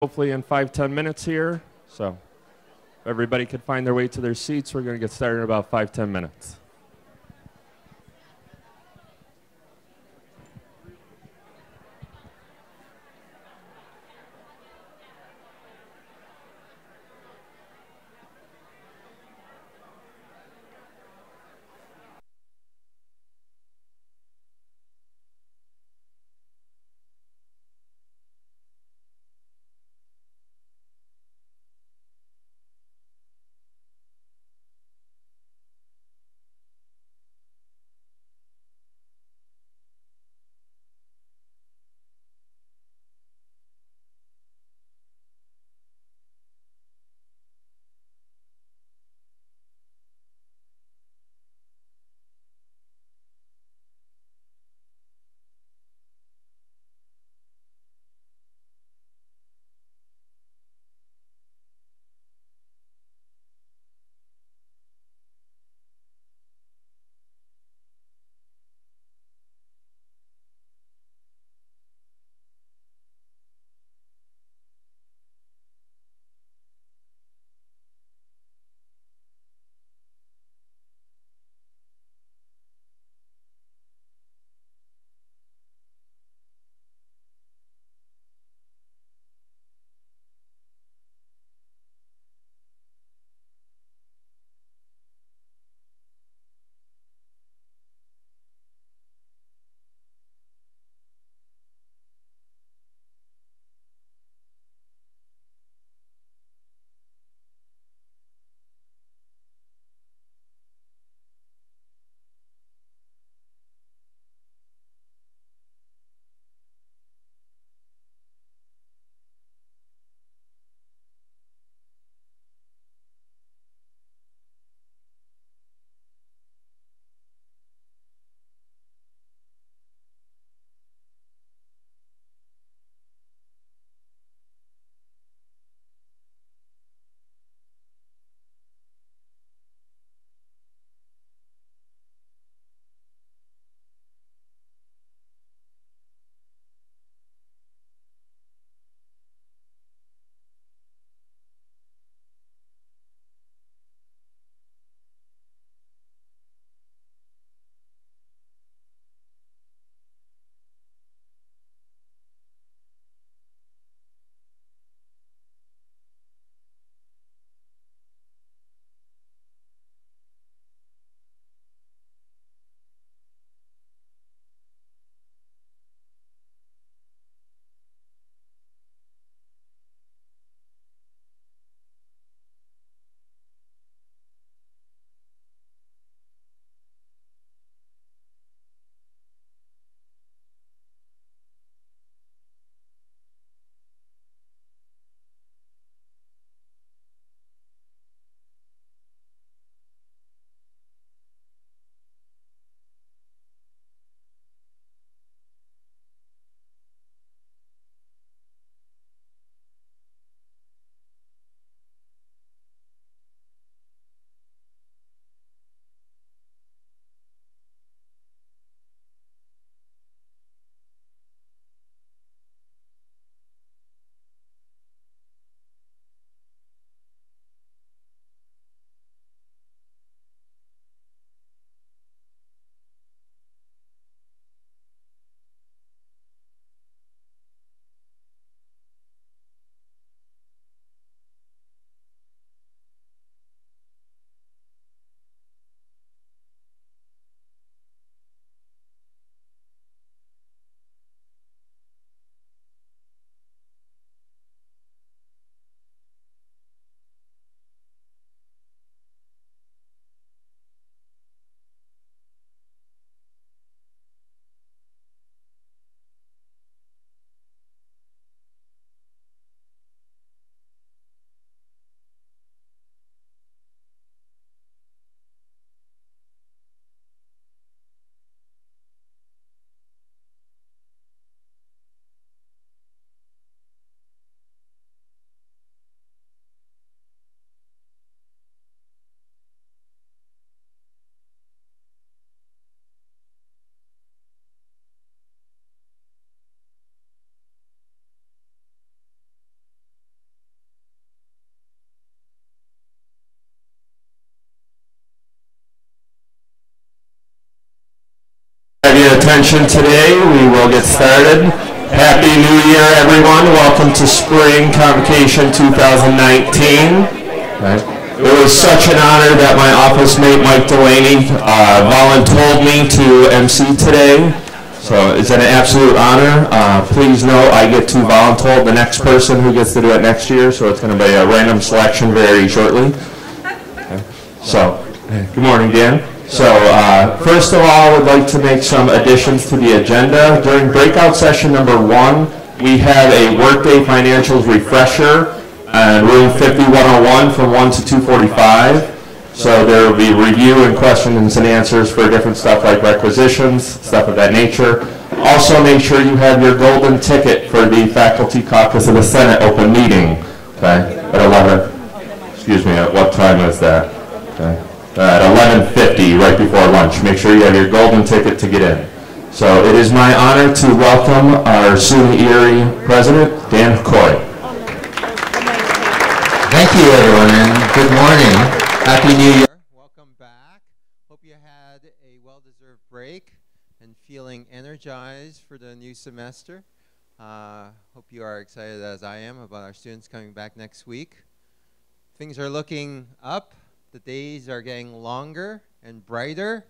hopefully in 5-10 minutes here. So if everybody could find their way to their seats, we're going to get started in about 5-10 minutes. attention today, we will get started. Happy New Year, everyone. Welcome to Spring Convocation 2019. It was such an honor that my office mate, Mike Delaney, voluntold me to MC today. So it's an absolute honor. Please know I get to voluntold the next person who gets to do it next year, so it's going to be a random selection very shortly. So, good morning, Dan. So, first of all, I would like to make some additions to the agenda. During breakout session number 1, we have a Workday Financials refresher in room 5101 from 1 to 2:45. So there will be review and questions and answers for different stuff like requisitions, stuff of that nature. Also, make sure you have your golden ticket for the Faculty Caucus of the Senate open meeting. Okay, at 11. Excuse me. At what time is that? Okay. At 11:50, right before lunch. Make sure you have your golden ticket to get in. So it is my honor to welcome our SUNY Erie President, Dan Coy. Thank you, everyone, and good morning. Happy New Year. Welcome back. Hope you had a well-deserved break and feeling energized for the new semester. Hope you are excited as I am about our students coming back next week. Things are looking up. The days are getting longer and brighter,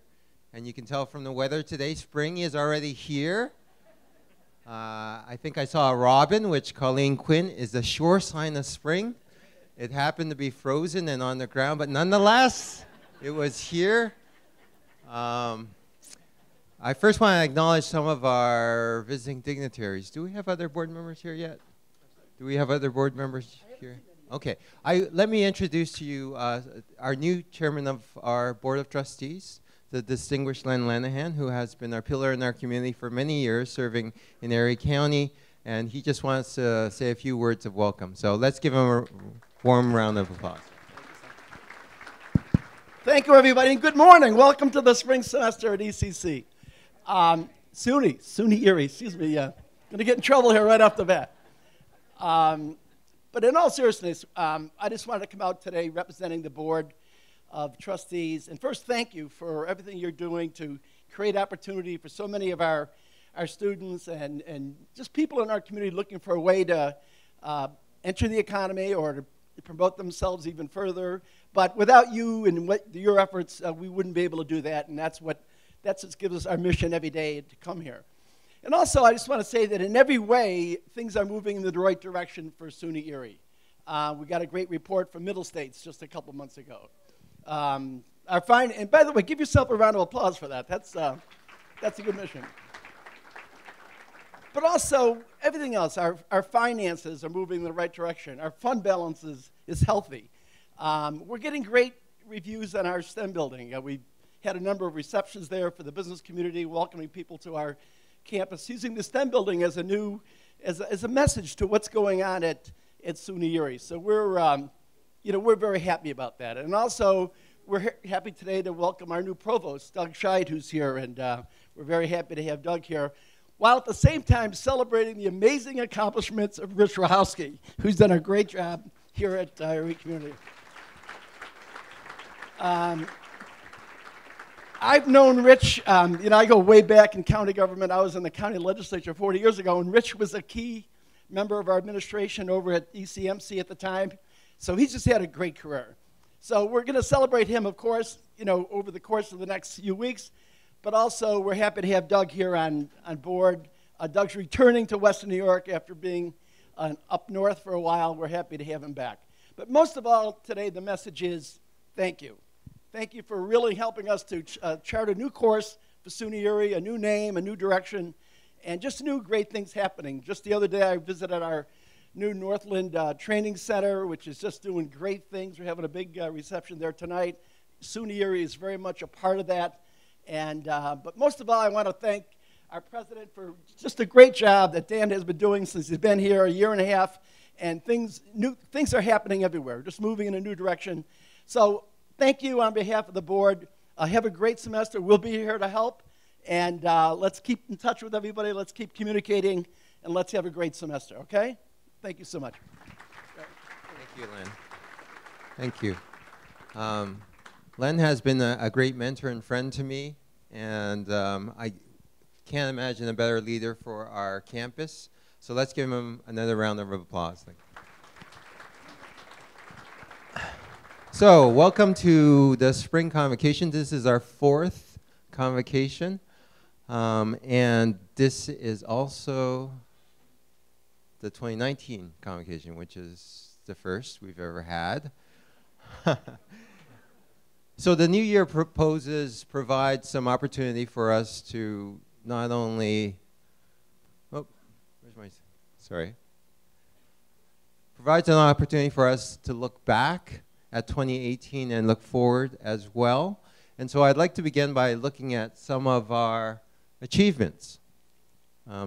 and you can tell from the weather today, spring is already here. I think I saw a robin, which Colleen Quinn is a sure sign of spring. It happened to be frozen and on the ground, but nonetheless, it was here. I first want to acknowledge some of our visiting dignitaries. Do we have other board members here yet? Do we have other board members here? Okay. Let me introduce to you our new chairman of our Board of Trustees, the distinguished Len Lanahan, who has been our pillar in our community for many years, serving in Erie County, and he just wants to say a few words of welcome. So let's give him a warm round of applause. Thank you, everybody, and good morning. Welcome to the spring semester at ECC. SUNY Erie, excuse me. Going to get in trouble here right off the bat. But in all seriousness, I just wanted to come out today representing the Board of Trustees. And first, thank you for everything you're doing to create opportunity for so many of our students and just people in our community looking for a way to enter the economy or to promote themselves even further. But without you and your efforts, we wouldn't be able to do that. And that's what gives us our mission every day to come here. And also, I just want to say that in every way, things are moving in the right direction for SUNY Erie. We got a great report from Middle States just a couple months ago. And by the way, give yourself a round of applause for that. That's a good mission. But also, everything else, our finances are moving in the right direction. Our fund balance is healthy. We're getting great reviews on our STEM building. We had a number of receptions there for the business community, welcoming people to our campus, using the STEM building as a message to what's going on at SUNY Erie. So we're very happy about that. And also, we're happy today to welcome our new provost, Doug Scheid, who's here, and we're very happy to have Doug here, while at the same time celebrating the amazing accomplishments of Rich Rahowski, who's done a great job here at Erie Community. I've known Rich, I go way back in county government. I was in the county legislature 40 years ago, and Rich was a key member of our administration over at ECMC at the time. So he's just had a great career. So we're going to celebrate him, of course, over the course of the next few weeks. But also, we're happy to have Doug here on board. Doug's returning to Western New York after being up north for a while. We're happy to have him back. But most of all, today, the message is thank you. Thank you for really helping us to chart a new course for SUNY Erie, a new name, a new direction, and just new great things happening. Just the other day, I visited our new Northland Training Center, which is just doing great things. We're having a big reception there tonight. SUNY Erie is very much a part of that. But most of all, I want to thank our president for just a great job that Dan has been doing since he's been here a year and a half. And things are happening everywhere, just moving in a new direction. So thank you on behalf of the board. Have a great semester. We'll be here to help. And let's keep in touch with everybody. Let's keep communicating. And let's have a great semester, okay? Thank you so much. Thank you, Len. Thank you. Len has been a great mentor and friend to me. And I can't imagine a better leader for our campus. So let's give him another round of applause. So welcome to the Spring Convocation. This is our 4th convocation. And this is also the 2019 convocation, which is the first we've ever had. So the new year provides some opportunity for us to not only, provides an opportunity for us to look back at 2018 and look forward as well. And so I'd like to begin by looking at some of our achievements.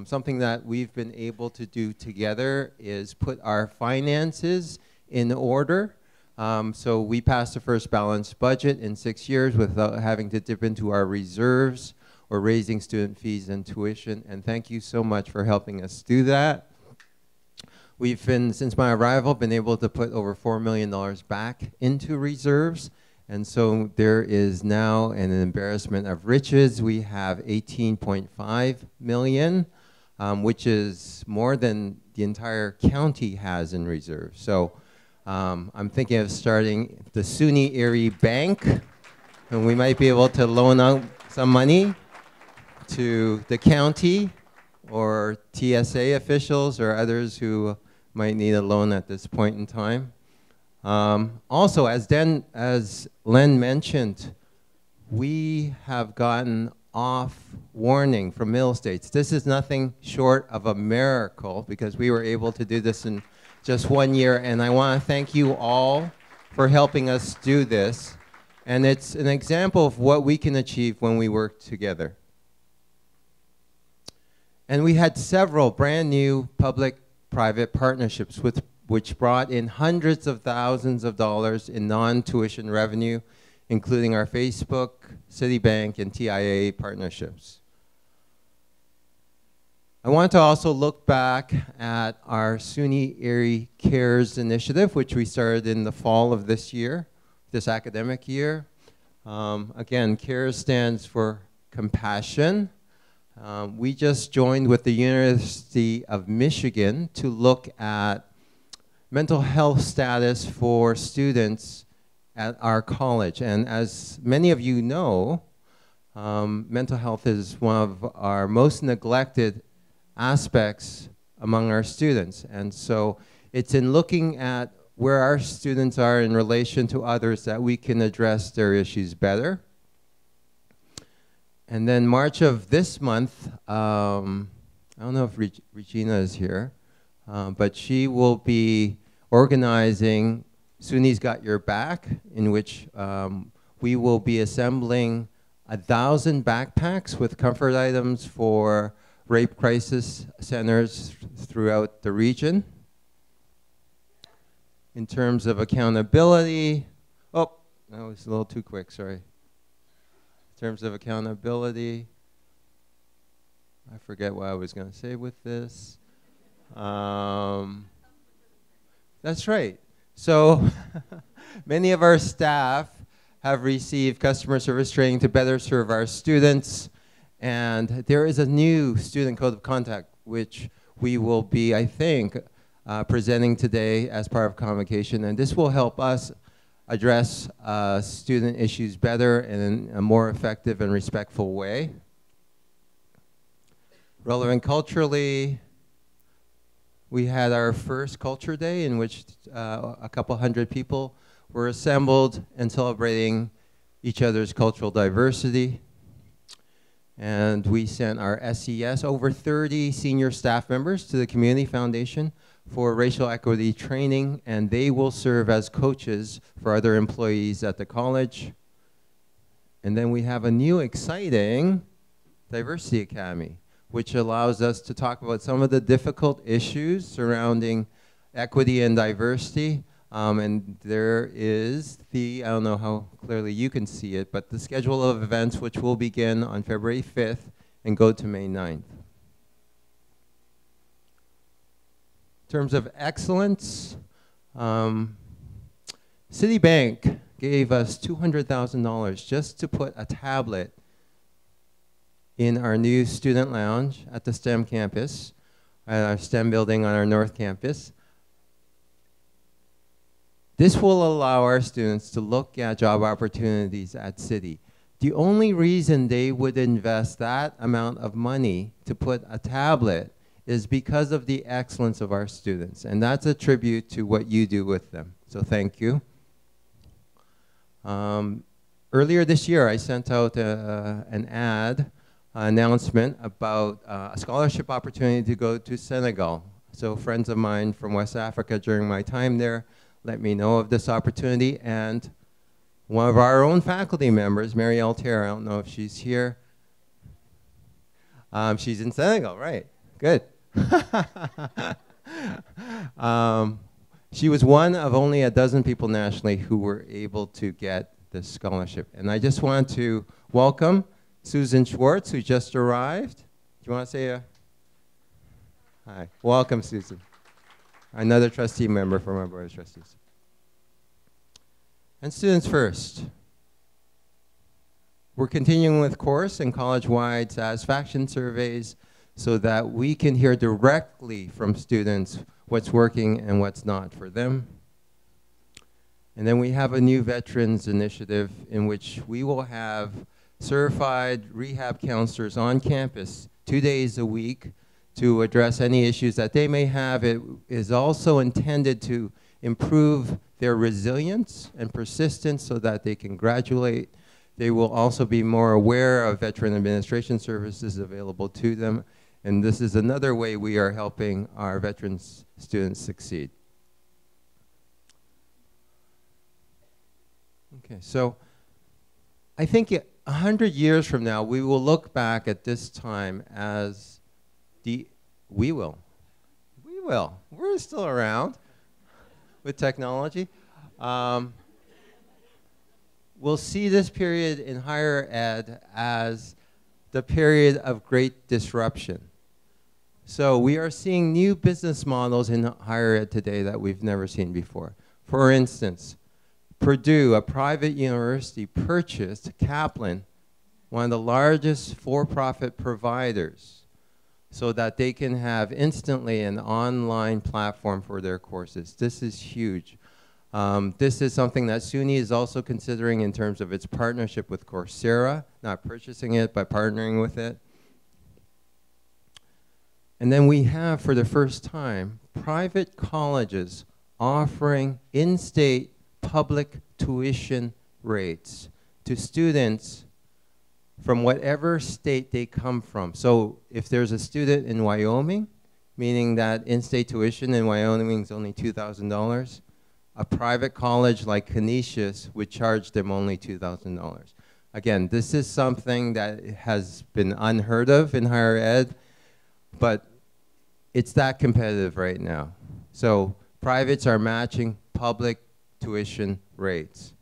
Something that we've been able to do together is put our finances in order. So we passed the first balanced budget in 6 years without having to dip into our reserves or raising student fees and tuition. And thank you so much for helping us do that. We've been, since my arrival, been able to put over $4 million back into reserves. And so there is now an embarrassment of riches. We have $18.5 million, which is more than the entire county has in reserve. So I'm thinking of starting the SUNY Erie Bank, and we might be able to loan out some money to the county or TSA officials or others who might need a loan at this point in time. Also, as Len mentioned, we have gotten off warning from Middle States. This is nothing short of a miracle because we were able to do this in just 1 year, and I want to thank you all for helping us do this. And it's an example of what we can achieve when we work together. And we had several brand new public-private partnerships which brought in hundreds of thousands of dollars in non-tuition revenue, including our Facebook, Citibank, and TIAA partnerships. I want to also look back at our SUNY Erie Cares initiative, which we started in the fall of this year, this academic year. Again, CARES stands for compassion. We just joined with the University of Michigan to look at mental health status for students at our college. And as many of you know, mental health is one of our most neglected aspects among our students. And so it's in looking at where our students are in relation to others that we can address their issues better. And then March of this month, I don't know if Regina is here, but she will be organizing SUNY's Got Your Back, in which we will be assembling 1,000 backpacks with comfort items for rape crisis centers throughout the region. In terms of accountability, oh, that was a little too quick, sorry. In terms of accountability, I forget what I was going to say with this. That's right. So many of our staff have received customer service training to better serve our students. And there is a new student code of conduct, which we will be, I think, presenting today as part of convocation. And this will help us address student issues better and in a more effective and respectful way. Relevant culturally, we had our first Culture Day in which a couple hundred people were assembled and celebrating each other's cultural diversity. And we sent our SES, over 30 senior staff members, to the Community Foundation for racial equity training, and they will serve as coaches for other employees at the college. And then we have a new exciting Diversity Academy, which allows us to talk about some of the difficult issues surrounding equity and diversity. And there is I don't know how clearly you can see it, but the schedule of events which will begin on February 5th and go to May 9th. In terms of excellence, Citibank gave us $200,000 just to put a tablet in our new student lounge at the STEM campus, at our STEM building on our North Campus. This will allow our students to look at job opportunities at City. The only reason they would invest that amount of money to put a tablet is because of the excellence of our students, and that's a tribute to what you do with them. So thank you. Earlier this year, I sent out an announcement about a scholarship opportunity to go to Senegal. So friends of mine from West Africa during my time there let me know of this opportunity, and one of our own faculty members, Mary Altair, I don't know if she's here. She's in Senegal, right? Good. She was one of only a dozen people nationally who were able to get this scholarship. And I just want to welcome Susan Schwartz, who just arrived. Do you want to say a hi? Welcome, Susan. Another trustee member from our Board of Trustees. And students first. We're continuing with course and college-wide satisfaction surveys so that we can hear directly from students what's working and what's not for them. And then we have a new veterans initiative in which we will have certified rehab counselors on campus 2 days a week to address any issues that they may have. It is also intended to improve their resilience and persistence so that they can graduate. They will also be more aware of veteran administration services available to them. And this is another way we are helping our veterans students succeed. Okay, so I think 100 years from now, we will look back at this time as we're still around with technology. We'll see this period in higher ed as the period of great disruption. So we are seeing new business models in higher ed today that we've never seen before. For instance, Purdue, a private university, purchased Kaplan, one of the largest for-profit providers, so that they can have instantly an online platform for their courses. This is huge. This is something that SUNY is also considering in terms of its partnership with Coursera, not purchasing it, but partnering with it. And then we have, for the first time, private colleges offering in-state public tuition rates to students from whatever state they come from. So if there's a student in Wyoming, meaning that in-state tuition in Wyoming is only $2,000, a private college like Canisius would charge them only $2,000. Again, this is something that has been unheard of in higher ed, but it's that competitive right now. So privates are matching public tuition rates.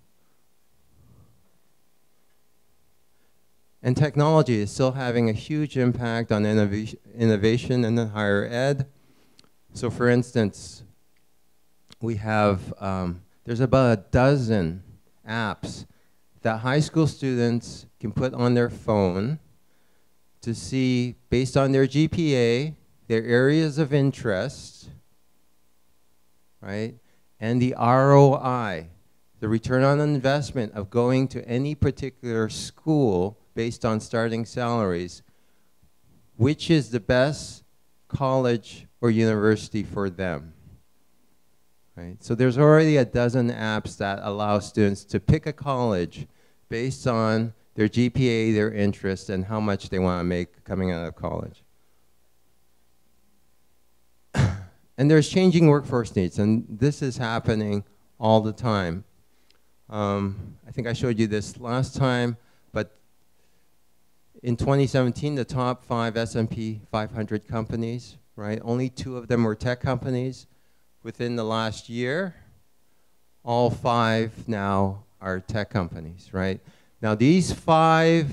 And technology is still having a huge impact on innovation in higher ed. So for instance, we have, there's about a dozen apps that high school students can put on their phone to see, based on their GPA, their areas of interest, right? And the ROI, the return on investment of going to any particular school based on starting salaries, which is the best college or university for them, right? So there's already a dozen apps that allow students to pick a college based on their GPA, their interest, and how much they want to make coming out of college. And there's changing workforce needs, and this is happening all the time. I think I showed you this last time, but in 2017, the top 5 S&P 500 companies, right? Only 2 of them were tech companies. Within the last year, all 5 now are tech companies, right? Now these 5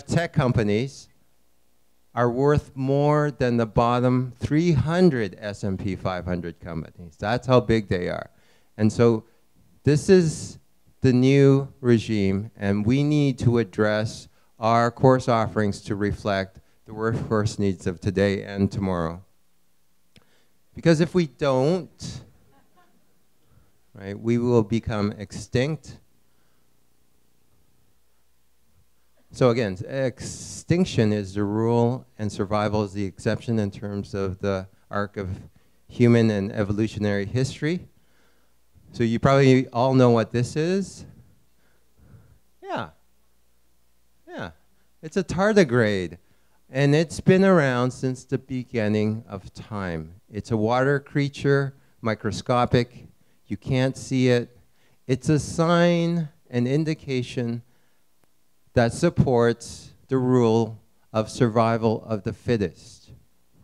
tech companies are worth more than the bottom 300 S&P 500 companies. That's how big they are. And so This is the new regime, and we need to address our course offerings to reflect the workforce needs of today and tomorrow. Because if we don't, right, we will become extinct. So again, extinction is the rule and survival is the exception in terms of the arc of human and evolutionary history. So you probably all know what this is. Yeah. It's a tardigrade. And it's been around since the beginning of time. It's a water creature, microscopic. You can't see it. It's a sign, an indication that supports the rule of survival of the fittest,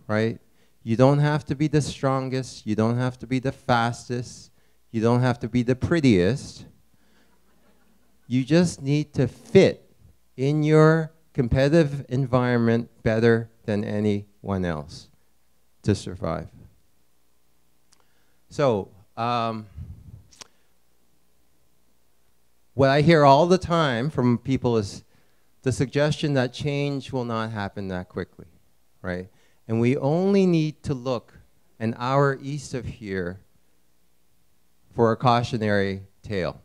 right? You don't have to be the strongest. You don't have to be the fastest. You don't have to be the prettiest. You just need to fit in your competitive environment better than anyone else to survive. So, what I hear all the time from people is the suggestion that change will not happen that quickly, right? And we only need to look an hour east of here for a cautionary tale,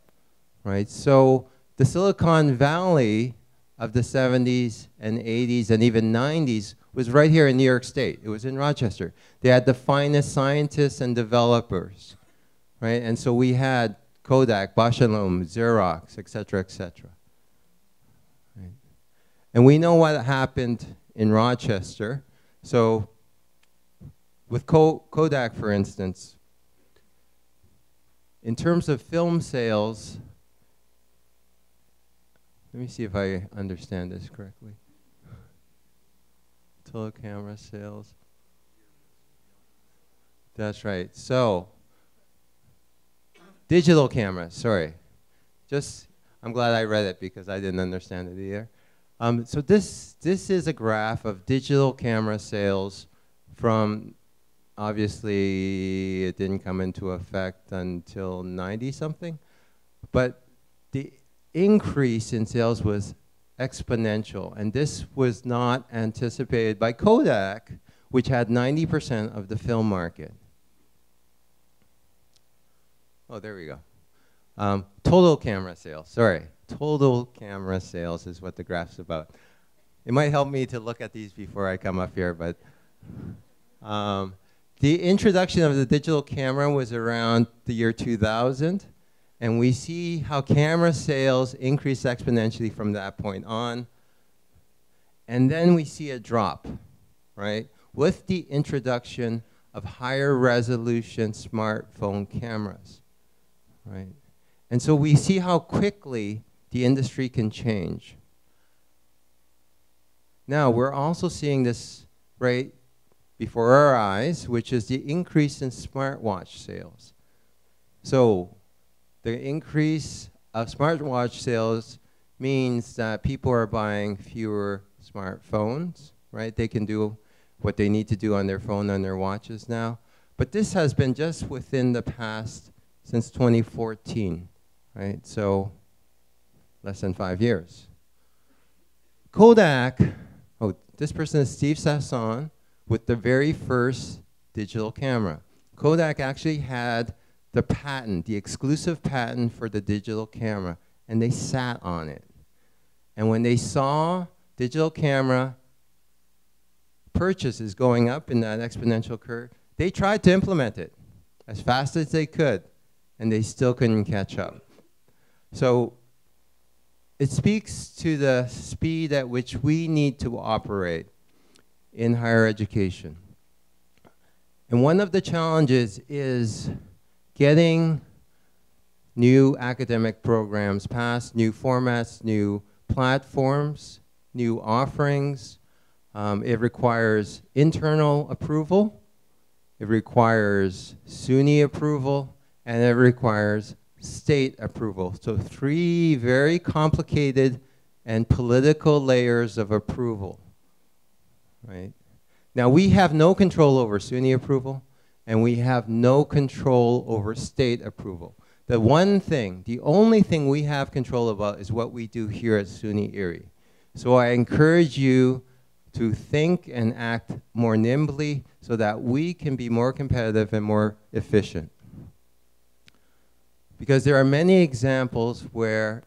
right? So the Silicon Valley of the 70s and 80s and even 90s was right here in New York State. It was in Rochester. They had the finest scientists and developers, right? And so we had Kodak, Bausch & Lomb, Xerox, et cetera, et cetera. Right? And we know what happened in Rochester. So with Kodak, for instance, in terms of film sales, let me see if I understand this correctly. Total camera sales. That's right. So, digital cameras, sorry. I'm glad I read it because I didn't understand it either. So this is a graph of digital camera sales from, obviously, it didn't come into effect until 90-something, but the increase in sales was exponential, and this was not anticipated by Kodak, which had 90% of the film market. Oh, there we go. Total camera sales, sorry. Total camera sales is what the graph's about. It might help me to look at these before I come up here, but the introduction of the digital camera was around the year 2000, and we see how camera sales increased exponentially from that point on. And then we see a drop, right? With the introduction of higher resolution smartphone cameras, right? And so we see how quickly the industry can change. Now, we're also seeing this right before our eyes, which is the increase in smartwatch sales. So the increase of smartwatch sales means that people are buying fewer smartphones, right? They can do what they need to do on their phone, on their watches now. But this has been just within the past since 2014, right? So less than 5 years. Kodak, oh, this person is Steve Sasson with the very first digital camera. Kodak actually had the patent, the exclusive patent for the digital camera, and they sat on it. And when they saw digital camera purchases going up in that exponential curve, they tried to implement it as fast as they could, and they still couldn't catch up. So it speaks to the speed at which we need to operate in higher education. And one of the challenges is getting new academic programs passed, new formats, new platforms, new offerings. It requires internal approval, it requires SUNY approval, and it requires state approval. So 3 very complicated and political layers of approval, right? Now, we have no control over SUNY approval, and we have no control over state approval. The one thing, the only thing we have control about is what we do here at SUNY Erie. So I encourage you to think and act more nimbly so that we can be more competitive and more efficient. Because there are many examples where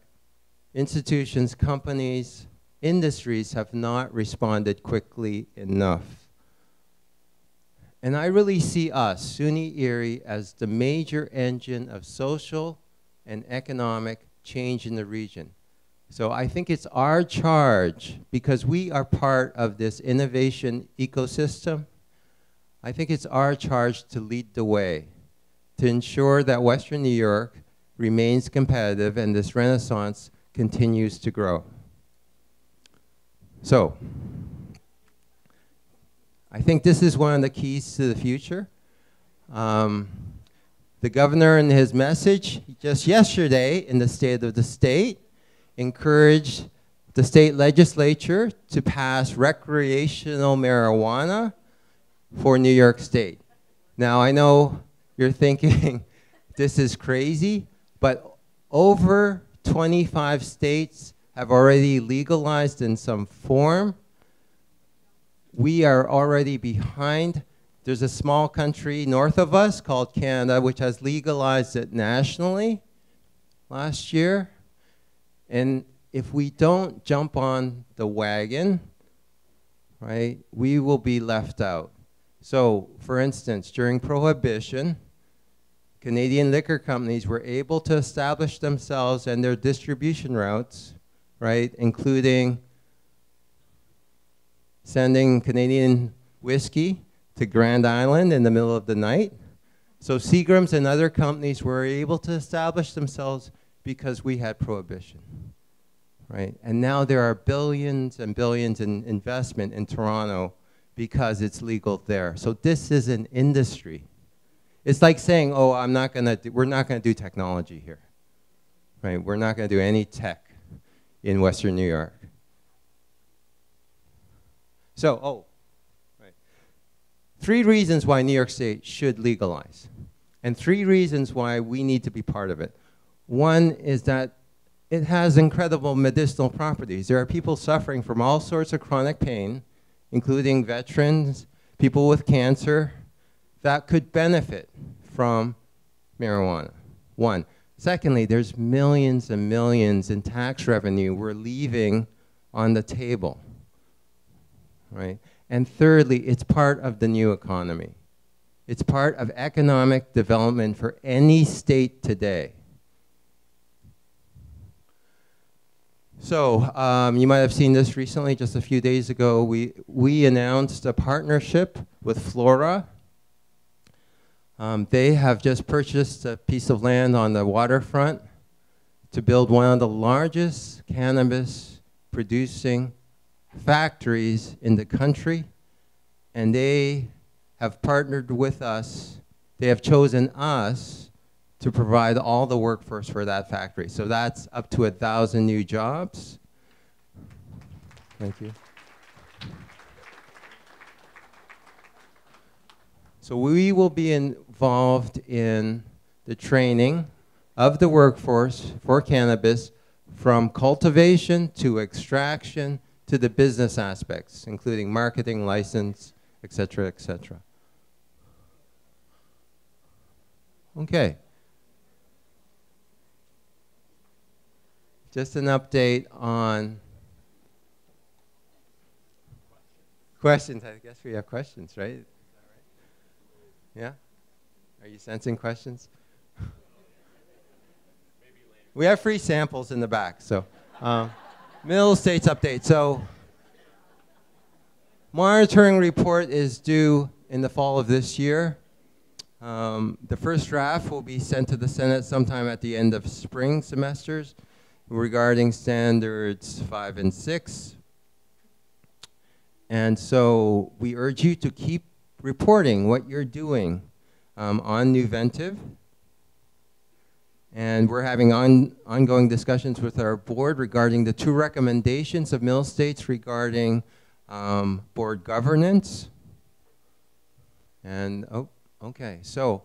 institutions, companies, industries have not responded quickly enough. And I really see us, SUNY Erie, as the major engine of social and economic change in the region. So I think it's our charge, because we are part of this innovation ecosystem, I think it's our charge to lead the way, to ensure that Western New York remains competitive and this renaissance continues to grow. So, I think this is one of the keys to the future. The governor in his message just yesterday in the State of the State encouraged the state legislature to pass recreational marijuana for New York State. Now, I know you're thinking this is crazy, but over 25 states have already legalized in some form. We are already behind. There's a small country north of us called Canada, which has legalized it nationally last year. And if we don't jump on the wagon, right, we will be left out. So, for instance, during Prohibition, Canadian liquor companies were able to establish themselves and their distribution routes, right, including sending Canadian whiskey to Grand Island in the middle of the night. So Seagram's and other companies were able to establish themselves because we had Prohibition, right? And now there are billions and billions in investment in Toronto because it's legal there. So this is an industry. It's like saying, oh, we're not gonna do technology here, right? We're not gonna do any tech in Western New York. So, right. 3 reasons why New York State should legalize, and 3 reasons why we need to be part of it. One is that it has incredible medicinal properties. There are people suffering from all sorts of chronic pain, including veterans, people with cancer, that could benefit from marijuana. 1. Secondly, there's millions and millions in tax revenue we're leaving on the table. Right? And thirdly, it's part of the new economy. It's part of economic development for any state today. So you might have seen this recently, just a few days ago. We announced a partnership with Flora. They have just purchased a piece of land on the waterfront to build one of the largest cannabis producing factories in the country, and they have partnered with us. They have chosen us to provide all the workforce for that factory. So that's up to 1,000 new jobs. Thank you. So we will be involved in the training of the workforce for cannabis from cultivation to extraction to the business aspects, including marketing, license, et cetera, et cetera. Okay. Just an update on questions. I guess we have questions, right? Yeah? Are you sensing questions? We have free samples in the back, so. Middle States update. So, monitoring report is due in the fall of this year. The first draft will be sent to the Senate sometime at the end of spring semesters regarding standards 5 and 6. And so we urge you to keep reporting what you're doing on Nuventive. And we're having ongoing discussions with our board regarding the 2 recommendations of Middle States regarding board governance. And, oh, okay, so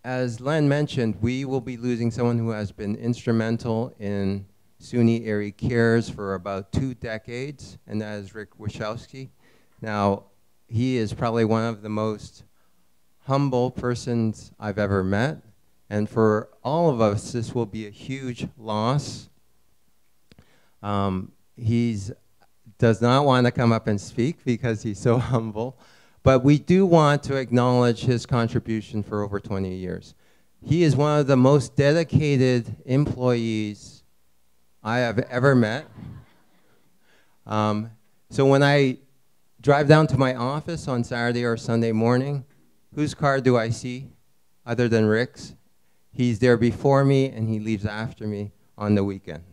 as Len mentioned, we will be losing someone who has been instrumental in SUNY area cares for about 2 decades, and that is Rick Wachowski. Now, he is probably one of the most humble persons I've ever met, and for all of us, this will be a huge loss. He does not want to come up and speak because he's so humble, but we do want to acknowledge his contribution for over 20 years. He is one of the most dedicated employees I have ever met. So when I drive down to my office on Saturday or Sunday morning, whose car do I see other than Rick's? He's there before me and he leaves after me on the weekend.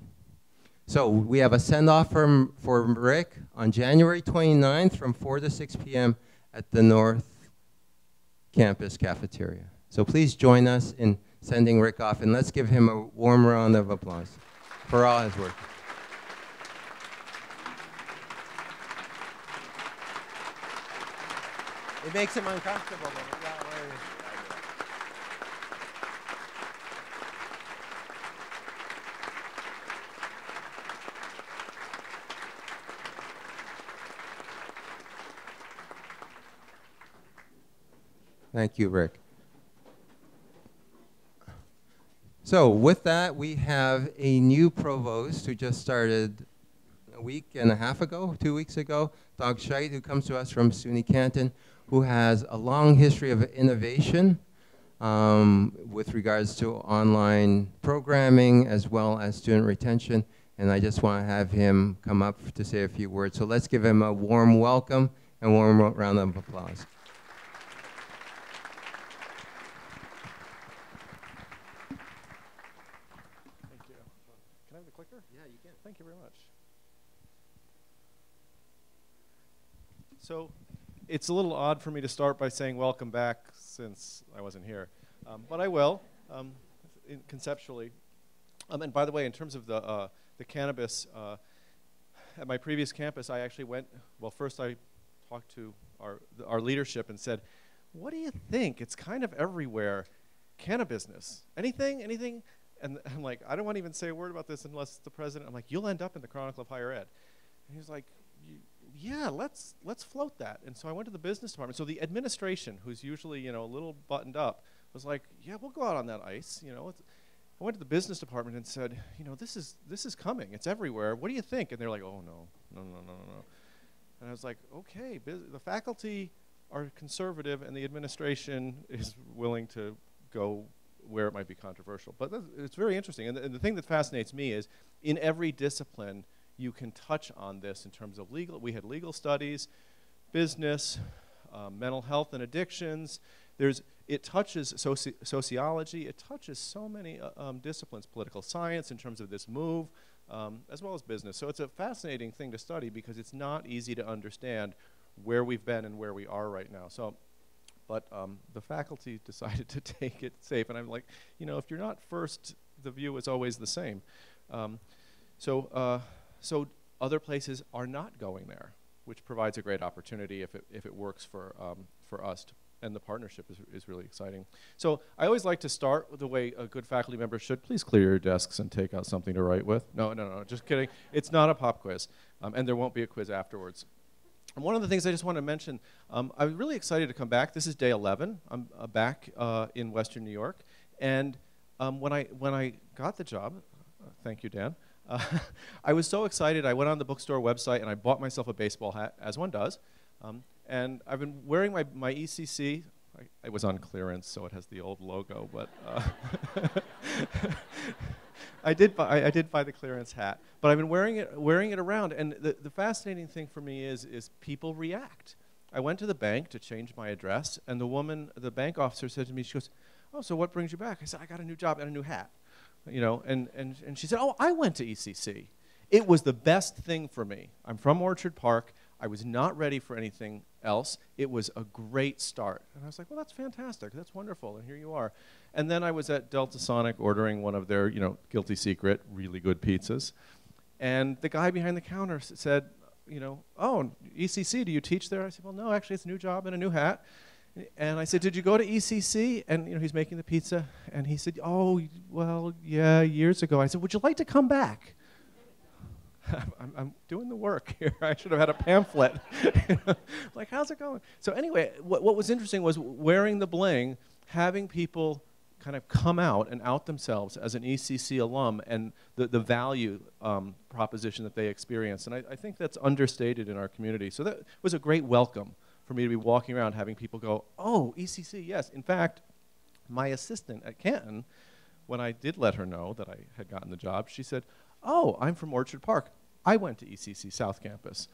So we have a send-off for Rick on January 29th from 4 to 6 p.m. at the North Campus cafeteria. So please join us in sending Rick off, and let's give him a warm round of applause for all his work. It makes him uncomfortable. Thank you, Rick. So with that, we have a new provost who just started a week and a half ago, 2 weeks ago, Doug Scheit, who comes to us from SUNY Canton, who has a long history of innovation with regards to online programming as well as student retention. And I just want to have him come up to say a few words. So let's give him a warm welcome and warm round of applause. Thank you very much. So it's a little odd for me to start by saying welcome back since I wasn't here, but I will, conceptually. And by the way, in terms of the cannabis, at my previous campus, I actually went, well, first I talked to our leadership and said, what do you think? It's kind of everywhere. Cannabis, anything? And I'm like, I don't want to even say a word about this unless the president, I'm like, you'll end up in the Chronicle of Higher Ed. And he was like, yeah, let's float that. And so I went to the business department. So the administration, who's usually, a little buttoned up, was like, yeah, we'll go out on that ice. I went to the business department and said, this is coming. It's everywhere. What do you think? And they're like, oh, no. And I was like, okay, the faculty are conservative and the administration is willing to go where it might be controversial. But it's very interesting. And the thing that fascinates me is in every discipline, you can touch on this in terms of legal. We had legal studies, business, mental health and addictions. It touches sociology. It touches so many disciplines, political science in terms of this move, as well as business. So it's a fascinating thing to study because it's not easy to understand where we've been and where we are right now. But the faculty decided to take it safe. And I'm like, if you're not first, the view is always the same. So other places are not going there, which provides a great opportunity if it works for us. And the partnership is really exciting. So I always like to start with the way a good faculty member should. Please clear your desks and take out something to write with. No, just kidding. It's not a pop quiz. And there won't be a quiz afterwards. And one of the things I just want to mention, I was really excited to come back. This is day 11. I'm back in Western New York. And when I got the job, thank you, Dan, I was so excited. I went on the bookstore website and I bought myself a baseball hat, as one does. And I've been wearing my ECC. It was on clearance, so it has the old logo, but I did buy the clearance hat. But I've been wearing it around, and the fascinating thing for me is people react. I went to the bank to change my address, and the bank officer said to me, she goes, "Oh, so what brings you back?" I said, "I got a new job and a new hat." And she said, "Oh, I went to ECC." It was the best thing for me. I'm from Orchard Park. I was not ready for anything else. It was a great start. And I was like, well, that's fantastic. That's wonderful. And here you are. And then I was at Delta Sonic ordering one of their, guilty secret, really good pizzas. And the guy behind the counter said, "Oh, ECC, do you teach there?" I said, "Well, no, actually, it's a new job and a new hat." And I said, did you go to ECC? And he's making the pizza. And he said, oh, well, yeah, years ago. I said, would you like to come back? I'm doing the work here. I should have had a pamphlet. Like, how's it going? So anyway, what was interesting was wearing the bling, having people kind of come out and out themselves as an ECC alum and the value proposition that they experience. And I think that's understated in our community. So that was a great welcome for me to be walking around having people go, oh, ECC, yes. In fact, my assistant at Canton, when I did let her know that I had gotten the job, she said, oh, I'm from Orchard Park. I went to ECC South Campus.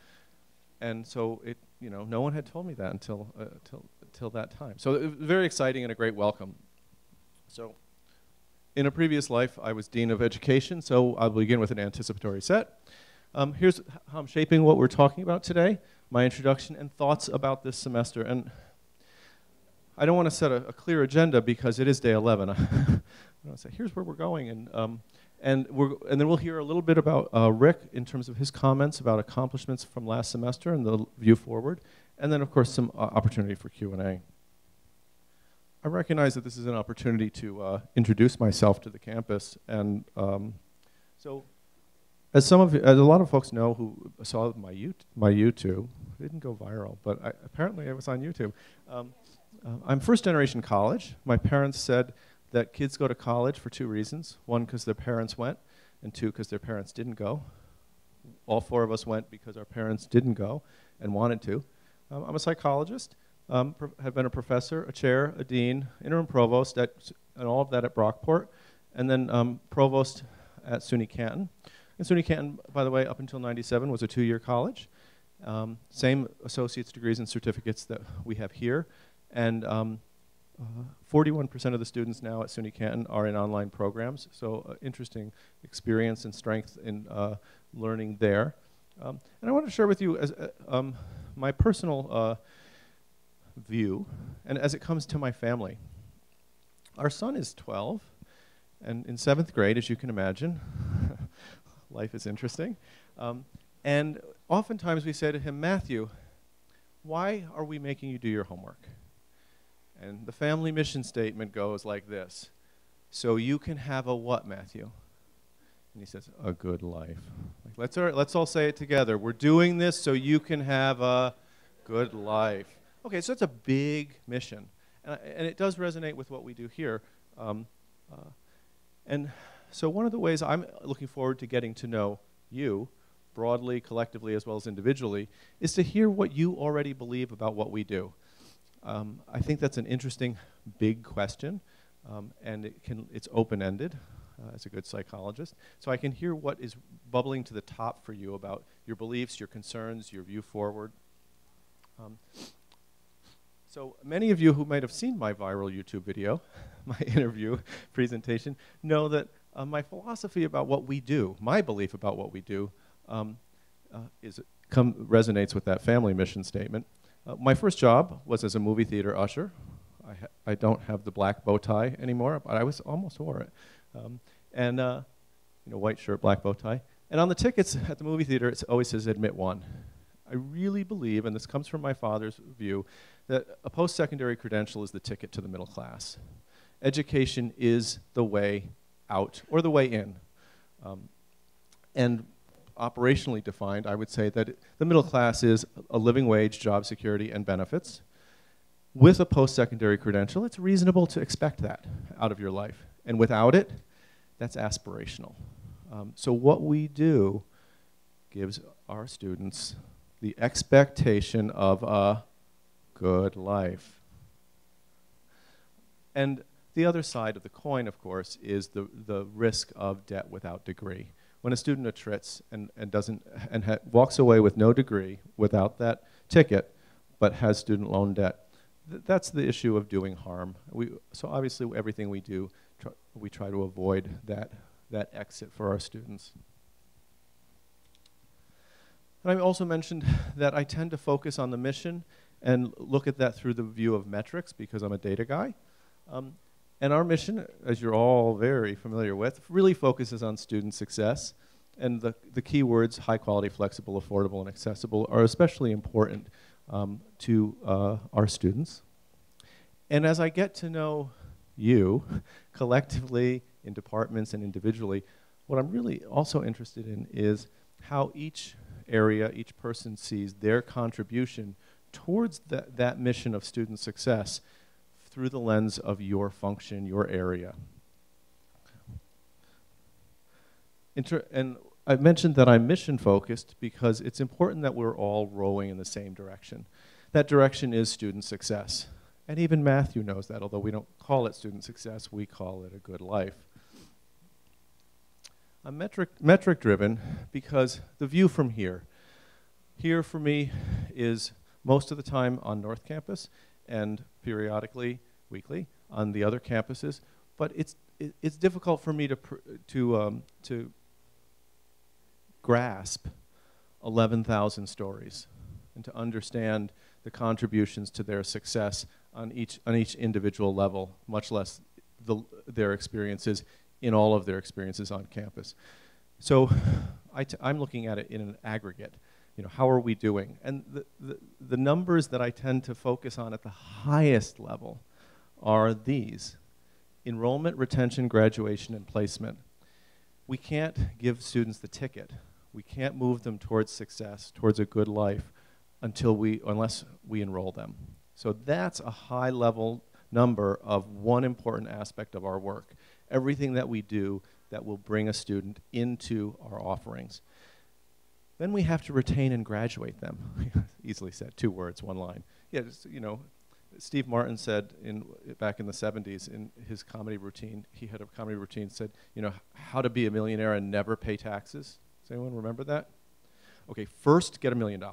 And so no one had told me that until that time. So it was very exciting and a great welcome. So in a previous life, I was Dean of Education, so I'll begin with an anticipatory set. Here's how I'm shaping what we're talking about today, my introduction and thoughts about this semester. And I don't want to set a clear agenda because it is day 11. I want to say, here's where we're going. And then we'll hear a little bit about Rick in terms of his comments about accomplishments from last semester and the view forward. And then, of course, some opportunity for Q&A. I recognize that this is an opportunity to introduce myself to the campus. And so as a lot of folks know who saw my YouTube, it didn't go viral, but apparently I was on YouTube. I'm first generation college. My parents said that kids go to college for two reasons. One, because their parents went, and two, because their parents didn't go. All four of us went because our parents didn't go and wanted to. I'm a psychologist. Have been a professor, a chair, a dean, interim provost, and all of that at Brockport, and then provost at SUNY Canton. And SUNY Canton, by the way, up until '97 was a 2-year college. Same associate's degrees and certificates that we have here. And 41% of the students now at SUNY Canton are in online programs, so interesting experience and strength in learning there. And I want to share with you as, my personal view, and as it comes to my family. Our son is 12, and in 7th grade, as you can imagine. Life is interesting. And oftentimes we say to him, Matthew, why are we making you do your homework? And the family mission statement goes like this: so you can have a what, Matthew? And he says, a good life. Like, let's all say it together. We're doing this so you can have a good life. Okay, so it's a big mission. And it does resonate with what we do here. And so one of the ways I'm looking forward to getting to know you, broadly, collectively, as well as individually, is to hear what you already believe about what we do. I think that's an interesting, big question, and it's open-ended as a good psychologist. So I can hear what is bubbling to the top for you about your beliefs, your concerns, your view forward. So many of you who might have seen my viral YouTube video, my interview presentation, know that my philosophy about what we do, my belief about what we do, resonates with that family mission statement. My first job was as a movie theater usher. I don't have the black bow tie anymore, but I almost wore it. White shirt, black bow tie. And on the tickets at the movie theater, it always says admit one. I really believe, and this comes from my father's view, that a post-secondary credential is the ticket to the middle class. Education is the way out, or the way in. And operationally defined, I would say that the middle class is a living wage, job security, and benefits. With a post-secondary credential, it's reasonable to expect that out of your life. And without it, that's aspirational. So what we do gives our students the expectation of a good life. And the other side of the coin, of course, is the risk of debt without degree. When a student attrits and walks away with no degree without that ticket, but has student loan debt, that's the issue of doing harm. So obviously, everything we do, we try to avoid that exit for our students. And I also mentioned that I tend to focus on the mission and look at that through the view of metrics because I'm a data guy. And our mission, as you're all very familiar with, really focuses on student success. And the key words, high quality, flexible, affordable, and accessible, are especially important to our students. And as I get to know you collectively, in departments and individually, what I'm really also interested in is how each area, each person sees their contribution towards that mission of student success through the lens of your function, your area. And I've mentioned that I'm mission focused because it's important that we're all rowing in the same direction. That direction is student success. And even Matthew knows that, although we don't call it student success, we call it a good life. I'm metric driven because the view from here for me is most of the time on North Campus and periodically, weekly, on the other campuses. But it's difficult for me to grasp 11,000 stories and to understand the contributions to their success on each individual level, much less their experiences in all of their experiences on campus. So I'm looking at it in an aggregate. You know, how are we doing? And the numbers that I tend to focus on at the highest level are these: enrollment, retention, graduation, and placement. We can't give students the ticket. We can't move them towards success, towards a good life, unless we enroll them. So that's a high level number of one important aspect of our work. Everything that we do that will bring a student into our offerings. Then we have to retain and graduate them. Easily said, 2 words, 1 line. Yeah, just, you know, Steve Martin said back in the 70s in his comedy routine, he had a comedy routine, said, you know, how to be a millionaire and never pay taxes. Does anyone remember that? Okay, first get $1 million.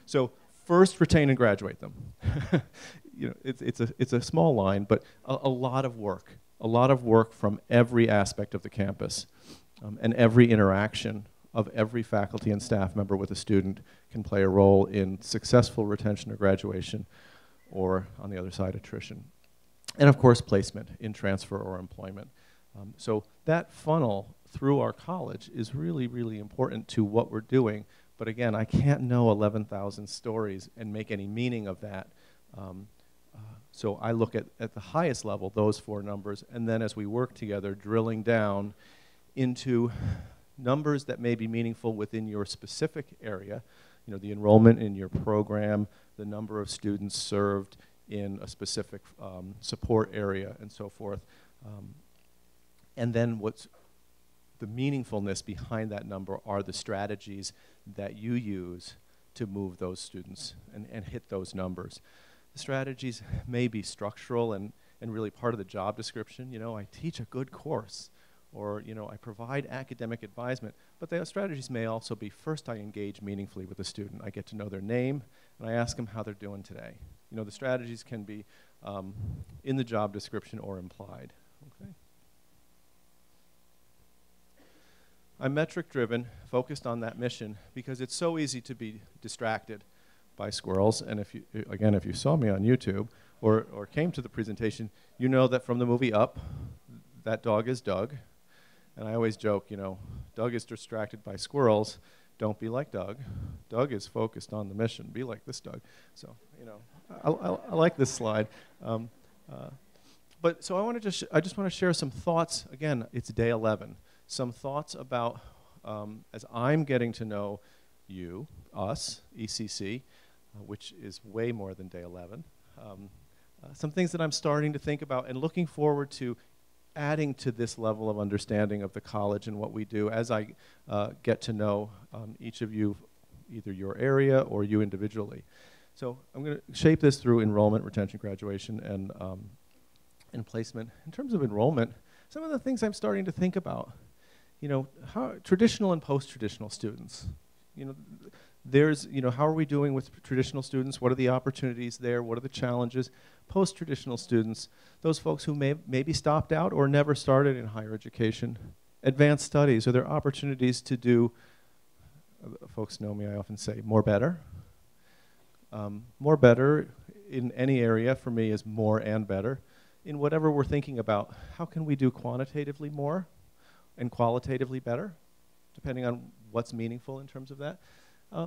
So first retain and graduate them. You know, it's a small line, but a lot of work from every aspect of the campus, and every interaction of every faculty and staff member with a student can play a role in successful retention or graduation, or on the other side, attrition. And of course, placement in transfer or employment. So that funnel through our college is really, really important to what we're doing. But again, I can't know 11,000 stories and make any meaning of that. So I look at the highest level, those 4 numbers, and then as we work together, drilling down into numbers that may be meaningful within your specific area, you know, the enrollment in your program, the number of students served in a specific support area, and so forth. And then what's the meaningfulness behind that number are the strategies that you use to move those students and hit those numbers. The strategies may be structural and really part of the job description. You know, I teach a good course, or, you know, I provide academic advisement, but the strategies may also be, first I engage meaningfully with the student. I get to know their name, and I ask them how they're doing today. You know, the strategies can be in the job description or implied. Okay. I'm metric-driven, focused on that mission, because it's so easy to be distracted by squirrels. And if you saw me on YouTube or came to the presentation, you know that from the movie Up, that dog is Doug. And I always joke, you know, Doug is distracted by squirrels. Don't be like Doug. Doug is focused on the mission. Be like this Doug. So, you know, I like this slide. But so I just want to share some thoughts. Again, it's day 11. Some thoughts about, as I'm getting to know you, us, ECC, which is way more than day 11. Some things that I'm starting to think about and looking forward to adding to this level of understanding of the college and what we do as I get to know each of you, either your area or you individually. So I'm going to shape this through enrollment, retention, graduation, and placement. In terms of enrollment, some of the things I'm starting to think about, you know, how traditional and post-traditional students. You know, there's, you know, how are we doing with traditional students? What are the opportunities there? What are the challenges? Post-traditional students, those folks who maybe stopped out or never started in higher education. Advanced studies, are there opportunities to do, folks know me, I often say, more better. More better in any area for me is more and better. In whatever we're thinking about, how can we do quantitatively more and qualitatively better, depending on what's meaningful in terms of that.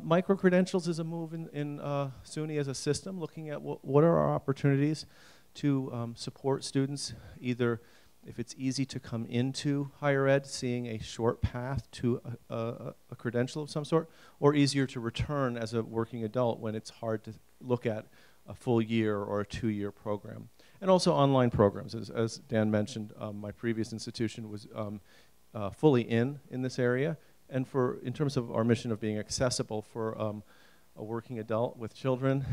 Micro-credentials is a move in SUNY as a system, looking at what are our opportunities to support students, either if it's easy to come into higher ed, seeing a short path to a credential of some sort, or easier to return as a working adult when it's hard to look at a full year or a 2-year program. And also online programs. As Dan mentioned, my previous institution was fully in this area. And in terms of our mission of being accessible for a working adult with children,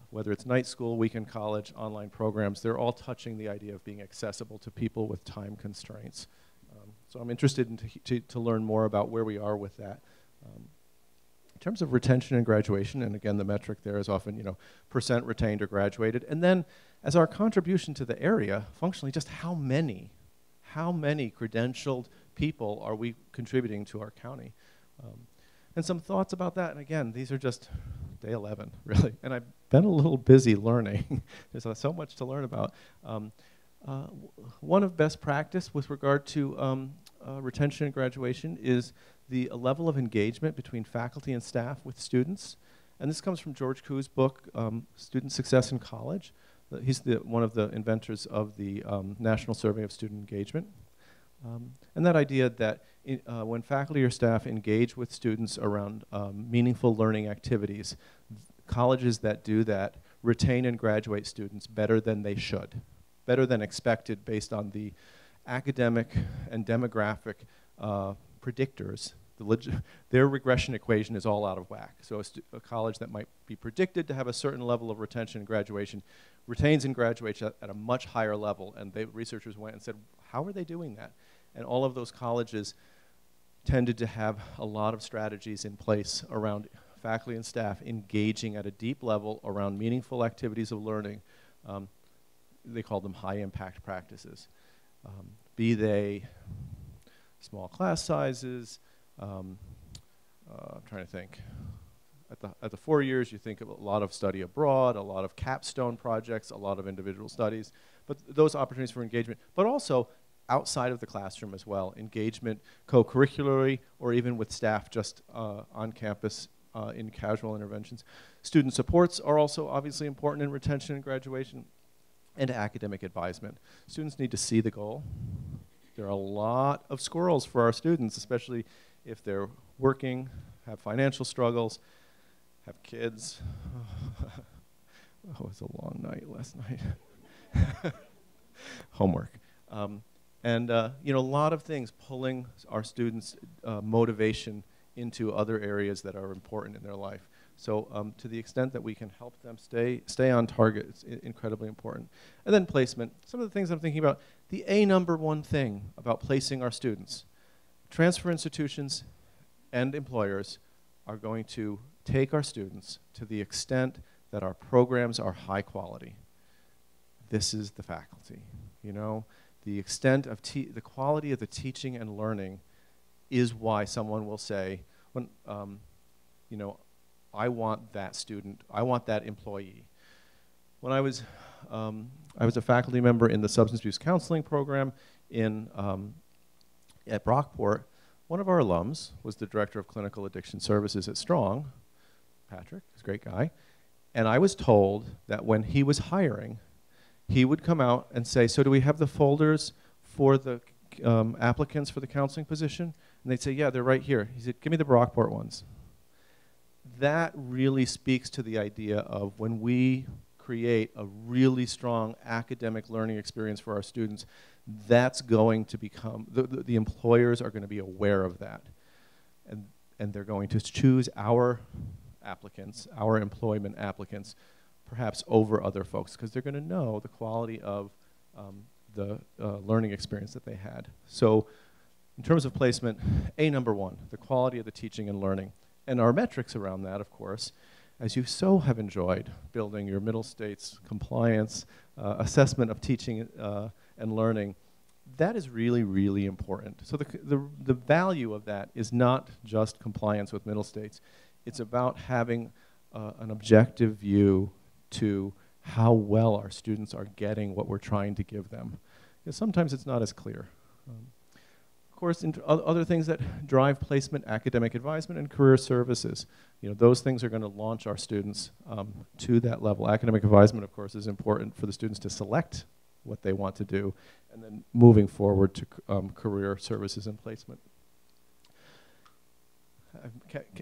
whether it's night school, weekend college, online programs, they're all touching the idea of being accessible to people with time constraints. So I'm interested to learn more about where we are with that. In terms of retention and graduation, and again, the metric there is often, percent retained or graduated. And then, as our contribution to the area, functionally, just how many credentialed people are we contributing to our county? And some thoughts about that. And again, these are just day 11, really. And I've been a little busy learning. There's so much to learn about. One of best practice with regard to retention and graduation is the level of engagement between faculty and staff with students. And this comes from George Koo's book, Student Success in College. He's one of the inventors of the National Survey of Student Engagement. And that idea that when faculty or staff engage with students around meaningful learning activities, colleges that do that retain and graduate students better than they should, better than expected based on the academic and demographic predictors. Their regression equation is all out of whack. So a college that might be predicted to have a certain level of retention and graduation retains and graduates at a much higher level. And researchers went and said, how are they doing that? And all of those colleges tended to have a lot of strategies in place around faculty and staff engaging at a deep level around meaningful activities of learning. They called them high-impact practices. Be they small class sizes, I'm trying to think. At the 4 years, you think of a lot of study abroad, a lot of capstone projects, a lot of individual studies, but those opportunities for engagement, but also outside of the classroom as well, engagement co-curricularly or even with staff just on campus in casual interventions. Student supports are also obviously important in retention and graduation, and academic advisement. Students need to see the goal. There are a lot of squirrels for our students, especially if they're working, have financial struggles, have kids. Oh, it was a long night last night. Homework. And a lot of things pulling our students' motivation into other areas that are important in their life. So to the extent that we can help them stay on target, it's incredibly important. And then placement. Some of the things I'm thinking about, the #1 thing about placing our students. Transfer institutions and employers are going to take our students to the extent that our programs are high quality. This is the faculty, The extent of the quality of the teaching and learning is why someone will say, when, I want that student, I want that employee. When I was a faculty member in the substance abuse counseling program at Brockport. One of our alums was the director of clinical addiction services at Strong, Patrick, he's a great guy. And I was told that when he was hiring, he would come out and say, so do we have the folders for the applicants for the counseling position? And they'd say, yeah, they're right here. He said, give me the Brockport ones. That really speaks to the idea of when we create a really strong academic learning experience for our students, that's going to become, the employers are going to be aware of that. And they're going to choose our applicants, our employment applicants, perhaps over other folks, because they're going to know the quality of the learning experience that they had. So in terms of placement, #1, the quality of the teaching and learning. And our metrics around that, of course, as you so have enjoyed building your Middle States compliance assessment of teaching and learning, that is really, really important. So the value of that is not just compliance with Middle States. It's about having an objective view to how well our students are getting what we're trying to give them. Because sometimes it's not as clear. course, other things that drive placement, academic advisement, and career services. You know, those things are going to launch our students to that level. Academic advisement, of course, is important for the students to select what they want to do, and then moving forward to career services and placement.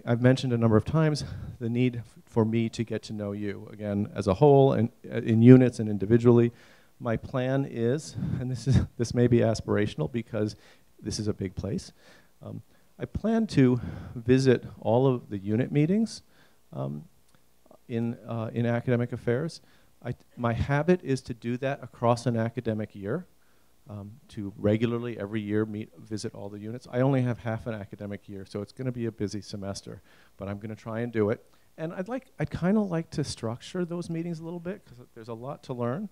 I've mentioned a number of times the need for me to get to know you, again, as a whole, and in units and individually. My plan is, and this may be aspirational because this is a big place, I plan to visit all of the unit meetings in academic affairs. My habit is to do that across an academic year, to regularly every year visit all the units. I only have half an academic year, so it's going to be a busy semester, but I'm going to try and do it. And I'd kind of like to structure those meetings a little bit because there's a lot to learn.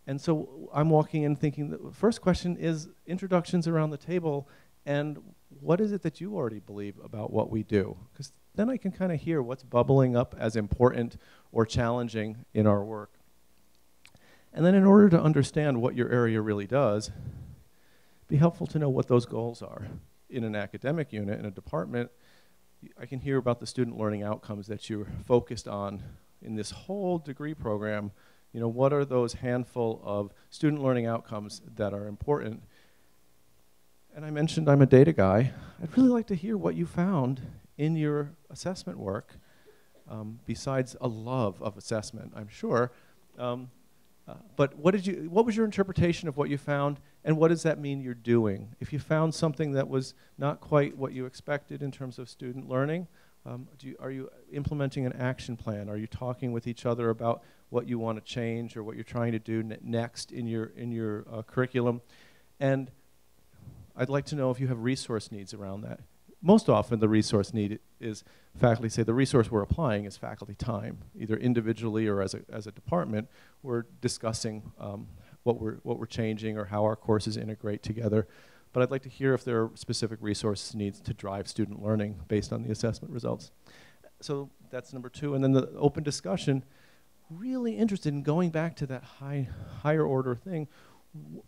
And so I'm walking in thinking the first question is introductions around the table, and what is it that you already believe about what we do? Because then I can kind of hear what's bubbling up as important or challenging in our work. And then in order to understand what your area really does, it'd be helpful to know what those goals are. In an academic unit, in a department, I can hear about the student learning outcomes that you're focused on in this whole degree program. You know, what are those handful of student learning outcomes that are important? And I mentioned I'm a data guy. I'd really like to hear what you found in your assessment work, besides a love of assessment, I'm sure. But what was your interpretation of what you found, and what does that mean you're doing? If you found something that was not quite what you expected in terms of student learning, are you implementing an action plan? Are you talking with each other about what you want to change or what you're trying to do next in your curriculum? And I'd like to know if you have resource needs around that. Most often the resource need is faculty say the resource we're applying is faculty time, either individually or as a department. We're discussing what we're changing or how our courses integrate together. But I'd like to hear if there are specific resource needs to drive student learning based on the assessment results. So that's number 2. And then the open discussion, really interested in going back to that higher order thing.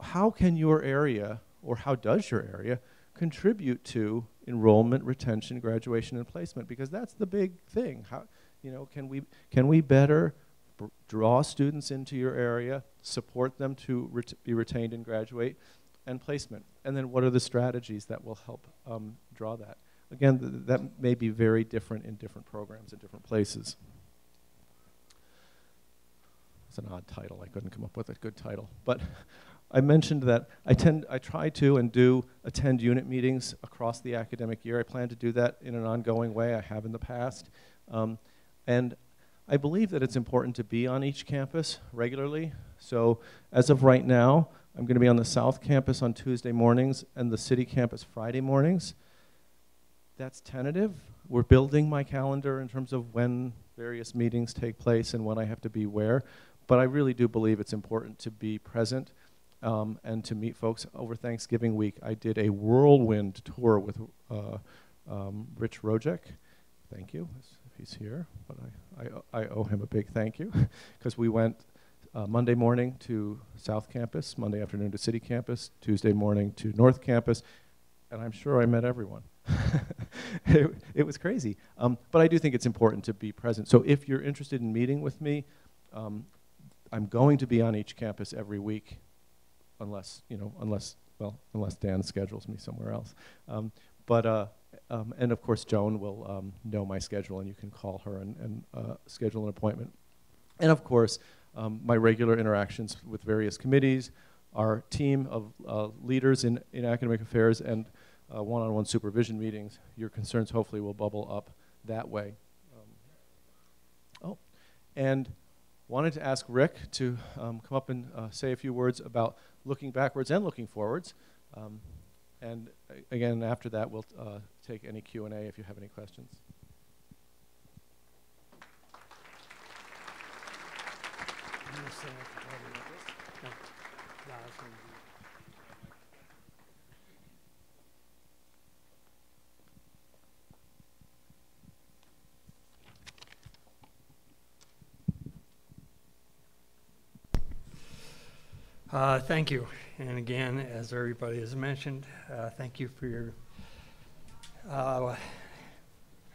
How can your area, or how does your area, contribute to enrollment, retention, graduation, and placement? Because that's the big thing. How, you know, can we better draw students into your area, support them to be retained and graduate, and placement? And then what are the strategies that will help draw that? Again, that may be very different in different programs in different places. It's an odd title. I couldn't come up with a good title. But I mentioned that I try to and do attend unit meetings across the academic year. I plan to do that in an ongoing way. I have in the past. And I believe that it's important to be on each campus regularly. So as of right now, I'm going to be on the South Campus on Tuesday mornings and the City Campus Friday mornings. That's tentative. We're building my calendar in terms of when various meetings take place and when I have to be where. But I really do believe it's important to be present and to meet folks over Thanksgiving week. I did a whirlwind tour with Rich Rojek. Thank you, if he's here. But I owe him a big thank you because we went Monday morning to South Campus, Monday afternoon to City Campus, Tuesday morning to North Campus, and I'm sure I met everyone. It was crazy. But I do think it's important to be present. So if you're interested in meeting with me, I'm going to be on each campus every week, unless Dan schedules me somewhere else. And of course, Joan will know my schedule, and you can call her and schedule an appointment. And of course, my regular interactions with various committees, our team of leaders in academic affairs, and one-on-one supervision meetings. Your concerns hopefully will bubble up that way. And wanted to ask Rick to come up and say a few words about looking backwards and looking forwards. And again, after that, we'll take any Q&A if you have any questions. Thank you. And again, as everybody has mentioned, thank you for your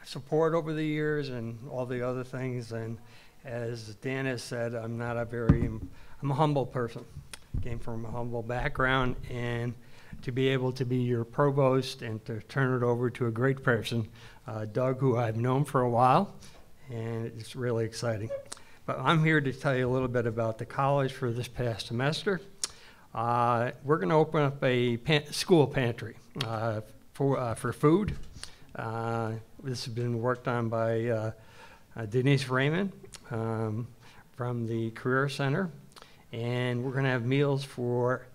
support over the years and all the other things. And as Dan has said, I'm a humble person. Came from a humble background, and to be able to be your provost and to turn it over to a great person, Doug, who I've known for a while, and it's really exciting. But I'm here to tell you a little bit about the college for this past semester. We're going to open up a school pantry for food. This has been worked on by Denise Raymond from the Career Center. And we're going to have meals for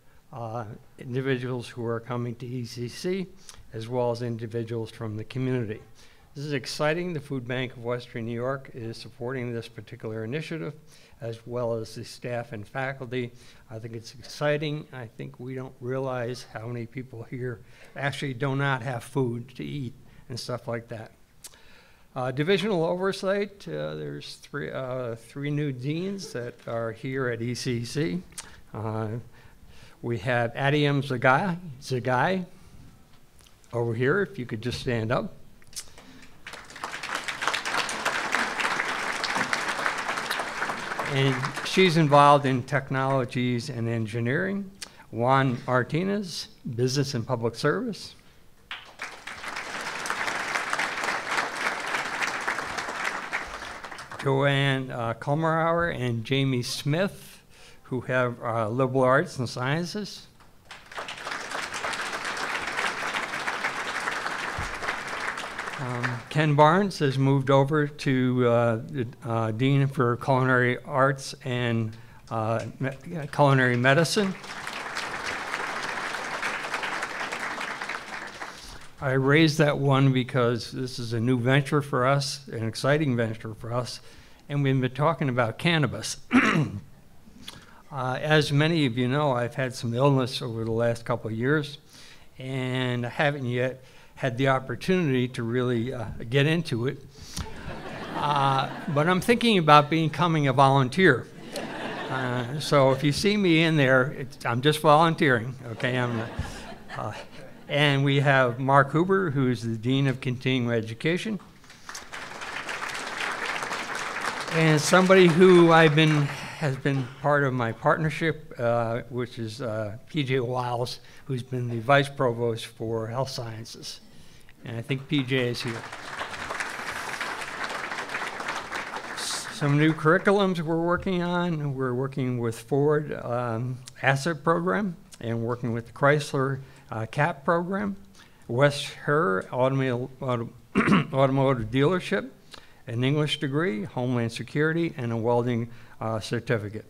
individuals who are coming to ECC, as well as individuals from the community. This is exciting. The Food Bank of Western New York is supporting this particular initiative, as well as the staff and faculty. I think it's exciting. I think we don't realize how many people here actually do not have food to eat and stuff like that. Divisional oversight, there's three new deans that are here at ECC. We have Adiam Zagai over here, if you could just stand up. And she's involved in technologies and engineering. Juan Martinez, business and public service. Joanne Kulmerauer and Jamie Smith, who have liberal arts and sciences. Ken Barnes has moved over to the Dean for Culinary Arts and Culinary Medicine. I raised that one because this is a new venture for us, an exciting venture for us, and we've been talking about cannabis. As many of you know, I've had some illness over the last couple of years, and I haven't yet had the opportunity to really get into it. But I'm thinking about becoming a volunteer. So if you see me in there, I'm just volunteering, okay? And we have Mark Huber, who's the Dean of Continuing Education. And somebody who has been part of my partnership, which is PJ Wiles, who's been the Vice Provost for Health Sciences. And I think PJ is here. Some new curriculums we're working on. We're working with Ford Asset Program and working with the Chrysler CAP program, West Her automotive dealership, an English degree, Homeland Security, and a welding certificate.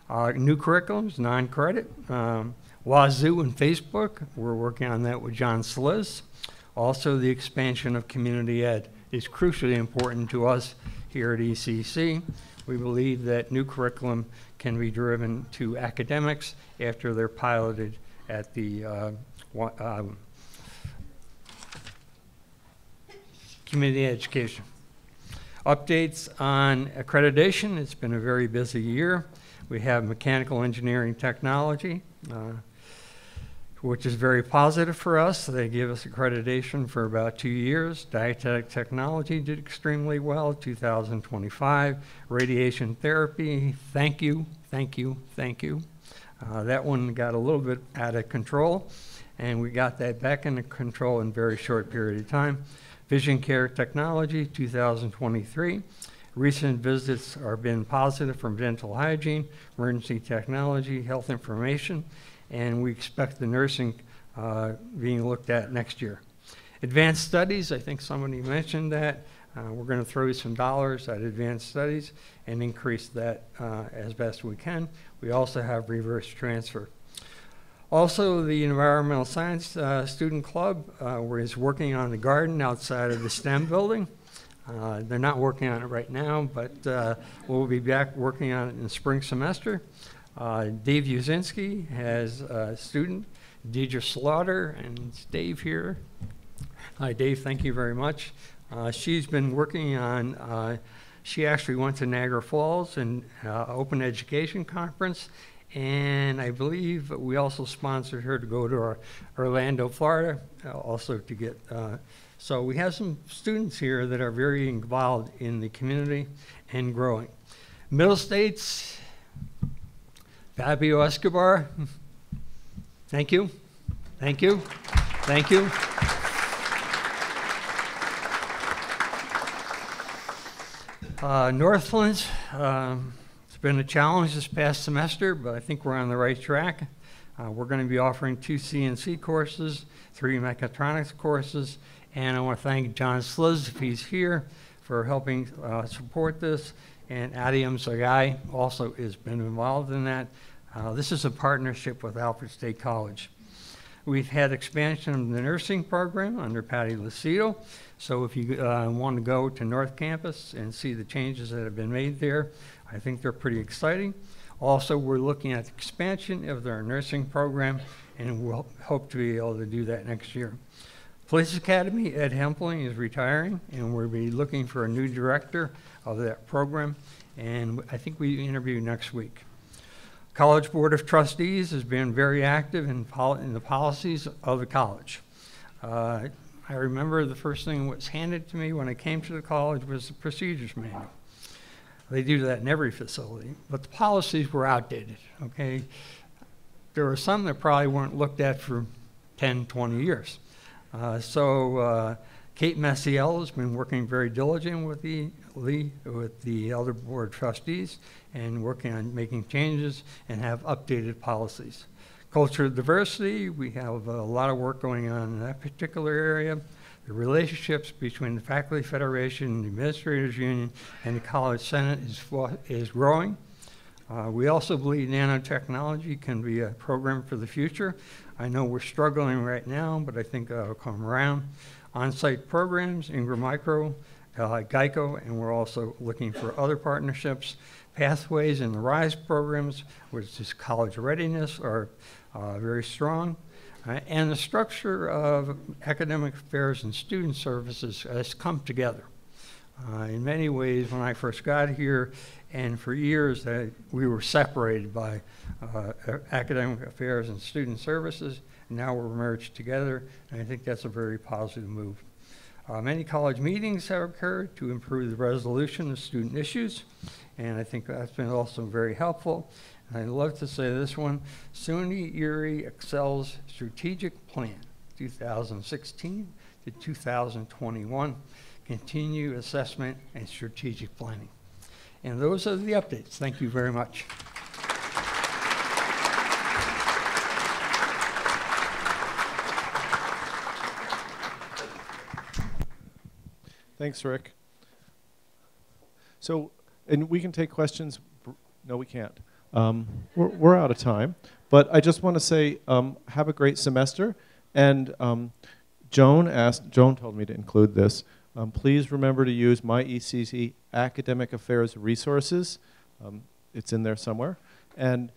New curriculums, non-credit, Wazoo and Facebook, we're working on that with John Sliz. Also, the expansion of community ed is crucially important to us here at ECC. We believe that new curriculum can be driven to academics after they're piloted at the community education. Updates on accreditation. It's been a very busy year. We have mechanical engineering technology, which is very positive for us. They give us accreditation for about 2 years. Dietetic technology did extremely well, 2025. Radiation therapy, thank you, thank you, thank you. That one got a little bit out of control, and we got that back into control in a very short period of time. Vision care technology, 2023. Recent visits have been positive from dental hygiene, emergency technology, health information, and we expect the nursing being looked at next year. Advanced studies, I think somebody mentioned that. We're going to throw some dollars at advanced studies and increase that as best we can. We also have reverse transfer. Also, the Environmental Science Student Club is working on the garden outside of the STEM building. They're not working on it right now, but we'll be back working on it in the spring semester. Dave Uzinski has a student, Deidre Slaughter, and it's Dave here. Hi, Dave, thank you very much. She's been working on, she actually went to Niagara Falls and Open Education Conference, And I believe we also sponsored her to go to Orlando, Florida, also to get, so we have some students here that are very involved in the community and growing. Middle States, Fabio Escobar, thank you, thank you, thank you. Northlands, it's been a challenge this past semester, but I think we're on the right track. We're going to be offering 2 CNC courses, 3 mechatronics courses, and I want to thank John Sliz, if he's here, for helping support this, and Adiam Zagai also has been involved in that. This is a partnership with Alfred State College. We've had expansion of the nursing program under Patty Lucido. So if you want to go to North Campus and see the changes that have been made there, I think they're pretty exciting. Also, we're looking at the expansion of their nursing program, and we'll hope to be able to do that next year. Police Academy, Ed Hempling is retiring, and we'll be looking for a new director of that program, and I think we interview next week. College Board of Trustees has been very active in the policies of the college. I remember the first thing that was handed to me when I came to the college was the procedures manual. They do that in every facility, but the policies were outdated, okay? There were some that probably weren't looked at for 10, 20 years. Kate Maciel has been working very diligently with the Elder Board Trustees and working on making changes and have updated policies. Cultural diversity, we have a lot of work going on in that particular area. The relationships between the Faculty Federation, the Administrators Union, and the College Senate is growing. We also believe nanotechnology can be a program for the future. I know we're struggling right now, but I think it'll come around. On-site programs, Ingram Micro, Geico, and we're also looking for other partnerships. Pathways and the RISE programs, which is college readiness, are very strong. And the structure of academic affairs and student services has come together. In many ways, when I first got here, and for years we were separated by academic affairs and student services. Now we're merged together, and I think that's a very positive move. Many college meetings have occurred to improve the resolution of student issues, and I think that's been also very helpful. And I'd love to say this one, SUNY Erie Excels Strategic Plan, 2016 to 2021, continue assessment and strategic planning. And those are the updates. Thank you very much. Thanks, Rick. So, and we can take questions. No, we can't. We're out of time. But I just want to say, have a great semester. And Joan told me to include this. Please remember to use my ECC Academic Affairs resources. It's in there somewhere. And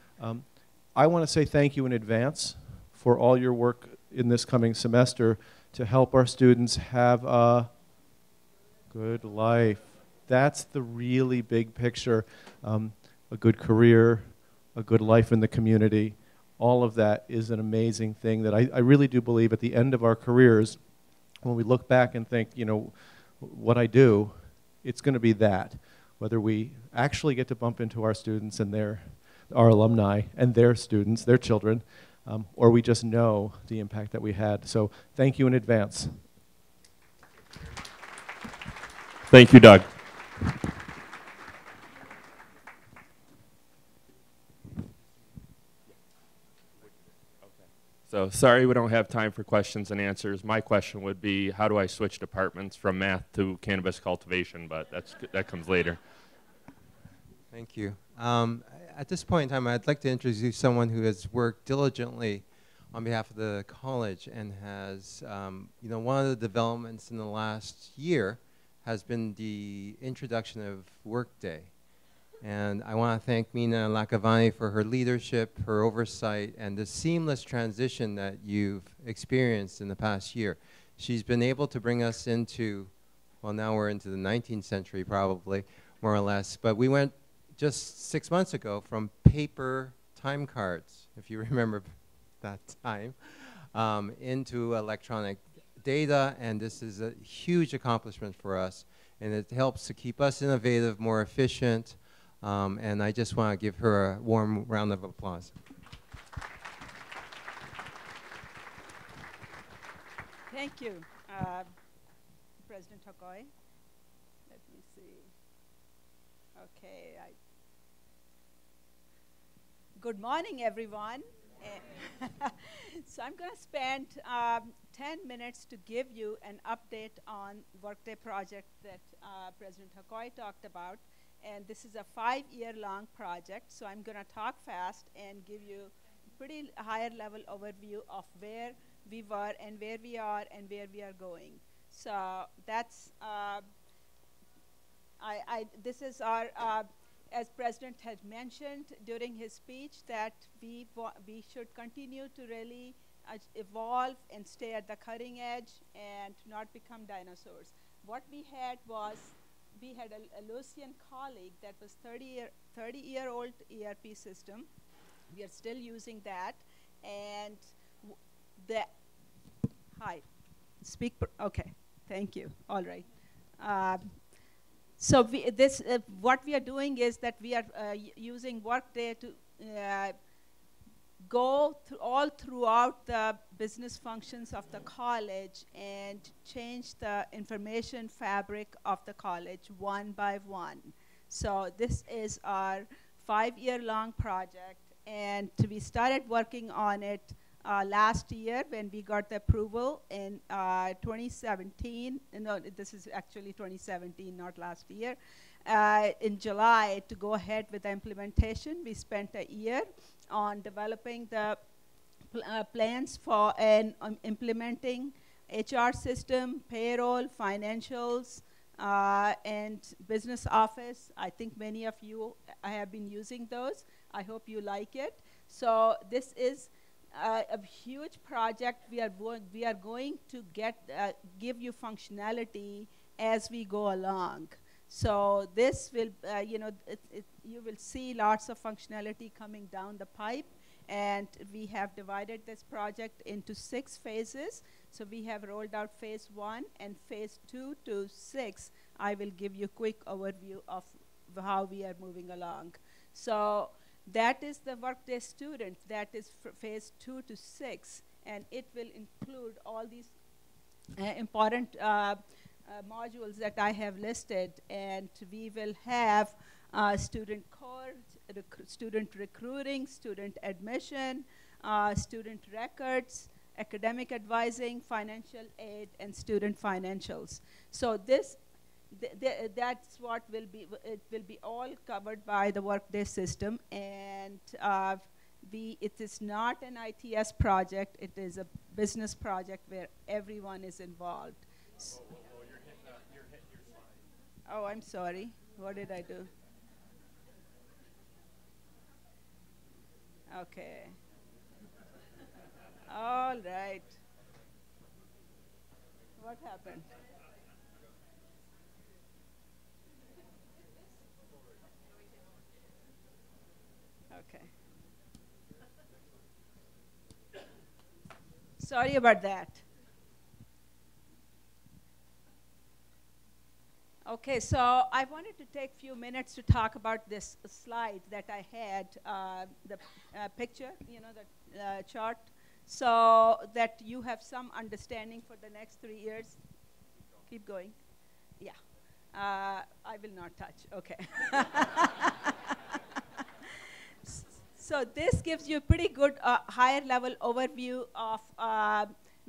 I want to say thank you in advance for all your work in this coming semester to help our students have a good life. That's the really big picture. A good career, a good life in the community. All of that is an amazing thing that I really do believe at the end of our careers, when we look back and think, you know, what I do, it's going to be that. Whether we actually get to bump into our students and our alumni and their students, their children, or we just know the impact that we had. So thank you in advance. Thank you, Doug. So sorry we don't have time for questions and answers. My question would be, how do I switch departments from math to cannabis cultivation? But that comes later. Thank you. At this point in time, I'd like to introduce someone who has worked diligently on behalf of the college and has, one of the developments in the last year has been the introduction of Workday. And I want to thank Mina Lakavani for her leadership, her oversight, and the seamless transition that you've experienced in the past year. She's been able to bring us into, well, now we're into the 19th century probably, more or less, but we went just 6 months ago from paper time cards, if you remember that time, into electronic data, and this is a huge accomplishment for us, and it helps to keep us innovative, more efficient, and I just want to give her a warm round of applause. Thank you, President Hakoy. Let me see. Okay. Good morning, everyone. So I'm going to spend 10 minutes to give you an update on Workday project that President Hakoy talked about. And this is a 5-year-long project, so I'm going to talk fast and give you a pretty higher level overview of where we were and where we are and where we are going. So that's, this is our, as President had mentioned during his speech, that we should continue to really evolve and stay at the cutting edge and not become dinosaurs. What we had was, we had a Lucian colleague that was 30-year-old ERP system. We are still using that, and hi, speak, okay, thank you, all right. So what we are doing is that we are using Workday to go all throughout the business functions of the college and change the information fabric of the college one by one. So this is our 5-year-long project, and we started working on it last year when we got the approval in 2017. No, this is actually 2017, not last year. In July, to go ahead with the implementation, we spent a year on developing the plans for implementing HR system, payroll, financials, and business office. I think many of you have been using those. I hope you like it. So this is a huge project. We are going to give you functionality as we go along. So this will, you will see lots of functionality coming down the pipe, and we have divided this project into 6 phases. So we have rolled out phase 1 and phase 2 to 6. I will give you a quick overview of how we are moving along. So that is the Workday student. That is phase 2 to 6, and it will include all these important modules that I have listed, and we will have student core, student recruiting, student admission, student records, academic advising, financial aid, and student financials. So this, that's what will be, it will be all covered by the Workday system, and it is not an ITS project, it is a business project where everyone is involved. You're hitting your slide. Oh, I'm sorry. What did I do? Okay. All right. What happened? Okay. Sorry about that. Okay, so I wanted to take a few minutes to talk about this slide that I had, the picture, the chart, so that you have some understanding for the next 3 years. Keep going. Yeah. I will not touch. Okay. So this gives you a pretty good higher level overview of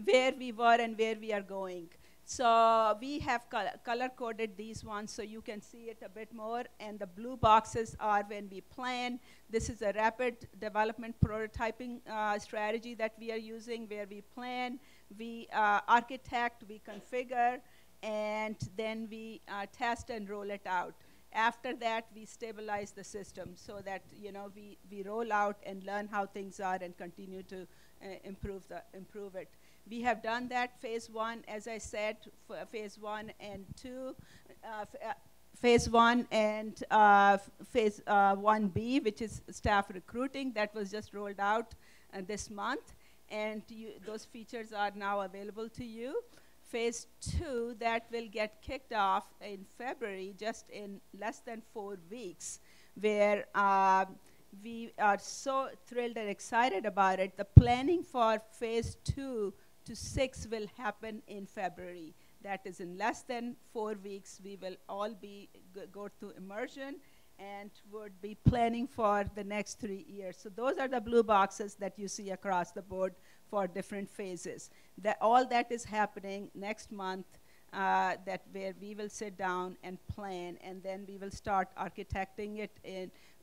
where we were and where we are going. So we have color-coded these ones so you can see it a bit more, and the blue boxes are when we plan. This is a rapid development prototyping strategy that we are using, where we plan, we architect, we configure, and then we test and roll it out. After that, we stabilize the system so that we roll out and learn how things are and continue to improve it. We have done that phase 1, as I said, phase 1 and 2. phase 1 and phase 1B, which is staff recruiting, that was just rolled out this month. And those features are now available to you. Phase 2, that will get kicked off in February, just in less than 4 weeks, where we are so thrilled and excited about it. The planning for phase 2 to 6 will happen in February. That is in less than 4 weeks. We will all go through immersion and would be planning for the next 3 years. So those are the blue boxes that you see across the board for different phases. All that is happening next month, where we will sit down and plan, and then we will start architecting it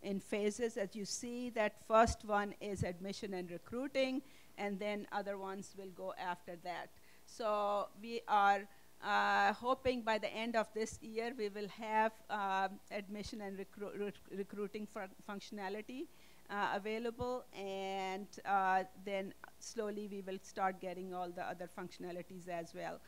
in phases. As you see, that first one is admission and recruiting, and then other ones will go after that. So we are hoping by the end of this year, we will have admission and recruiting functionality available, and then slowly we will start getting all the other functionalities as well.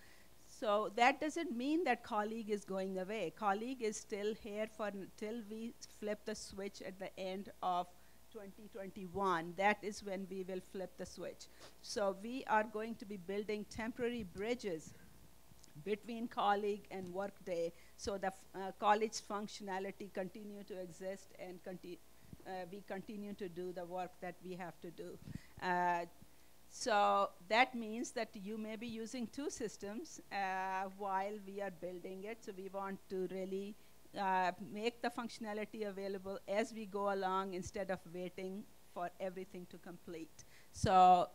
So that doesn't mean that colleague is going away. Colleague is still here until we flip the switch at the end of 2021. That is when we will flip the switch. So we are going to be building temporary bridges between colleague and workday, so the college functionality continue to exist and we continue to do the work that we have to do. So that means that you may be using 2 systems while we are building it. So we want to really make the functionality available as we go along instead of waiting for everything to complete. So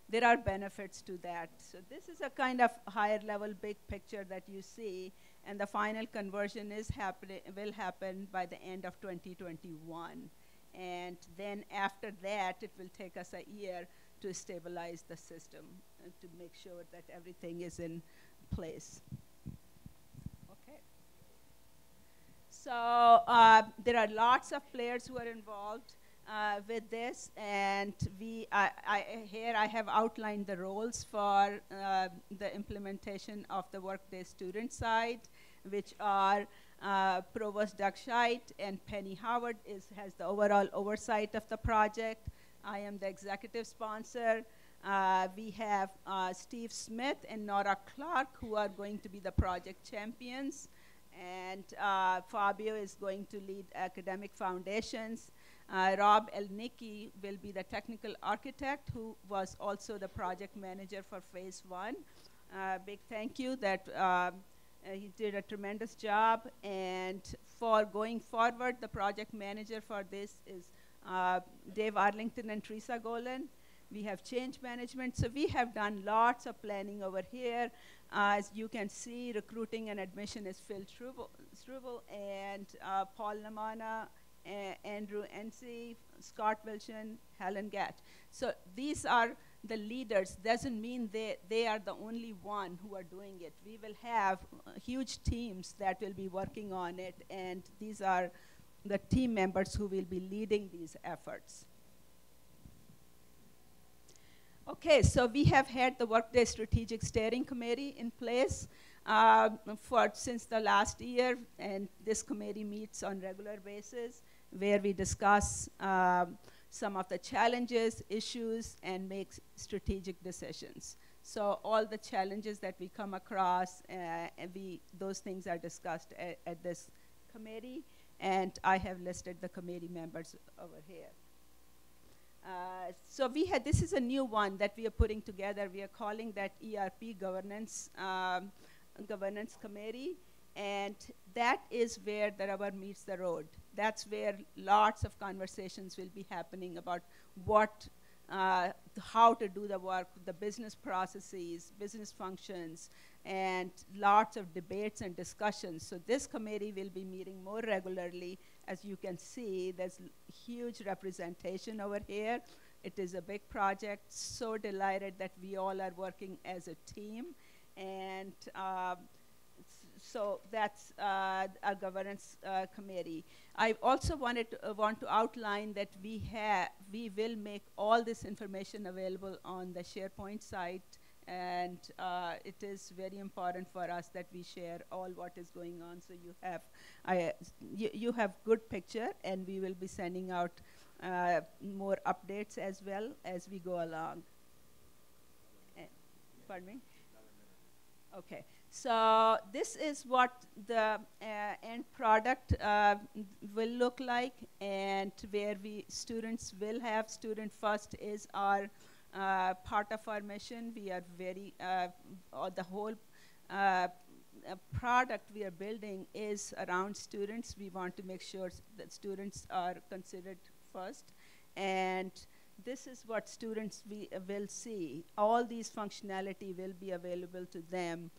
there are benefits to that. So this is a kind of higher level big picture that you see, and the final conversion will happen by the end of 2021. And then after that, it will take us a year to stabilize the system and to make sure that everything is in place. Okay. So there are lots of players who are involved with this, and here I have outlined the roles for the implementation of the Workday student side, which are Provost Doug Scheit and Penny Howard has the overall oversight of the project. I am the executive sponsor. We have Steve Smith and Nora Clark, who are going to be the project champions. And Fabio is going to lead academic foundations. Rob Elnicki will be the technical architect, who was also the project manager for phase 1. Big thank you that he did a tremendous job. And for going forward, the project manager for this is Dave Arlington and Teresa Golan. We have change management. So we have done lots of planning over here. As you can see, recruiting and admission is Phil Struble and Paul Lamana, Andrew Ensi, Scott Wilson, Helen Gatt. So these are the leaders. Doesn't mean they are the only one who are doing it. We will have huge teams that will be working on it, and these are the team members who will be leading these efforts. Okay, so we have had the Workday Strategic Steering Committee in place since the last year, and this committee meets on regular basis where we discuss some of the challenges, issues, and make strategic decisions. So all the challenges that we come across, those things are discussed at this committee, and I have listed the committee members over here. So this is a new one that we are putting together. We are calling that ERP governance committee, and that is where the rubber meets the road. That's where lots of conversations will be happening about how to do the work, the business processes, business functions, and lots of debates and discussions. So this committee will be meeting more regularly. As you can see, there's huge representation over here. It is a big project. So delighted that we all are working as a team. And so that's a governance committee. I also want to outline that we will make all this information available on the SharePoint site And it is very important for us that we share all what is going on, so you have good picture, and we will be sending out more updates as well as we go along. Pardon me? Okay, so this is what the end product will look like, and where students will have student first is our part of our mission. We are very, the whole product we are building is around students. We want to make sure that students are considered first, and this is what students will see. All these functionality will be available to them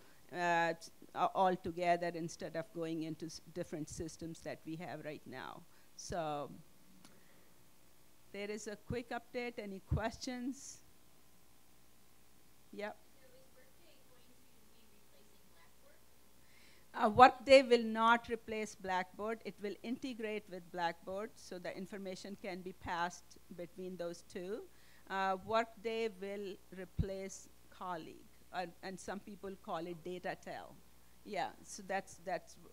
all together instead of going into different systems that we have right now. So there is a quick update. Any questions? Yep. Workday will not replace Blackboard. It will integrate with Blackboard, so the information can be passed between those two. Workday will replace Colleague, and some people call it DataTel. Yeah, so that's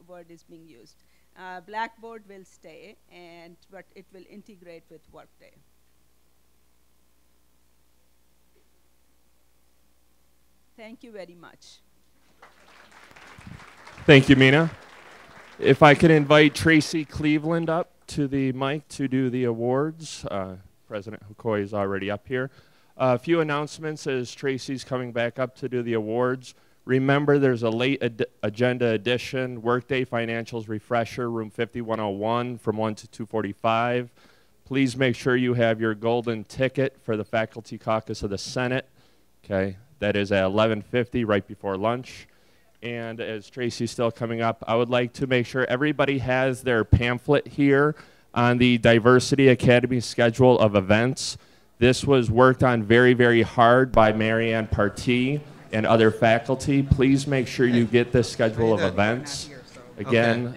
word is being used. Blackboard will stay, but it will integrate with Workday. Thank you very much. Thank you, Mina. If I could invite Tracy Cleveland up to the mic to do the awards. President Hukoi is already up here. A few announcements as Tracy's coming back up to do the awards. Remember, there's a late agenda edition, Workday Financials Refresher, room 5101 from 1 to 2:45. Please make sure you have your golden ticket for the Faculty Caucus of the Senate. Okay, that is at 11:50, right before lunch. And as Tracy's still coming up, I would like to make sure everybody has their pamphlet here on the Diversity Academy schedule of events. This was worked on very, very hard by Marianne Partee and other faculty. Please make sure you get this schedule of events. Again,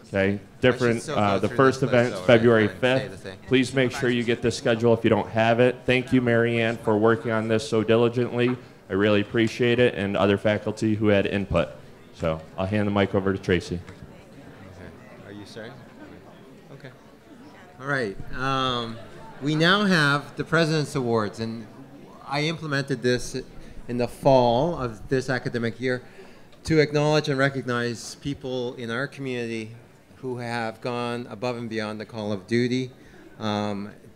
okay, different, the first event, February 5th. Please make sure you get this schedule if you don't have it. Thank you, Marianne, for working on this so diligently. I really appreciate it, and other faculty who had input. So I'll hand the mic over to Tracy. Okay. Are you starting? Okay. All right. We now have the President's Awards, and I implemented this in the fall of this academic year to acknowledge and recognize people in our community who have gone above and beyond the call of duty.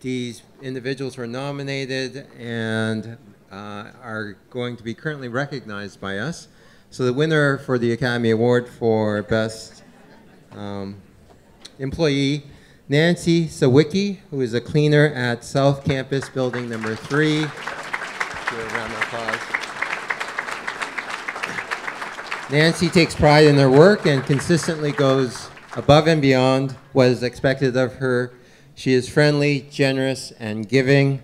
These individuals were nominated and are going to be currently recognized by us. So the winner for the Academy Award for Best Employee, Nancy Sawicki, who is a cleaner at South Campus Building number 3. Give a round of applause. Nancy takes pride in her work and consistently goes above and beyond what is expected of her. She is friendly, generous, and giving,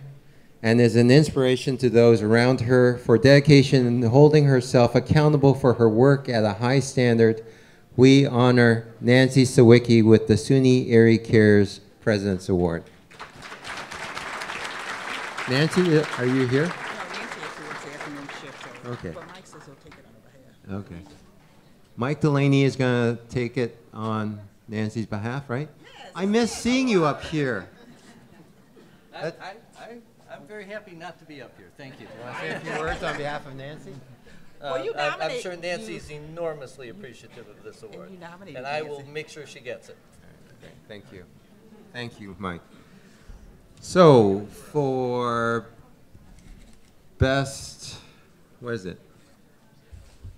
and is an inspiration to those around her for dedication and holding herself accountable for her work at a high standard. We honor Nancy Sawicki with the SUNY Erie Cares President's Award. Nancy, are you here? No, Nancy actually works the afternoon shift, so Okay. but Mike says he'll take it on her behalf. Okay. Mike Delaney is going to take it on Nancy's behalf, right? Yes, I miss seeing you up here. I'm very happy not to be up here. Thank you. Want to say a few words on behalf of Nancy? Well, you I'm nominate- sure Nancy's enormously appreciative of this award. you nominated And I will Nancy. make sure she gets it. Okay, thank you. Thank you, Mike. So, for best, what is it?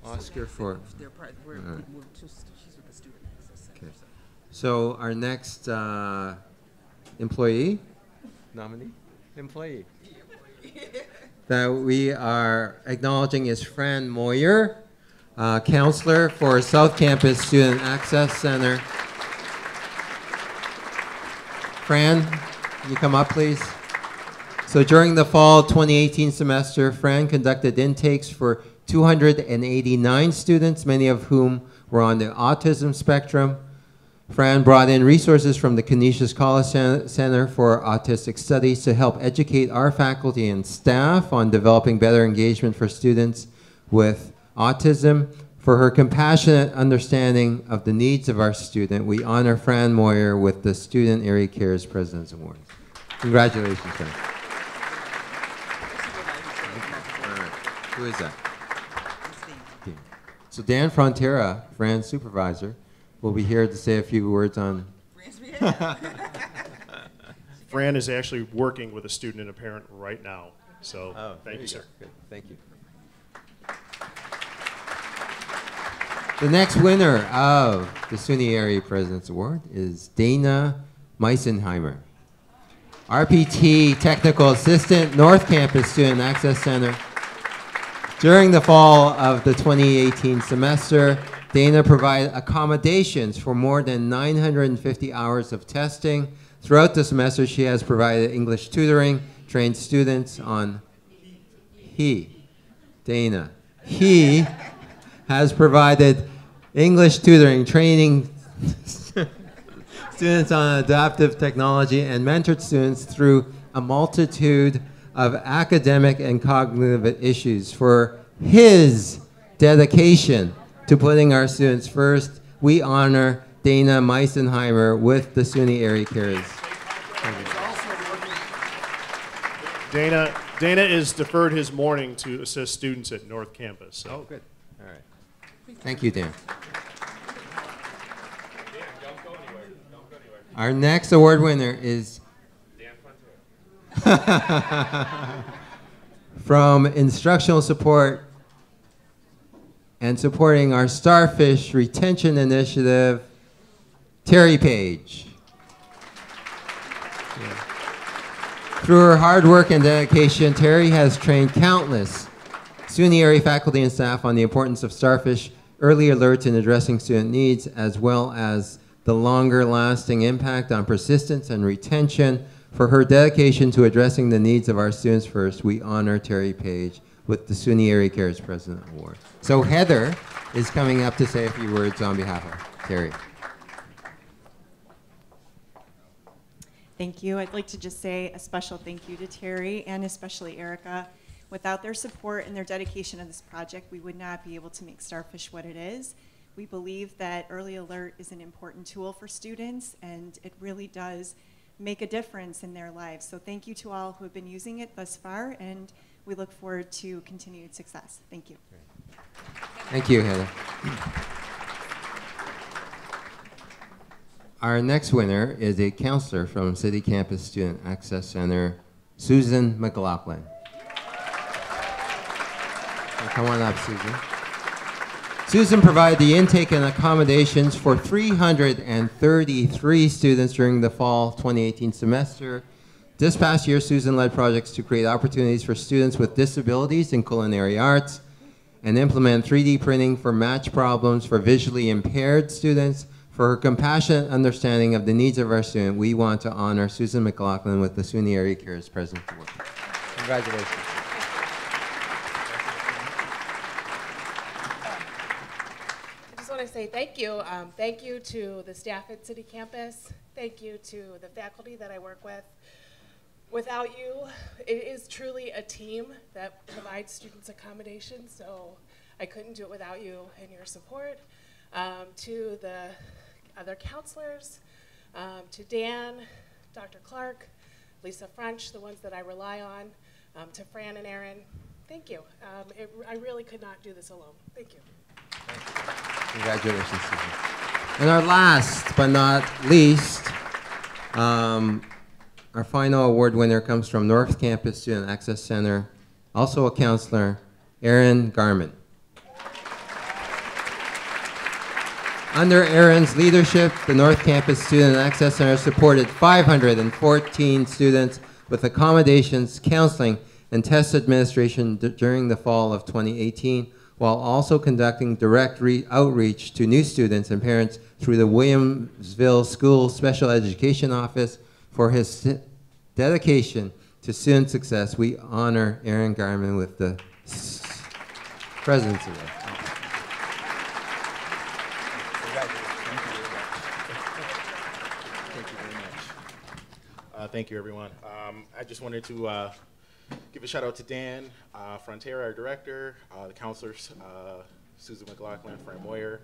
Oscar for, They're part, we're she's with the student access center. okay. So our next employee, nominee, employee, that we are acknowledging is Fran Moyer, counselor for South Campus Student Access Center. Fran, can you come up, please? So during the fall 2018 semester, Fran conducted intakes for 289 students, many of whom were on the autism spectrum. Fran brought in resources from the Canisius College Center for Autistic Studies to help educate our faculty and staff on developing better engagement for students with autism. For her compassionate understanding of the needs of our student, we honor Fran Moyer with the Student Area Cares President's Award. Congratulations, Fran. Who is that? So Dan Frontera, Fran's supervisor, will be here to say a few words on... Fran is actually working with a student and a parent right now. So thank you, sir. Good. Thank you. The next winner of the SUNY Area President's Award is Dana Meisenheimer, RPT Technical Assistant, North Campus Student Access Center. During the fall of the 2018 semester, Dana provided accommodations for more than 950 hours of testing. Throughout the semester, she has provided English tutoring, trained students on Dana has provided English tutoring, training students on adaptive technology, and mentored students through a multitude of academic and cognitive issues. For his dedication to putting our students first, we honor Dana Meisenheimer with the SUNY Area Cares. Dana is deferred his morning to assist students at North Campus. So. Oh, good. All right. Thank you, Dan. Our next award winner is from Instructional Support and supporting our Starfish Retention Initiative, Terry Page. Through her hard work and dedication, Terry has trained countless SUNY area faculty and staff on the importance of Starfish early alerts in addressing student needs, as well as the longer-lasting impact on persistence and retention. For her dedication to addressing the needs of our students first, we honor Terry Page with the SUNY Area Cares President Award. So Heather is coming up to say a few words on behalf of Terry. Thank you. I'd like to just say a special thank you to Terry and especially Erica. Without their support and their dedication of this project, we would not be able to make Starfish what it is. We believe that early alert is an important tool for students, and it really does make a difference in their lives. So thank you to all who have been using it thus far, and we look forward to continued success. Thank you. Thank you, Heather. Our next winner is a counselor from City Campus Student Access Center, Susan McLaughlin. Come on up, Susan. Susan provided the intake and accommodations for 333 students during the fall 2018 semester. This past year, Susan led projects to create opportunities for students with disabilities in culinary arts and implement 3D printing for match problems for visually impaired students. For her compassionate understanding of the needs of our students, we want to honor Susan McLaughlin with the SUNY Area Cares President's Award. Congratulations. I just want to say thank you. Thank you to the staff at City Campus. Thank you to the faculty that I work with. Without you, it is truly a team that provides students accommodations, so I couldn't do it without you and your support. To the other counselors, to Dan, Dr. Clark, Lisa French, the ones that I rely on, to Fran and Aaron, thank you. I really could not do this alone. Thank you. Congratulations, Susan. And our last but not least, our final award winner comes from North Campus Student Access Center, also a counselor, Aaron Garman. Under Aaron's leadership, the North Campus Student Access Center supported 514 students with accommodations, counseling, and test administration during the fall of 2018, while also conducting direct outreach to new students and parents through the Williamsville School Special Education Office. For his dedication to student success, we honor Aaron Garman with the President's Award. Thank you, everyone. I just wanted to give a shout out to Dan Frontera, our director, the counselors, Susan McLaughlin, Fran Moyer,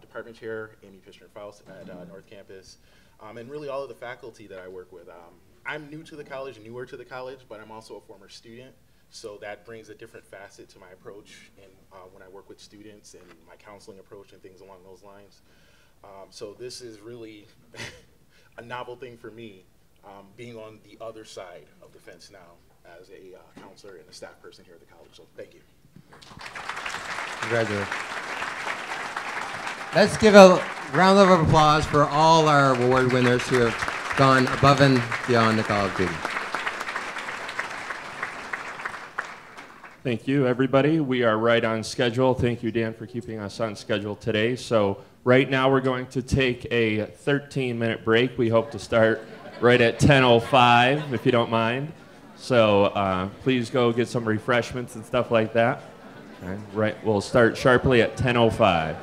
department chair, Amy Pishner-Faust at North Campus, and really all of the faculty that I work with. I'm newer to the college, but I'm also a former student, so that brings a different facet to my approach and when I work with students and my counseling approach and things along those lines. So this is really a novel thing for me, being on the other side of the fence now as a counselor and a staff person here at the college. So thank you. Congratulations. Let's give a round of applause for all our award winners who have gone above and beyond the call of duty. Thank you, everybody. We are right on schedule. Thank you, Dan, for keeping us on schedule today. So right now we're going to take a 13-minute break. We hope to start right at 10:05, if you don't mind. So please go get some refreshments and stuff like that. Okay. Right, we'll start sharply at 10:05.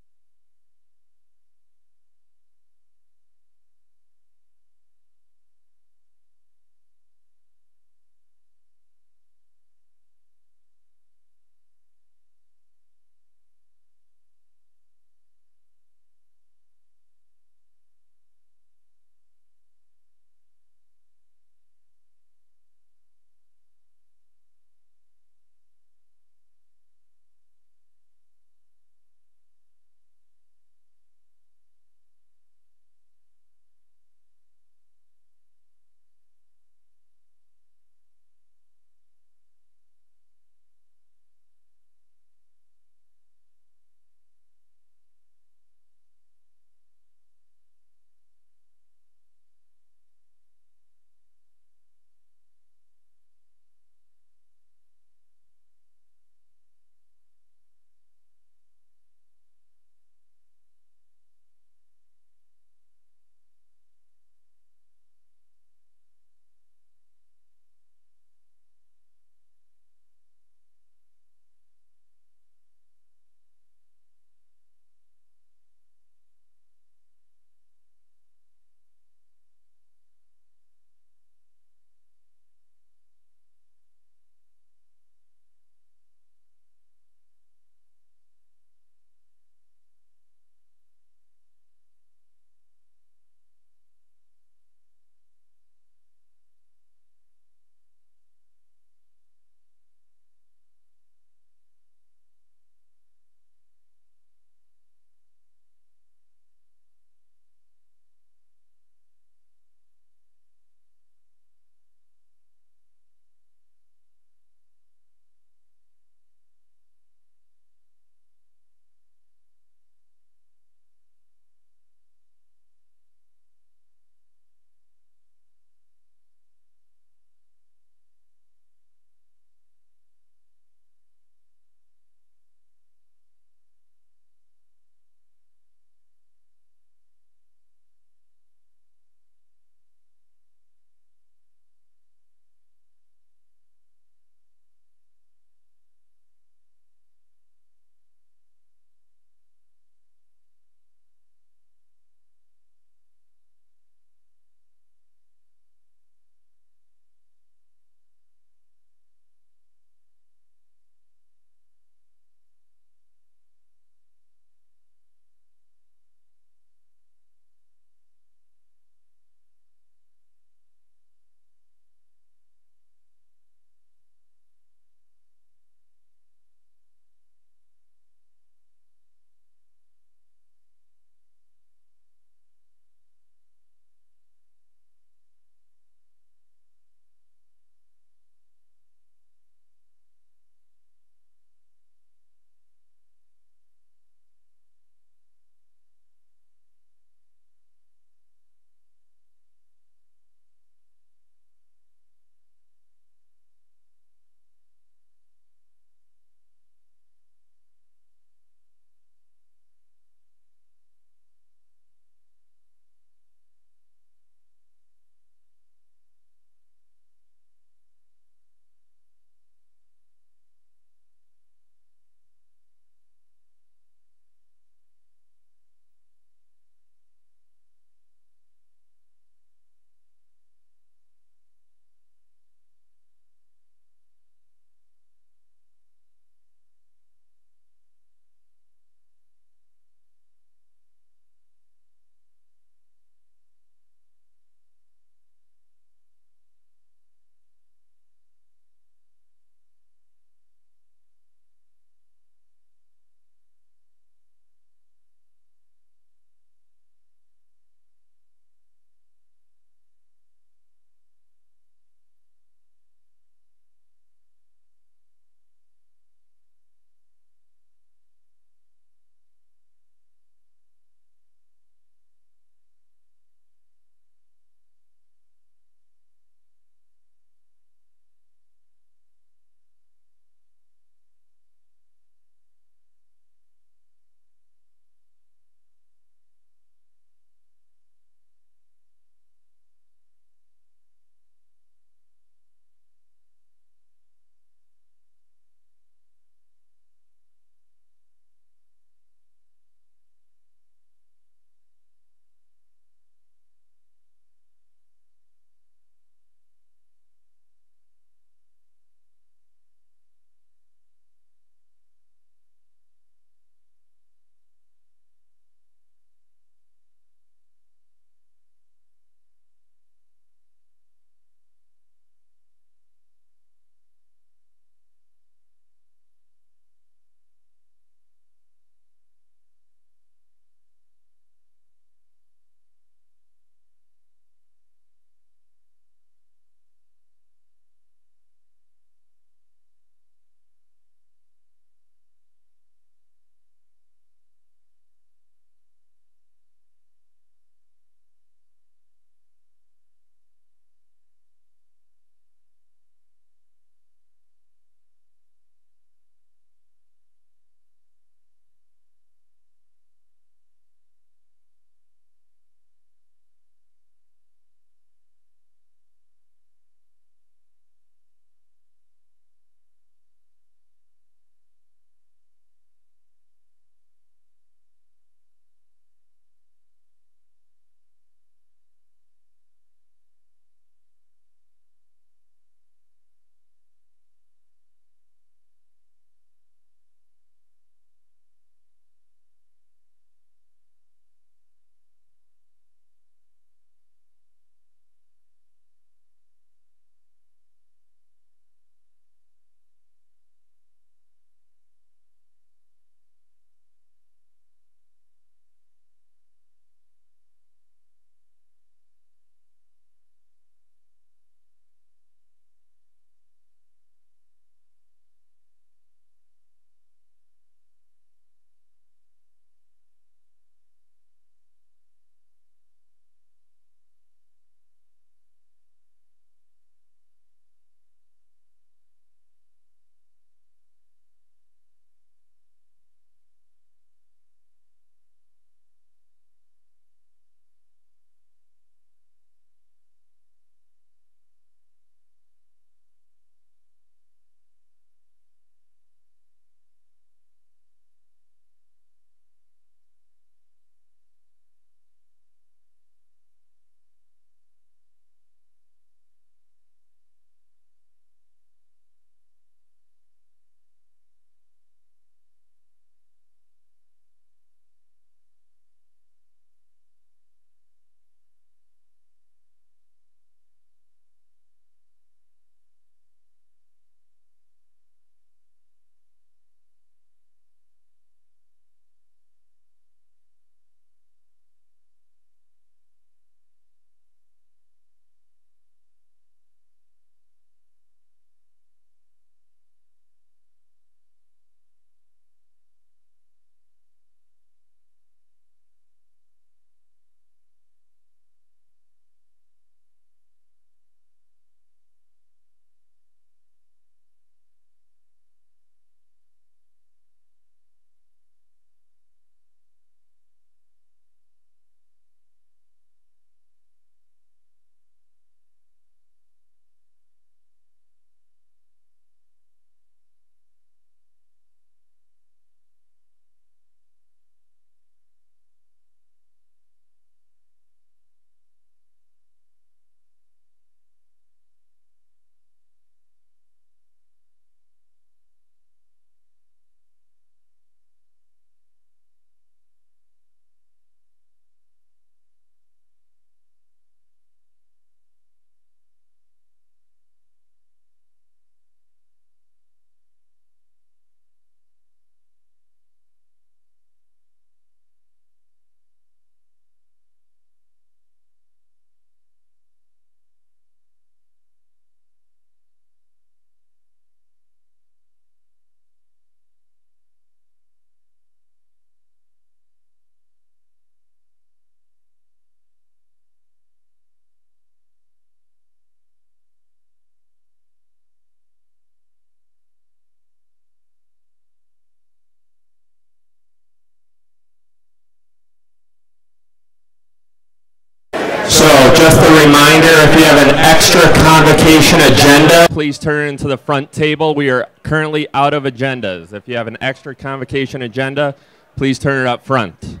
Convocation agenda, please turn into the front table. We are currently out of agendas. If you have an extra Convocation agenda, please turn it up front.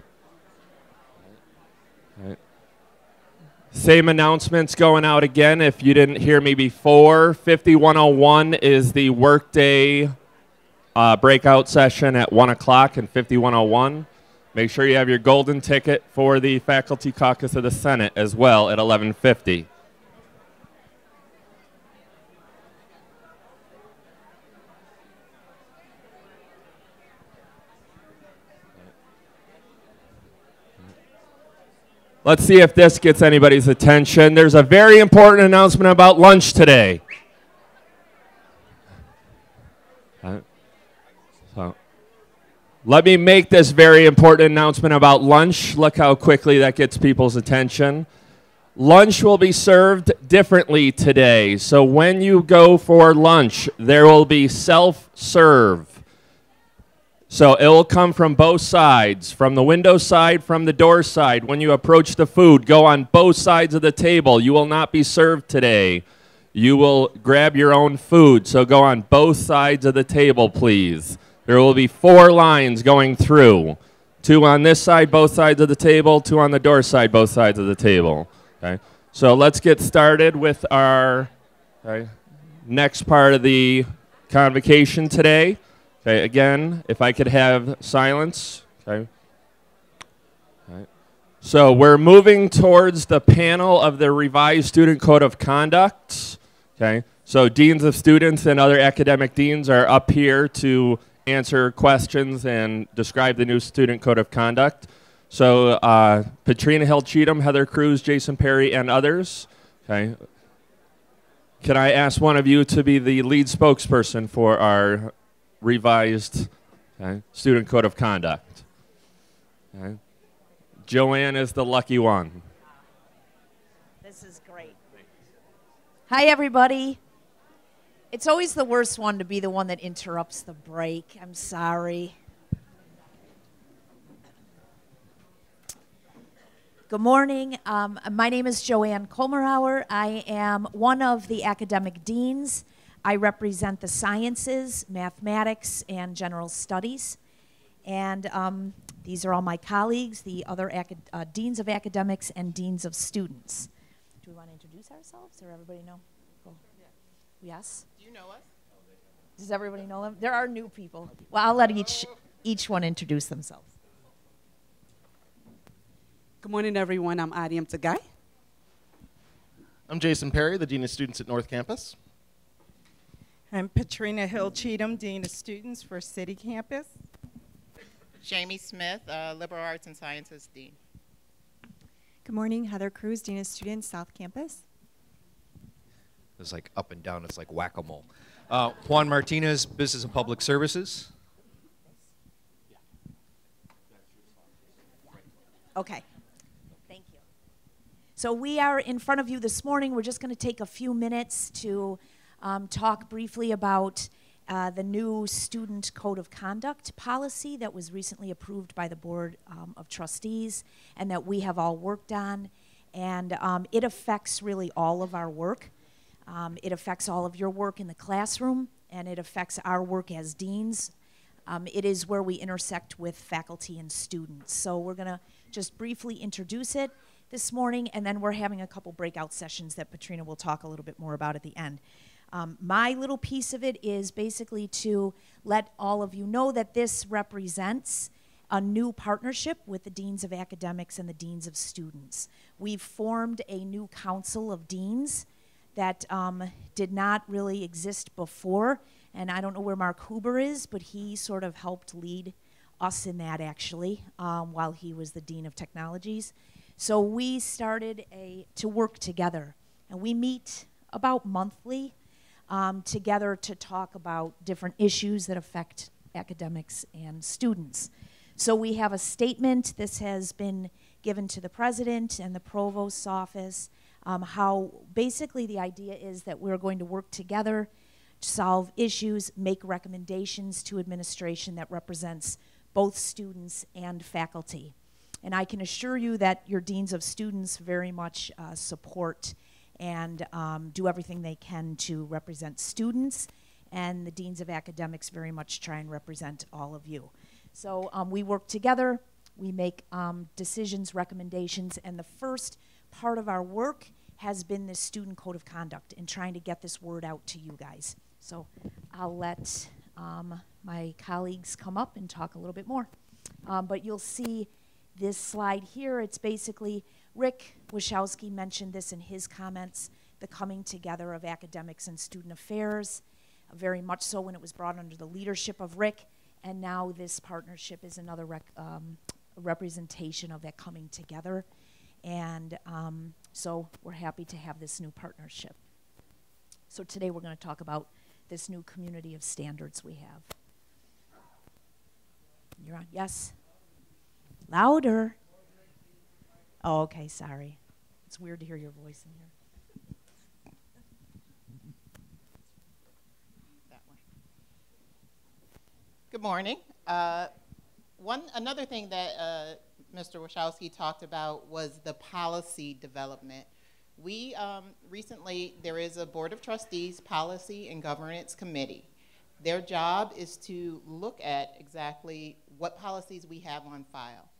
Same announcements going out again. If you didn't hear me before, 5101 is the workday breakout session at 1 o'clock in 5101. Make sure you have your golden ticket for the Faculty Caucus of the Senate as well at 11:50. Let's see if this gets anybody's attention. There's a very important announcement about lunch today. So, let me make this very important announcement about lunch. Look how quickly that gets people's attention. Lunch will be served differently today. So when you go for lunch, there will be self-serve. So it will come from both sides, from the window side, from the door side. When you approach the food, go on both sides of the table. You will not be served today. You will grab your own food. So go on both sides of the table, please. There will be 4 lines going through. 2 on this side, both sides of the table. 2 on the door side, both sides of the table. Okay. So let's get started with our next part of the convocation today. Okay, again, if I could have silence. Okay. All right. So we're moving towards the panel of the revised Student Code of Conduct. Okay. So deans of students and other academic deans are up here to answer questions and describe the new Student Code of Conduct. So Patrina Hill-Cheatham, Heather Cruz, Jason Perry, and others. Okay. Can I ask one of you to be the lead spokesperson for our revised Student Code of Conduct? Okay. Joanne is the lucky one. This is great. Hi, everybody. It's always the worst one to be the one that interrupts the break. I'm sorry. Good morning. My name is Joanne Kolmerhauer. I am one of the academic deans. I represent the sciences, mathematics, and general studies. And these are all my colleagues, the other deans of academics and deans of students. Do we want to introduce ourselves, or everybody know? Cool. Yeah. Yes? Do you know us? Does everybody know them? There are new people. Well, I'll let each one introduce themselves. Good morning, everyone. I'm Adiam Tagay. I'm Jason Perry, the Dean of Students at North Campus. I'm Patrina Hill-Cheatham, Dean of Students for City Campus. Jamie Smith, Liberal Arts and Sciences Dean. Good morning, Heather Cruz, Dean of Students, South Campus. It's like up and down, it's like whack-a-mole. Juan Martinez, Business and Public Services. Okay. Thank you. So we are in front of you this morning. We're just going to take a few minutes to talk briefly about the new Student Code of Conduct policy that was recently approved by the Board of Trustees and that we have all worked on. And it affects really all of our work. It affects all of your work in the classroom, and it affects our work as deans. It is where we intersect with faculty and students. So we're going to just briefly introduce it this morning, and then we're having a couple breakout sessions that Patrina will talk a little bit more about at the end. My little piece of it is basically to let all of you know that this represents a new partnership with the Deans of Academics and the Deans of Students. We've formed a new Council of Deans that did not really exist before, and I don't know where Mark Huber is, but he sort of helped lead us in that actually while he was the Dean of Technologies. So we started to work together, and we meet about monthly together to talk about different issues that affect academics and students. So we have a statement. This has been given to the president and the provost's office, how basically the idea is that we're going to work together to solve issues, make recommendations to administration that represents both students and faculty. And I can assure you that your deans of students very much support and do everything they can to represent students, and the deans of academics very much try and represent all of you. So we work together, we make decisions, recommendations, and the first part of our work has been this student code of conduct and trying to get this word out to you guys. So I'll let my colleagues come up and talk a little bit more. But you'll see this slide here. It's basically, Rick Wachowski mentioned this in his comments, the coming together of academics and student affairs, very much so when it was brought under the leadership of Rick, and now this partnership is another representation of that coming together. And so we're happy to have this new partnership. So today we're going to talk about this new community of standards we have. You're on, yes? Louder. Oh, okay, sorry. It's weird to hear your voice in here. Good morning. Another thing that Mr. Wachowski talked about was the policy development. We recently, there is a Board of Trustees Policy and Governance Committee. Their job is to look at exactly what policies we have on file.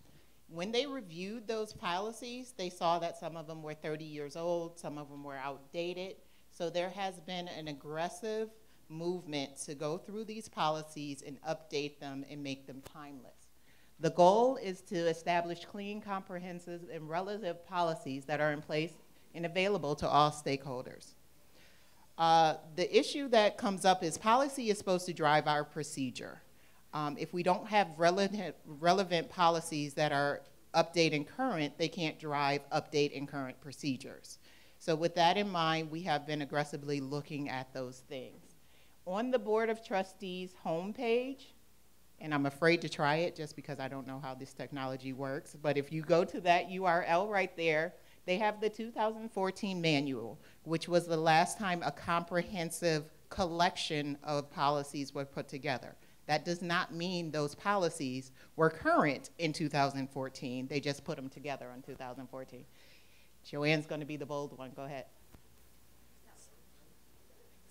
When they reviewed those policies, they saw that some of them were 30 years old, some of them were outdated. So there has been an aggressive movement to go through these policies and update them and make them timeless. The goal is to establish clean, comprehensive, and relative policies that are in place and available to all stakeholders. The issue that comes up is policy is supposed to drive our procedure. If we don't have relevant policies that are update and current, they can't drive update and current procedures. So with that in mind, we have been aggressively looking at those things. On the Board of Trustees homepage, and I'm afraid to try it just because I don't know how this technology works, but if you go to that URL right there, they have the 2014 manual, which was the last time a comprehensive collection of policies were put together. That does not mean those policies were current in 2014. They just put them together in 2014. Joanne's going to be the bold one. Go ahead.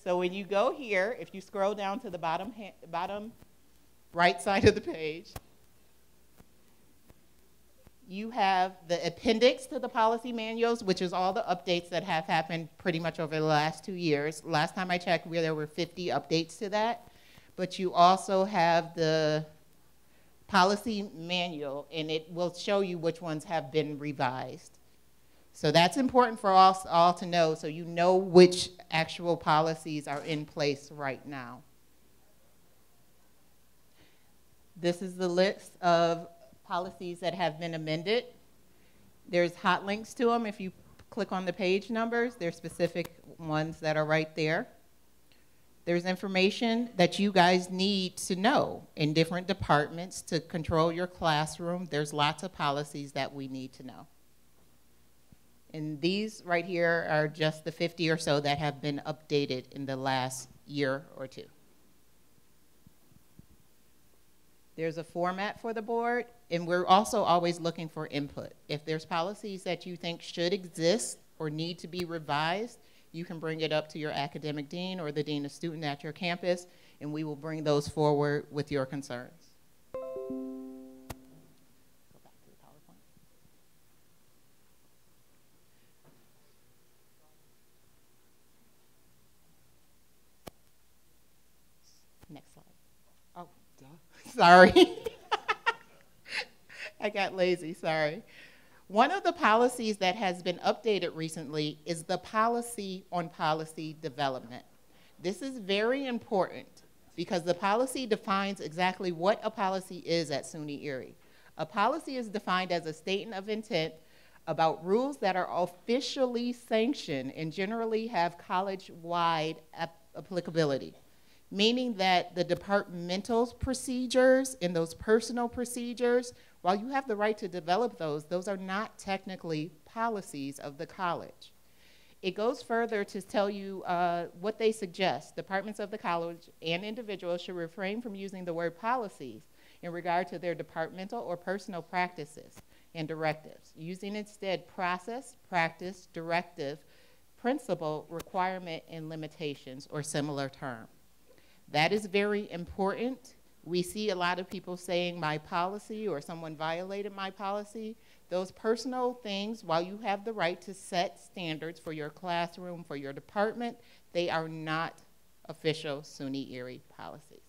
So when you go here, if you scroll down to the bottom right side of the page, you have the appendix to the policy manuals, which is all the updates that have happened pretty much over the last 2 years. Last time I checked, there were 50 updates to that. But you also have the policy manual, and it will show you which ones have been revised. So that's important for us all to know, so you know which actual policies are in place right now. This is the list of policies that have been amended. There's hot links to them. If you click on the page numbers, there's specific ones that are right there. There's information that you guys need to know in different departments to control your classroom. There's lots of policies that we need to know. And these right here are just the 50 or so that have been updated in the last year or two. There's a format for the board, and we're also always looking for input. If there's policies that you think should exist or need to be revised, you can bring it up to your academic dean or the dean of student at your campus, and we will bring those forward with your concerns. Go back to the PowerPoint. Next slide. Oh, duh. Sorry. I got lazy, sorry. One of the policies that has been updated recently is the policy on policy development. This is very important because the policy defines exactly what a policy is at SUNY Erie. A policy is defined as a statement of intent about rules that are officially sanctioned and generally have college-wide applicability, meaning that the departmental procedures and those personal procedures, while you have the right to develop those are not technically policies of the college. It goes further to tell you what they suggest. Departments of the college and individuals should refrain from using the word policies in regard to their departmental or personal practices and directives, using instead process, practice, directive, principle, requirement, and limitations, or similar term. That is very important. We see a lot of people saying my policy or someone violated my policy. Those personal things, while you have the right to set standards for your classroom, for your department, they are not official SUNY Erie policies.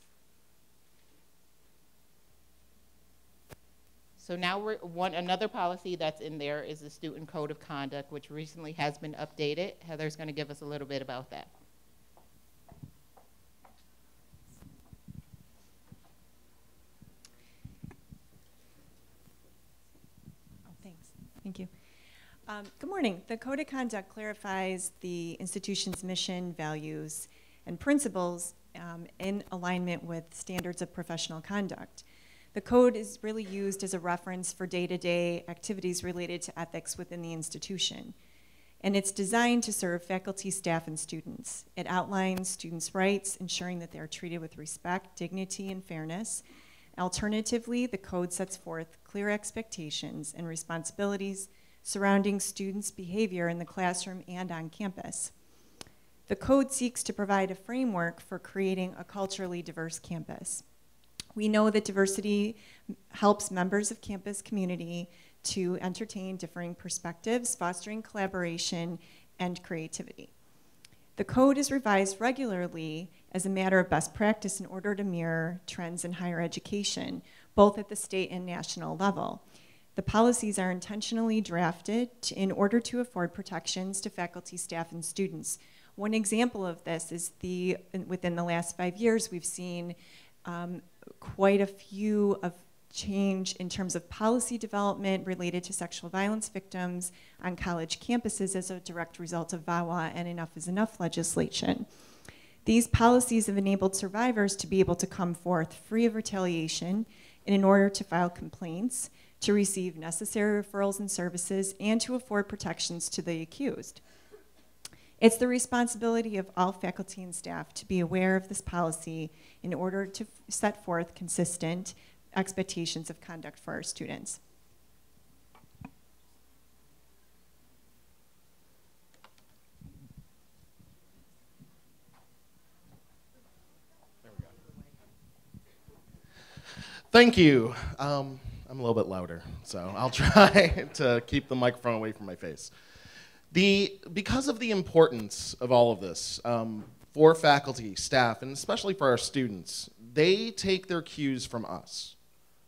So now another policy that's in there is the Student Code of Conduct, which recently has been updated. Heather's going to give us a little bit about that. Thank you. Good morning. The Code of Conduct clarifies the institution's mission, values, and principles in alignment with standards of professional conduct. The code is really used as a reference for day-to-day activities related to ethics within the institution. And it's designed to serve faculty, staff, and students. It outlines students' rights, ensuring that they are treated with respect, dignity, and fairness. Alternatively, the code sets forth clear expectations and responsibilities surrounding students' behavior in the classroom and on campus. The code seeks to provide a framework for creating a culturally diverse campus. We know that diversity helps members of campus community to entertain differing perspectives, fostering collaboration and creativity. The code is revised regularly as a matter of best practice in order to mirror trends in higher education, both at the state and national level. The policies are intentionally drafted in order to afford protections to faculty, staff, and students. One example of this is within the last 5 years, we've seen quite a few of change in terms of policy development related to sexual violence victims on college campuses as a direct result of VAWA and Enough is Enough legislation. These policies have enabled survivors to be able to come forth free of retaliation and in order to file complaints, to receive necessary referrals and services, and to afford protections to the accused. It's the responsibility of all faculty and staff to be aware of this policy in order to set forth consistent expectations of conduct for our students. Thank you. I'm a little bit louder, so I'll try to keep the microphone away from my face. Because of the importance of all of this for faculty, staff, and especially for our students, they take their cues from us.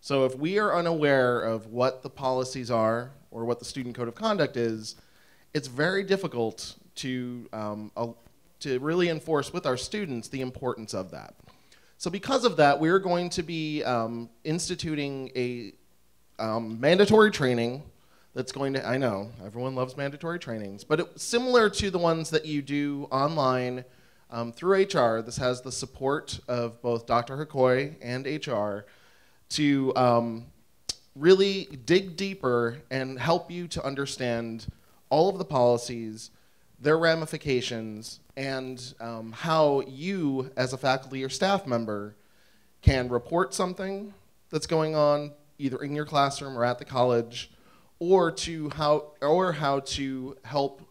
So if we are unaware of what the policies are or what the Student Code of Conduct is, it's very difficult to really enforce with our students the importance of that. So because of that, we're going to be instituting a mandatory training that's going to, I know, everyone loves mandatory trainings, but it's similar to the ones that you do online through HR. This has the support of both Dr. Hakoy and HR to really dig deeper and help you to understand all of the policies, their ramifications, and how you, as a faculty or staff member, can report something that's going on either in your classroom or at the college, or how to help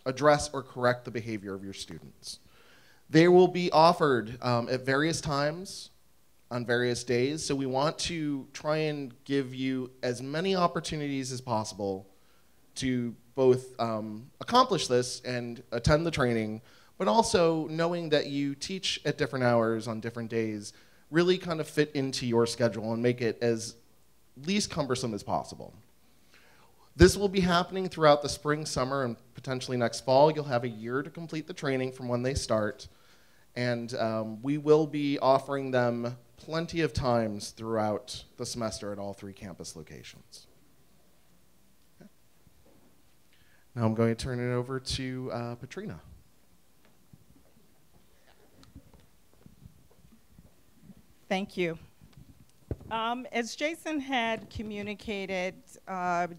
address or correct the behavior of your students. They will be offered at various times on various days, so we want to try and give you as many opportunities as possible to both accomplish this and attend the training, but also knowing that you teach at different hours on different days, really kind of fit into your schedule and make it as least cumbersome as possible. This will be happening throughout the spring, summer, and potentially next fall. You'll have a year to complete the training from when they start, and we will be offering them plenty of times throughout the semester at all 3 campus locations. Okay. Now I'm going to turn it over to Patrina. Thank you. As Jason had communicated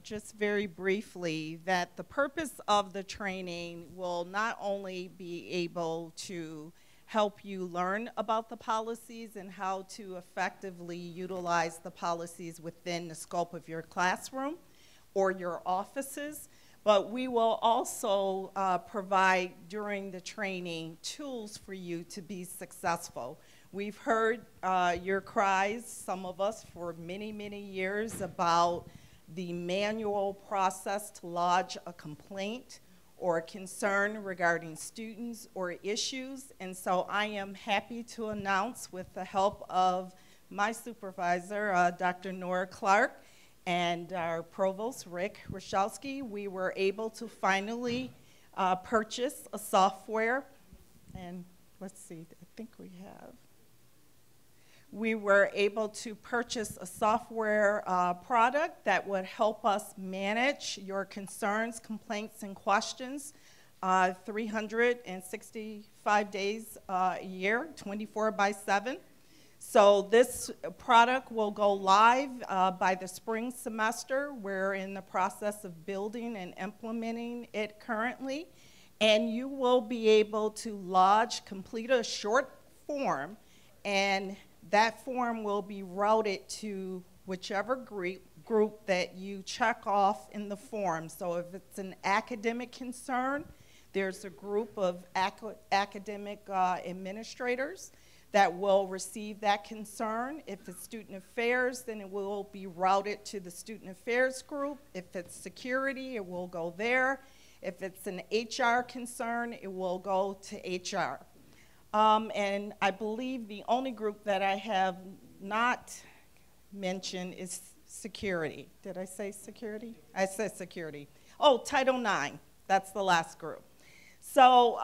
just very briefly, that the purpose of the training will not only be able to help you learn about the policies and how to effectively utilize the policies within the scope of your classroom or your offices, But we will also provide during the training tools for you to be successful. We've heard your cries, some of us, for many, many years about the manual process to lodge a complaint or a concern regarding students or issues. And so I am happy to announce, with the help of my supervisor, Dr. Nora Clark, and our provost, Rick Rashowski, we were able to finally purchase a software. And let's see, I think we have. We were able to purchase a software product that would help us manage your concerns, complaints, and questions 365 days a year, 24/7. So this product will go live by the spring semester. We're in the process of building and implementing it currently. And you will be able to complete a short form, and that form will be routed to whichever group that you check off in the form. So if it's an academic concern, there's a group of academic administrators that will receive that concern. If it's student affairs, then it will be routed to the student affairs group. If it's security, it will go there. If it's an HR concern, it will go to HR. And I believe the only group that I have not mentioned is security. Did I say security? I said security. Oh, Title IX, that's the last group. So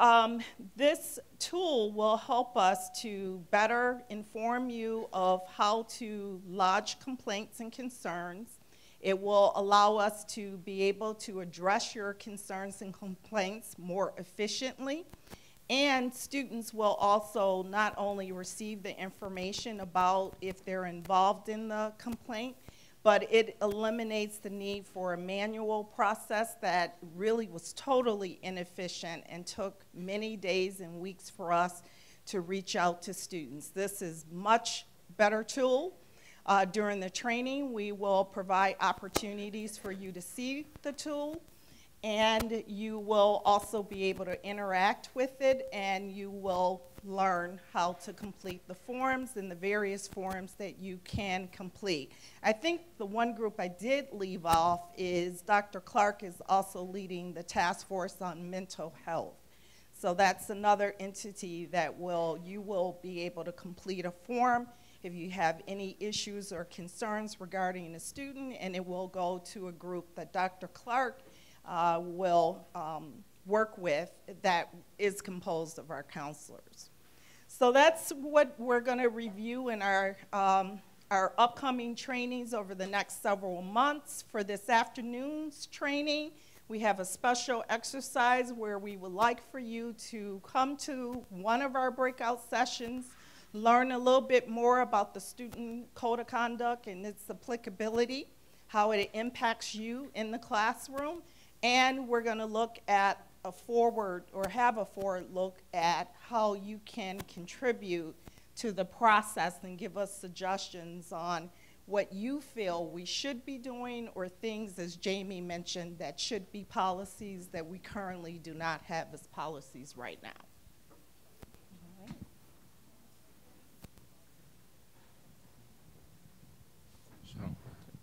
this tool will help us to better inform you of how to lodge complaints and concerns. It will allow us to be able to address your concerns and complaints more efficiently. And students will also not only receive the information about if they're involved in the complaint, but it eliminates the need for a manual process that really was totally inefficient and took many days and weeks for us to reach out to students. This is much better tool. During the training, we will provide opportunities for you to see the tool, and you will also be able to interact with it, and you will learn how to complete the forms and the various forms that you can complete. I think the one group I did leave off is Dr. Clark is also leading the task force on mental health. So that's another entity that you will be able to complete a form if you have any issues or concerns regarding a student, and it will go to a group that Dr. Clark will work with that is composed of our counselors. So that's what we're going to review in our upcoming trainings over the next several months. For this afternoon's training, we have a special exercise where we would like for you to come to one of our breakout sessions, learn a little bit more about the student code of conduct and its applicability, how it impacts you in the classroom, and we're going to look at have a forward look at how you can contribute to the process and give us suggestions on what you feel we should be doing, or things, as Jamie mentioned, that should be policies that we currently do not have as policies right now.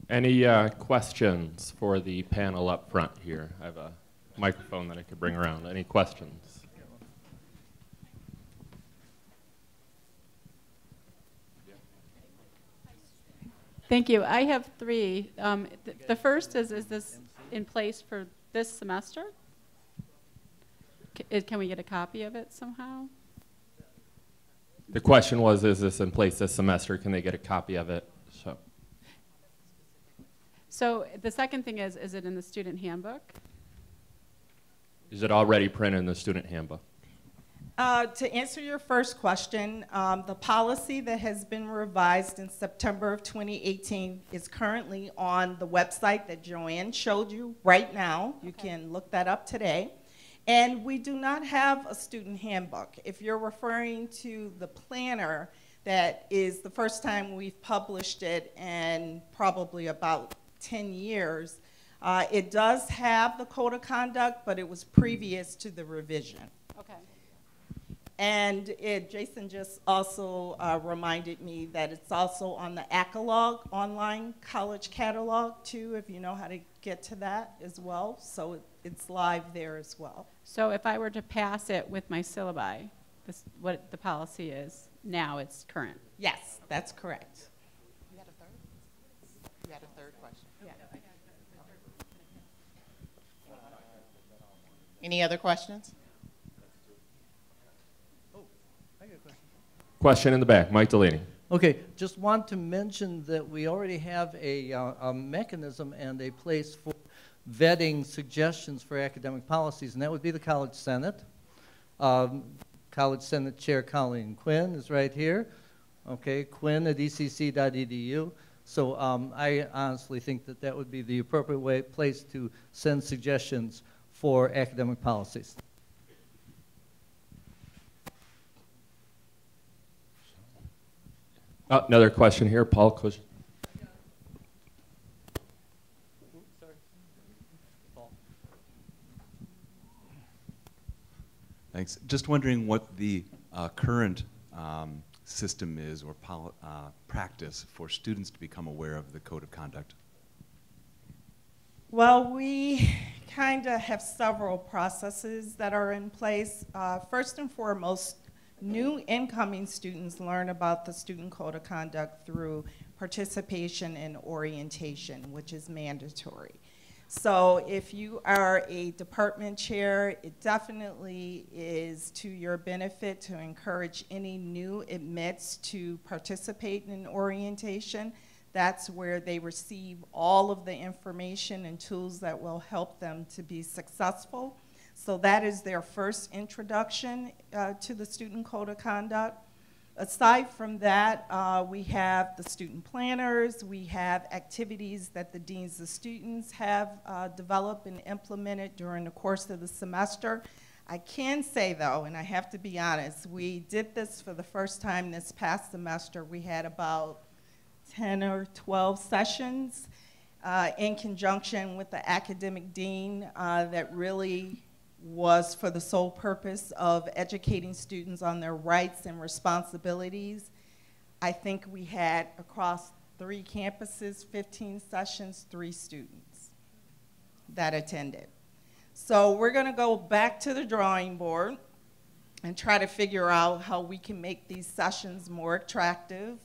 Any questions for the panel up front here? I have a microphone that I could bring around. Any questions? Thank you. I have three. The first is this in place for this semester? Can we get a copy of it somehow? The question was, is this in place this semester? Can they get a copy of it? So the second thing is it in the student handbook? Is it already printed in the student handbook? To answer your first question, the policy that has been revised in September of 2018 is currently on the website that Joanne showed you right now. You can look that up today. And we do not have a student handbook. If you're referring to the planner, that is the first time we've published it in probably about 10 years. It does have the code of conduct, but it was previous to the revision. Okay. And Jason just also reminded me that it's also on the ACALOG online college catalog too, if you know how to get to that as well. So it's live there as well. So if I were to pass it with my syllabi, this, what the policy is, now it's current. Yes, that's correct. You had a third? You had a third question? Yeah. Any other questions? Question in the back, Mike Delaney. Okay, just want to mention that we already have a mechanism and a place for vetting suggestions for academic policies, and that would be the College Senate. College Senate Chair Colleen Quinn is right here. Okay, Quinn at ecc.edu. So I honestly think that that would be the appropriate place to send suggestions for academic policies. Another question here, Paul Cush. Thanks. Just wondering what the current system is or practice for students to become aware of the code of conduct. Well, we kind of have several processes that are in place. First and foremost, new incoming students learn about the Student Code of Conduct through participation in orientation, which is mandatory. So if you are a department chair, it definitely is to your benefit to encourage any new admits to participate in orientation. That's where they receive all of the information and tools that will help them to be successful. So that is their first introduction to the Student Code of Conduct. Aside from that, we have the student planners, we have activities that the deans of students have developed and implemented during the course of the semester. I can say though, and I have to be honest, we did this for the first time this past semester. We had about 10 or 12 sessions in conjunction with the academic dean that really was for the sole purpose of educating students on their rights and responsibilities. I think we had across 3 campuses, 15 sessions, 3 students that attended. So we're going to go back to the drawing board and try to figure out how we can make these sessions more attractive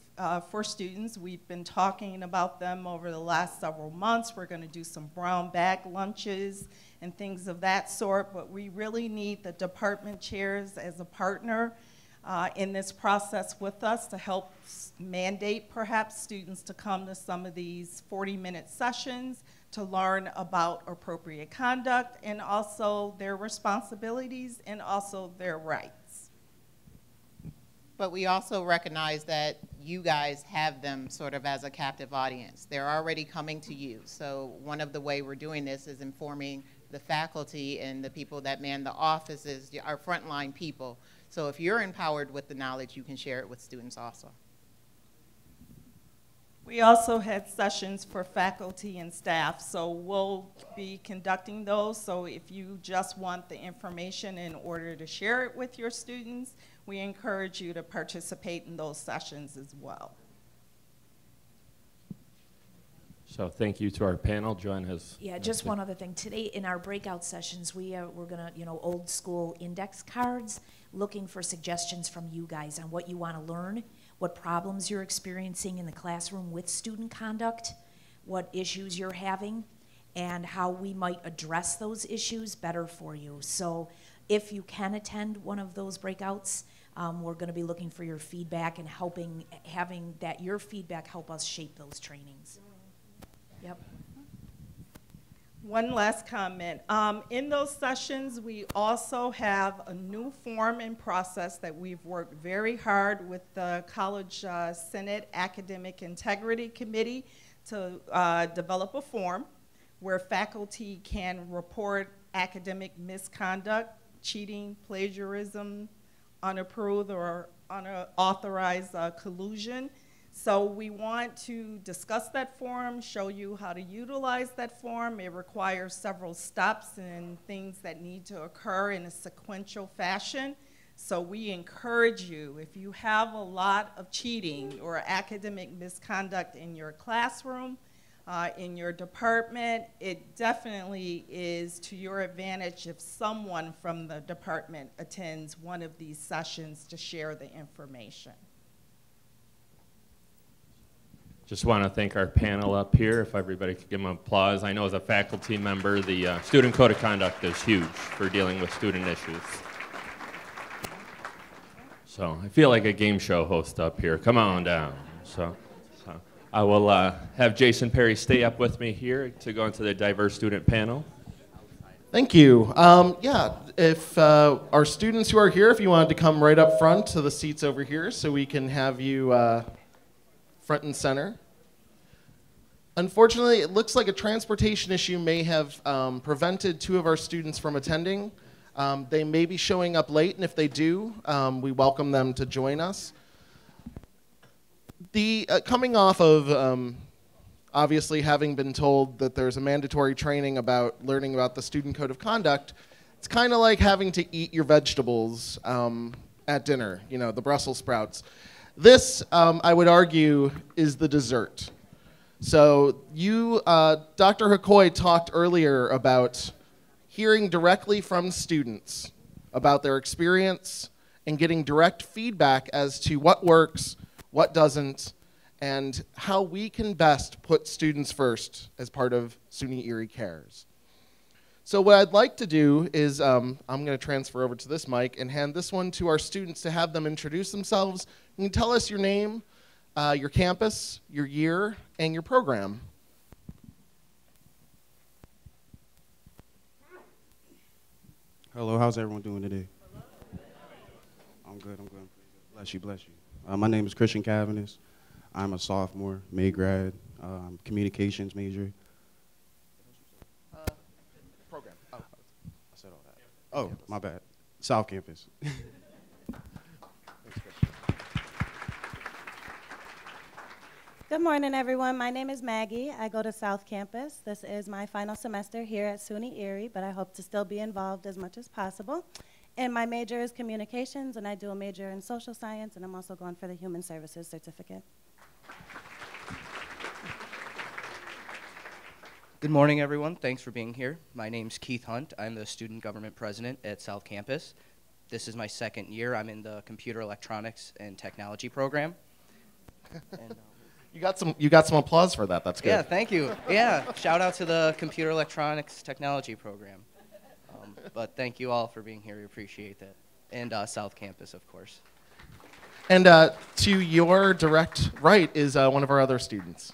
for students. We've been talking about them over the last several months. We're going to do some brown bag lunches and things of that sort, but we really need the department chairs as a partner in this process with us to help mandate perhaps students to come to some of these 40-minute sessions to learn about appropriate conduct and also their responsibilities and also their rights. But we also recognize that you guys have them sort of as a captive audience. They're already coming to you. So one of the way we're doing this is informing the faculty and the people that man the offices, our frontline people. So if you're empowered with the knowledge, you can share it with students also. We also had sessions for faculty and staff, so we'll be conducting those. So if you just want the information in order to share it with your students, we encourage you to participate in those sessions as well. So thank you to our panel. Joanne has. Yeah, just one other thing. Today in our breakout sessions, we're gonna, old school index cards, looking for suggestions from you guys on what you want to learn, what problems you're experiencing in the classroom with student conduct, what issues you're having, and how we might address those issues better for you. So if you can attend one of those breakouts, we're going to be looking for your feedback and having your feedback help us shape those trainings. Yep. One last comment. In those sessions, we also have a new form and process that we've worked very hard with the College Senate Academic Integrity Committee to develop a form where faculty can report academic misconduct, cheating, plagiarism, unapproved or unauthorized collusion. So we want to discuss that form, show you how to utilize that form. It requires several steps and things that need to occur in a sequential fashion. So we encourage you, if you have a lot of cheating or academic misconduct in your classroom, in your department, it definitely is to your advantage if someone from the department attends one of these sessions to share the information. Just want to thank our panel up here. If everybody could give them applause. I know as a faculty member, the student code of conduct is huge for dealing with student issues. So I feel like a game show host up here. Come on down. So I will have Jason Perry stay up with me here to go into the diverse student panel. Thank you. Yeah, if our students who are here, if you wanted to come right up front to the seats over here so we can have you front and center. Unfortunately, it looks like a transportation issue may have prevented two of our students from attending. They may be showing up late, and if they do, we welcome them to join us. Coming off of obviously having been told that there's a mandatory training about learning about the student code of conduct, it's kind of like having to eat your vegetables at dinner, you know, the Brussels sprouts. This, I would argue, is the dessert. So you, Dr. Hakoy talked earlier about hearing directly from students about their experience and getting direct feedback as to what works, what doesn't, and how we can best put students first as part of SUNY Erie Cares. So what I'd like to do is, I'm going to transfer over to this mic and hand this one to our students to have them introduce themselves. You can tell us your name, your campus, your year, and your program. Hello, how's everyone doing today? I'm good, I'm good. Bless you, bless you. My name is Christian Cavanagh. I'm a sophomore, May grad, communications major. Program. Oh, I said all that. Oh, my bad. South Campus. Good morning, everyone. My name is Maggie. I go to South Campus. This is my final semester here at SUNY Erie, but I hope to still be involved as much as possible. And my major is communications, and I do a major in social science, and I'm also going for the human services certificate. Good morning, everyone. Thanks for being here. My name's Keith Hunt. I'm the student government president at South Campus. This is my second year. I'm in the computer electronics and technology program. And, You got some applause for that. That's good. yeah, thank you. Yeah, shout out to the computer electronics technology program. But thank you all for being here. We appreciate that. And South Campus, of course. And to your direct right is one of our other students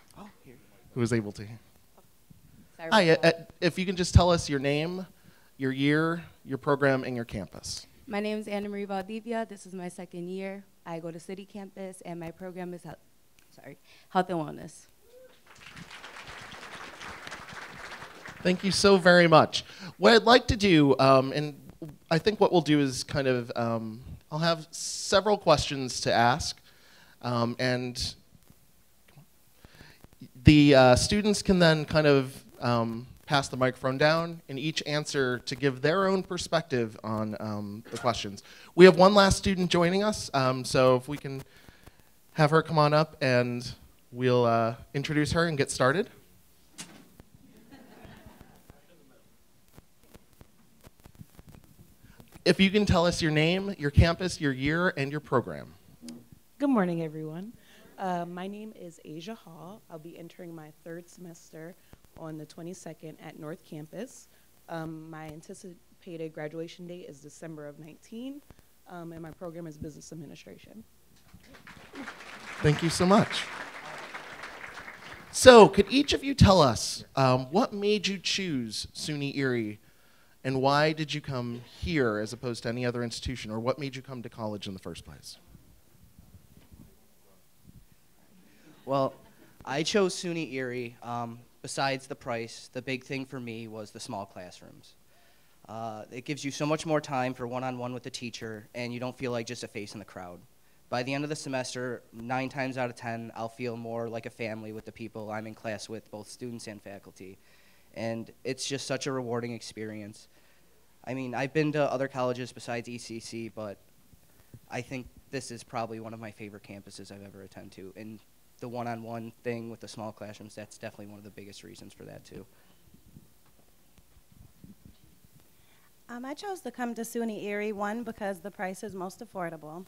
who was able to. Hi, if you can just tell us your name, your year, your program, and your campus. My name is Anna Marie Valdivia. This is my second year. I go to City Campus, and my program is Health and Wellness. Thank you so very much. What I'd like to do, and I think what we'll do is kind of, I'll have several questions to ask, and the students can then kind of pass the microphone down and each answer to give their own perspective on the questions. We have one last student joining us, so if we can have her come on up and we'll introduce her and get started. If you can tell us your name, your campus, your year, and your program. Good morning, everyone. My name is Asia Hall. I'll be entering my third semester on the 22nd at North Campus. My anticipated graduation date is December of 19, and my program is Business Administration. Thank you so much. So, could each of you tell us what made you choose SUNY Erie, and why did you come here as opposed to any other institution, or what made you come to college in the first place? Well, I chose SUNY Erie. Besides the price, the big thing for me was the small classrooms. It gives you so much more time for one-on-one with the teacher, and you don't feel like just a face in the crowd. by the end of the semester, 9 times out of 10, I'll feel more like a family with the people I'm in class with, both students and faculty. And it's just such a rewarding experience. I mean, I've been to other colleges besides ECC, but I think this is probably one of my favorite campuses I've ever attended to. And the one-on-one thing with the small classrooms, that's definitely one of the biggest reasons for that too. I chose to come to SUNY Erie, one, because the price is most affordable.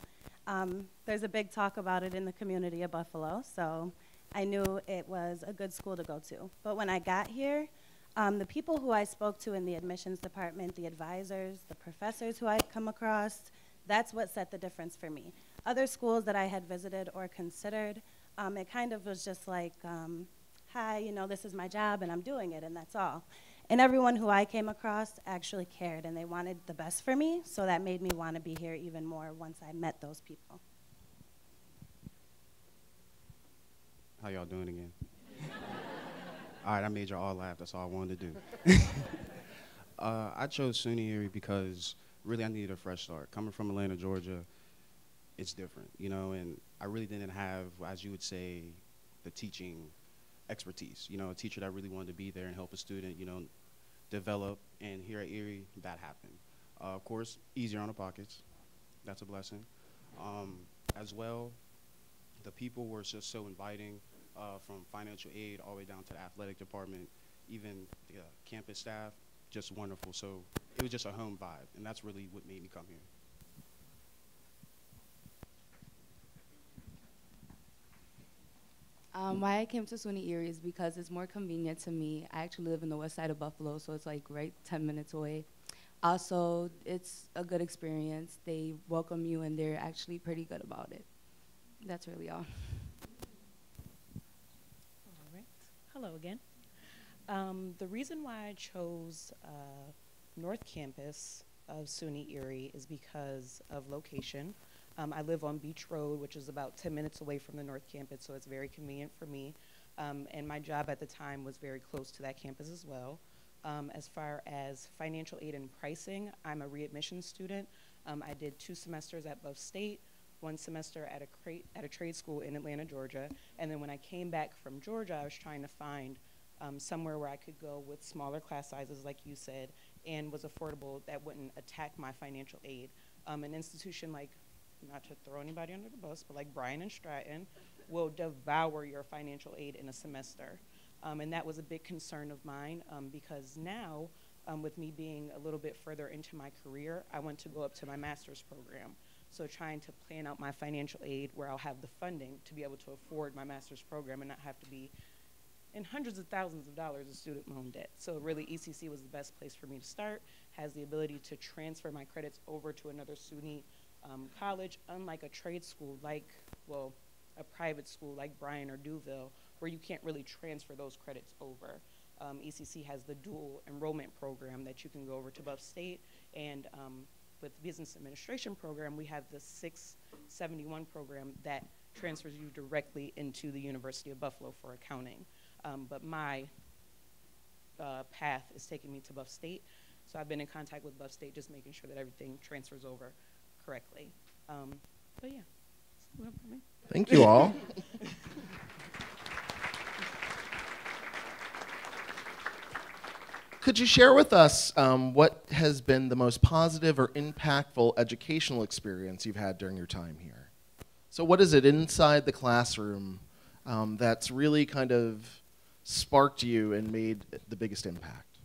There's a big talk about it in the community of Buffalo, so I knew it was a good school to go to. But when I got here, the people who I spoke to in the admissions department, the advisors, the professors who I'd come across, that's what set the difference for me. Other schools that I had visited or considered, it kind of was just like, hi, you know, this is my job and I'm doing it and that's all. And everyone who I came across actually cared and they wanted the best for me, so that made me want to be here even more once I met those people. How y'all doing again? All right, I made y'all all laugh. That's all I wanted to do. I chose SUNY Erie because really I needed a fresh start. Coming from Atlanta, Georgia, it's different, you know, and I really didn't have, as you would say, the teaching expertise. You know, a teacher that really wanted to be there and help a student, you know, develop. And here at Erie, that happened. Of course, easier on the pockets. That's a blessing. As well, the people were just so inviting, from financial aid all the way down to the athletic department, even the campus staff, just wonderful. So it was just a home vibe, and that's really what made me come here. Why I came to SUNY Erie is because it's more convenient to me. I actually live in the west side of Buffalo, so it's like right 10 minutes away. Also, it's a good experience. They welcome you, and they're actually pretty good about it. That's really all. All right. Hello again. The reason why I chose North Campus of SUNY Erie is because of location. I live on Beach Road, which is about 10 minutes away from the North Campus, so it's very convenient for me. And my job at the time was very close to that campus as well. As far as financial aid and pricing, I'm a readmission student. I did 2 semesters at Buff State, 1 semester at a trade school in Atlanta, Georgia. And then when I came back from Georgia, I was trying to find somewhere where I could go with smaller class sizes, like you said, and was affordable that wouldn't attack my financial aid. An institution like, not to throw anybody under the bus, but like Bryan and Stratton will devour your financial aid in a semester. And that was a big concern of mine because now, with me being a little bit further into my career, I want to go up to my master's program. So trying to plan out my financial aid where I'll have the funding to be able to afford my master's program and not have to be in hundreds of thousands of dollars of student loan debt. So really ECC was the best place for me to start, has the ability to transfer my credits over to another SUNY college, unlike a trade school like, well, a private school like Bryan or Duville, where you can't really transfer those credits over. ECC has the dual enrollment program that you can go over to Buff State, and with the business administration program, we have the 671 program that transfers you directly into the University of Buffalo for accounting. But my path is taking me to Buff State, so I've been in contact with Buff State, just making sure that everything transfers over correctly. But yeah, that's enough for me. Thank you all. Could you share with us what has been the most positive or impactful educational experience you've had during your time here? So what is it inside the classroom that's really kind of sparked you and made the biggest impact?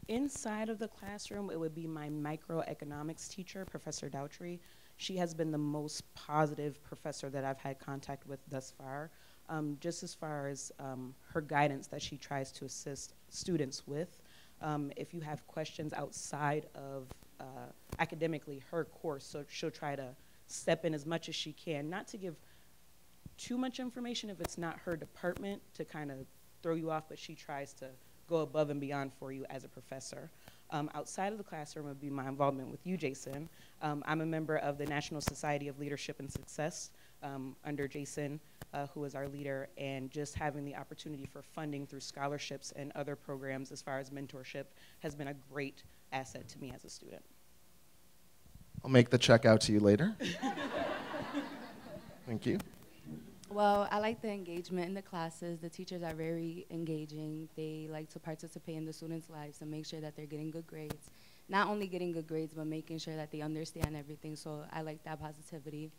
Inside of the classroom, it would be my microeconomics teacher, Professor Dautry. She has been the most positive professor that I've had contact with thus far, just as far as her guidance that she tries to assist students with. If you have questions outside of academically her course, so she'll try to step in as much as she can, not to give too much information if it's not her department to kind of throw you off, but she tries to go above and beyond for you as a professor. Outside of the classroom would be my involvement with you, Jason. I'm a member of the National Society of Leadership and Success under Jason, who is our leader, and just having the opportunity for funding through scholarships and other programs as far as mentorship has been a great asset to me as a student. I'll make the check out to you later. Thank you. Well, I like the engagement in the classes. The teachers are very engaging. They like to participate in the students' lives and make sure that they're getting good grades. Not only getting good grades, but making sure that they understand everything. So I like that positivity.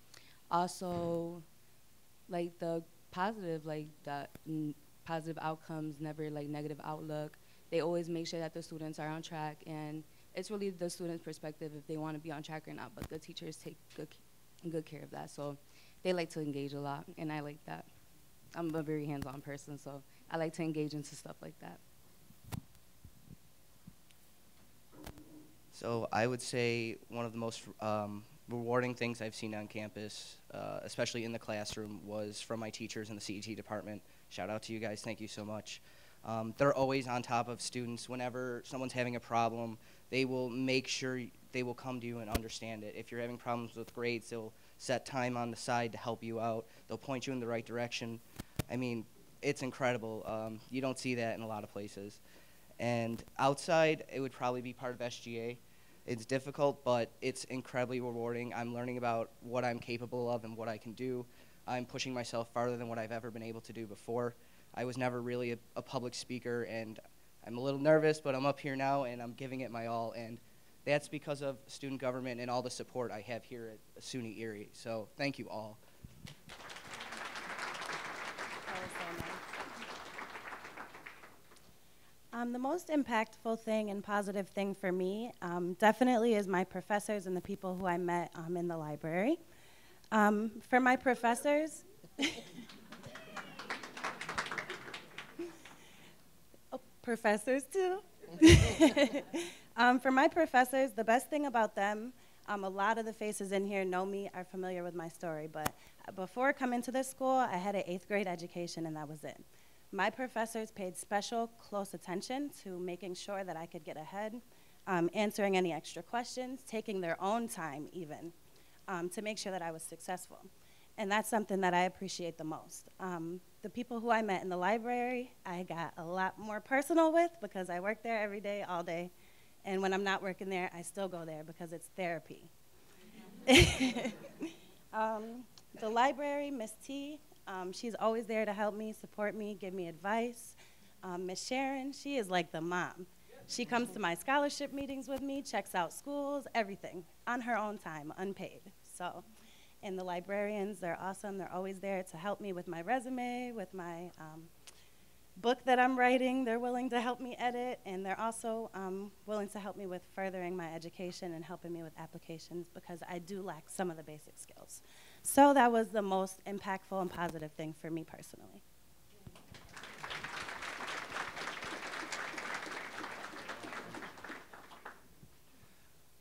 Also, like the positive, like the positive outcomes, never like negative outlook. They always make sure that the students are on track, and it's really the student's perspective if they want to be on track or not, but the teachers take good care of that. So they like to engage a lot, and I like that. I'm a very hands-on person, so I like to engage into stuff like that. So I would say one of the most rewarding things I've seen on campus, especially in the classroom, was from my teachers in the CET department. Shout out to you guys, thank you so much. They're always on top of students. Whenever someone's having a problem, they will make sure they will come to you and understand it. If you're having problems with grades, they'll set time on the side to help you out. They'll point you in the right direction. I mean, it's incredible. You don't see that in a lot of places. And outside, it would probably be part of SGA. It's difficult, but it's incredibly rewarding. I'm learning about what I'm capable of and what I can do. I'm pushing myself farther than what I've ever been able to do before. I was never really a public speaker, and I'm a little nervous, but I'm up here now, and I'm giving it my all. And that's because of student government and all the support I have here at SUNY Erie. So thank you all. The most impactful thing and positive thing for me definitely is my professors and the people who I met in the library. For my professors, professors too. For my professors, the best thing about them, a lot of the faces in here know me, are familiar with my story, but before coming to this school, I had an 8th grade education and that was it. My professors paid special, close attention to making sure that I could get ahead, answering any extra questions, taking their own time even, to make sure that I was successful. And that's something that I appreciate the most. The people who I met in the library, I got a lot more personal with because I work there every day, all day. And when I'm not working there, I still go there because it's therapy. The library, Miss T, she's always there to help me, support me, give me advice. Miss Sharon, she is like the mom. She comes to my scholarship meetings with me, checks out schools, everything, on her own time, unpaid. So, and the librarians, they're awesome. They're always there to help me with my resume, with my book that I'm writing. They're willing to help me edit, and they're also willing to help me with furthering my education and helping me with applications because I do lack some of the basic skills. So that was the most impactful and positive thing for me personally.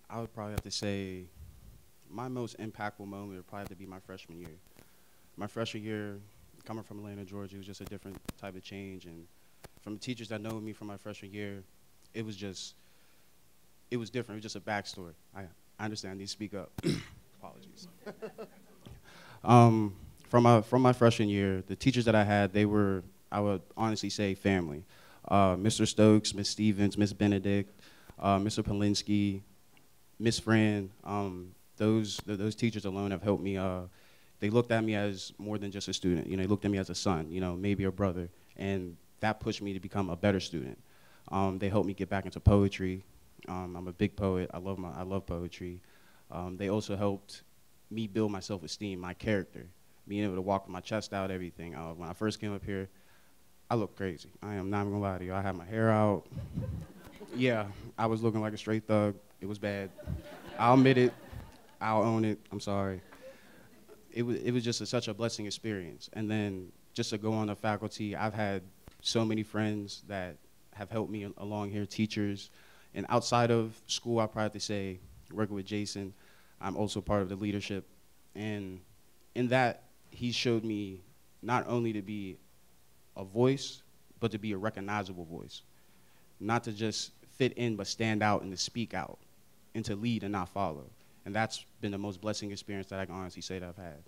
I would probably have to say my most impactful moment would probably have to be my freshman year. My freshman year, coming from Atlanta, Georgia, it was just a different type of change. And from the teachers that know me from my freshman year, it was different. It was just a backstory. I understand I need to speak up. Apologies. From my freshman year, the teachers that I had, they were, I would honestly say, family. Mr. Stokes, Miss Stevens, Miss Benedict, Mr. Polinsky, Miss Fran, those teachers alone have helped me. They looked at me as more than just a student. You know, they looked at me as a son, you know, maybe a brother, and that pushed me to become a better student. They helped me get back into poetry. I'm a big poet. I love poetry. They also helped me build my self-esteem, my character, being able to walk with my chest out, everything. When I first came up here, I looked crazy. I am not gonna lie to you. I had my hair out. Yeah, I was looking like a straight thug. It was bad. I'll admit it. I'll own it. I'm sorry. It was just such a blessing experience. And then just to go on the faculty, I've had so many friends that have helped me along here, teachers. And outside of school, I probably have to say, working with Jason, I'm also part of the leadership. And in that, he showed me not only to be a voice, but to be a recognizable voice. Not to just fit in, but stand out and to speak out, and to lead and not follow. And that's been the most blessing experience that I can honestly say that I've had.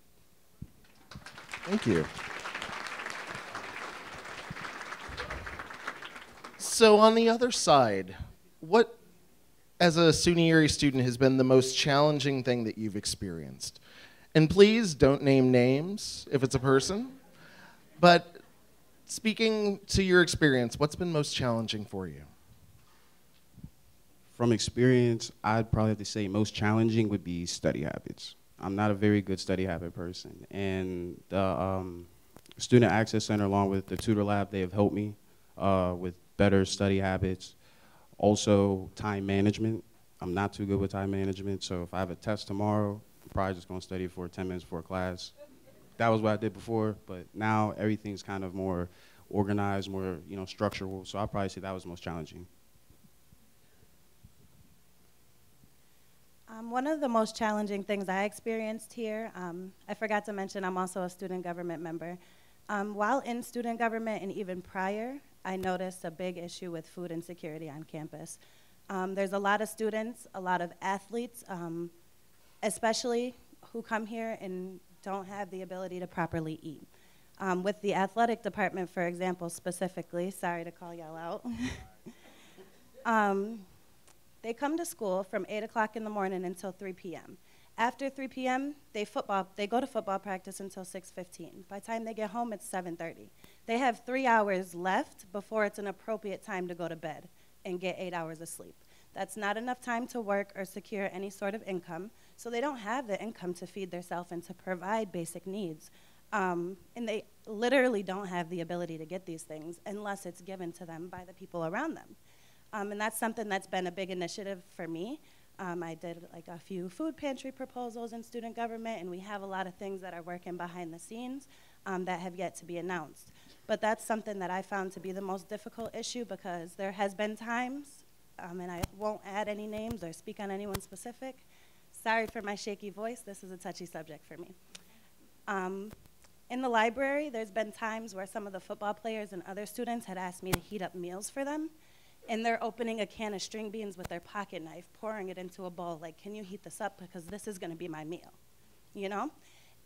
Thank you. So on the other side, what as a SUNY Erie student has been the most challenging thing that you've experienced? And please don't name names if it's a person, but speaking to your experience, what's been most challenging for you? From experience, I'd probably have to say most challenging would be study habits. I'm not a very good study habit person, and the Student Access Center, along with the Tutor Lab, they have helped me with better study habits. Also, time management. I'm not too good with time management, so if I have a test tomorrow, I'm probably just going to study for 10 minutes before class. That was what I did before, but now everything's kind of more organized, more structural, so I'd probably say that was most challenging. One of the most challenging things I experienced here, I forgot to mention I'm also a student government member. While in student government and even prior, I noticed a big issue with food insecurity on campus. There's a lot of students, a lot of athletes, especially who come here and don't have the ability to properly eat. With the athletic department, for example, specifically, sorry to call y'all out, they come to school from 8 o'clock in the morning until 3 p.m. After 3 p.m., they go to football practice until 6:15. By the time they get home, it's 7:30. They have 3 hours left before it's an appropriate time to go to bed and get 8 hours of sleep. That's not enough time to work or secure any sort of income, so they don't have the income to feed themselves and to provide basic needs. And they literally don't have the ability to get these things unless it's given to them by the people around them. And that's something that's been a big initiative for me. I did like a few food pantry proposals in student government, and we have a lot of things that are working behind the scenes that have yet to be announced. But that's something that I found to be the most difficult issue, because there has been times, and I won't add any names or speak on anyone specific. Sorry for my shaky voice, this is a touchy subject for me. In the library, there's been times where some of the football players and other students had asked me to heat up meals for them, and they're opening a can of string beans with their pocket knife, pouring it into a bowl, like, can you heat this up, because this is gonna be my meal, you know?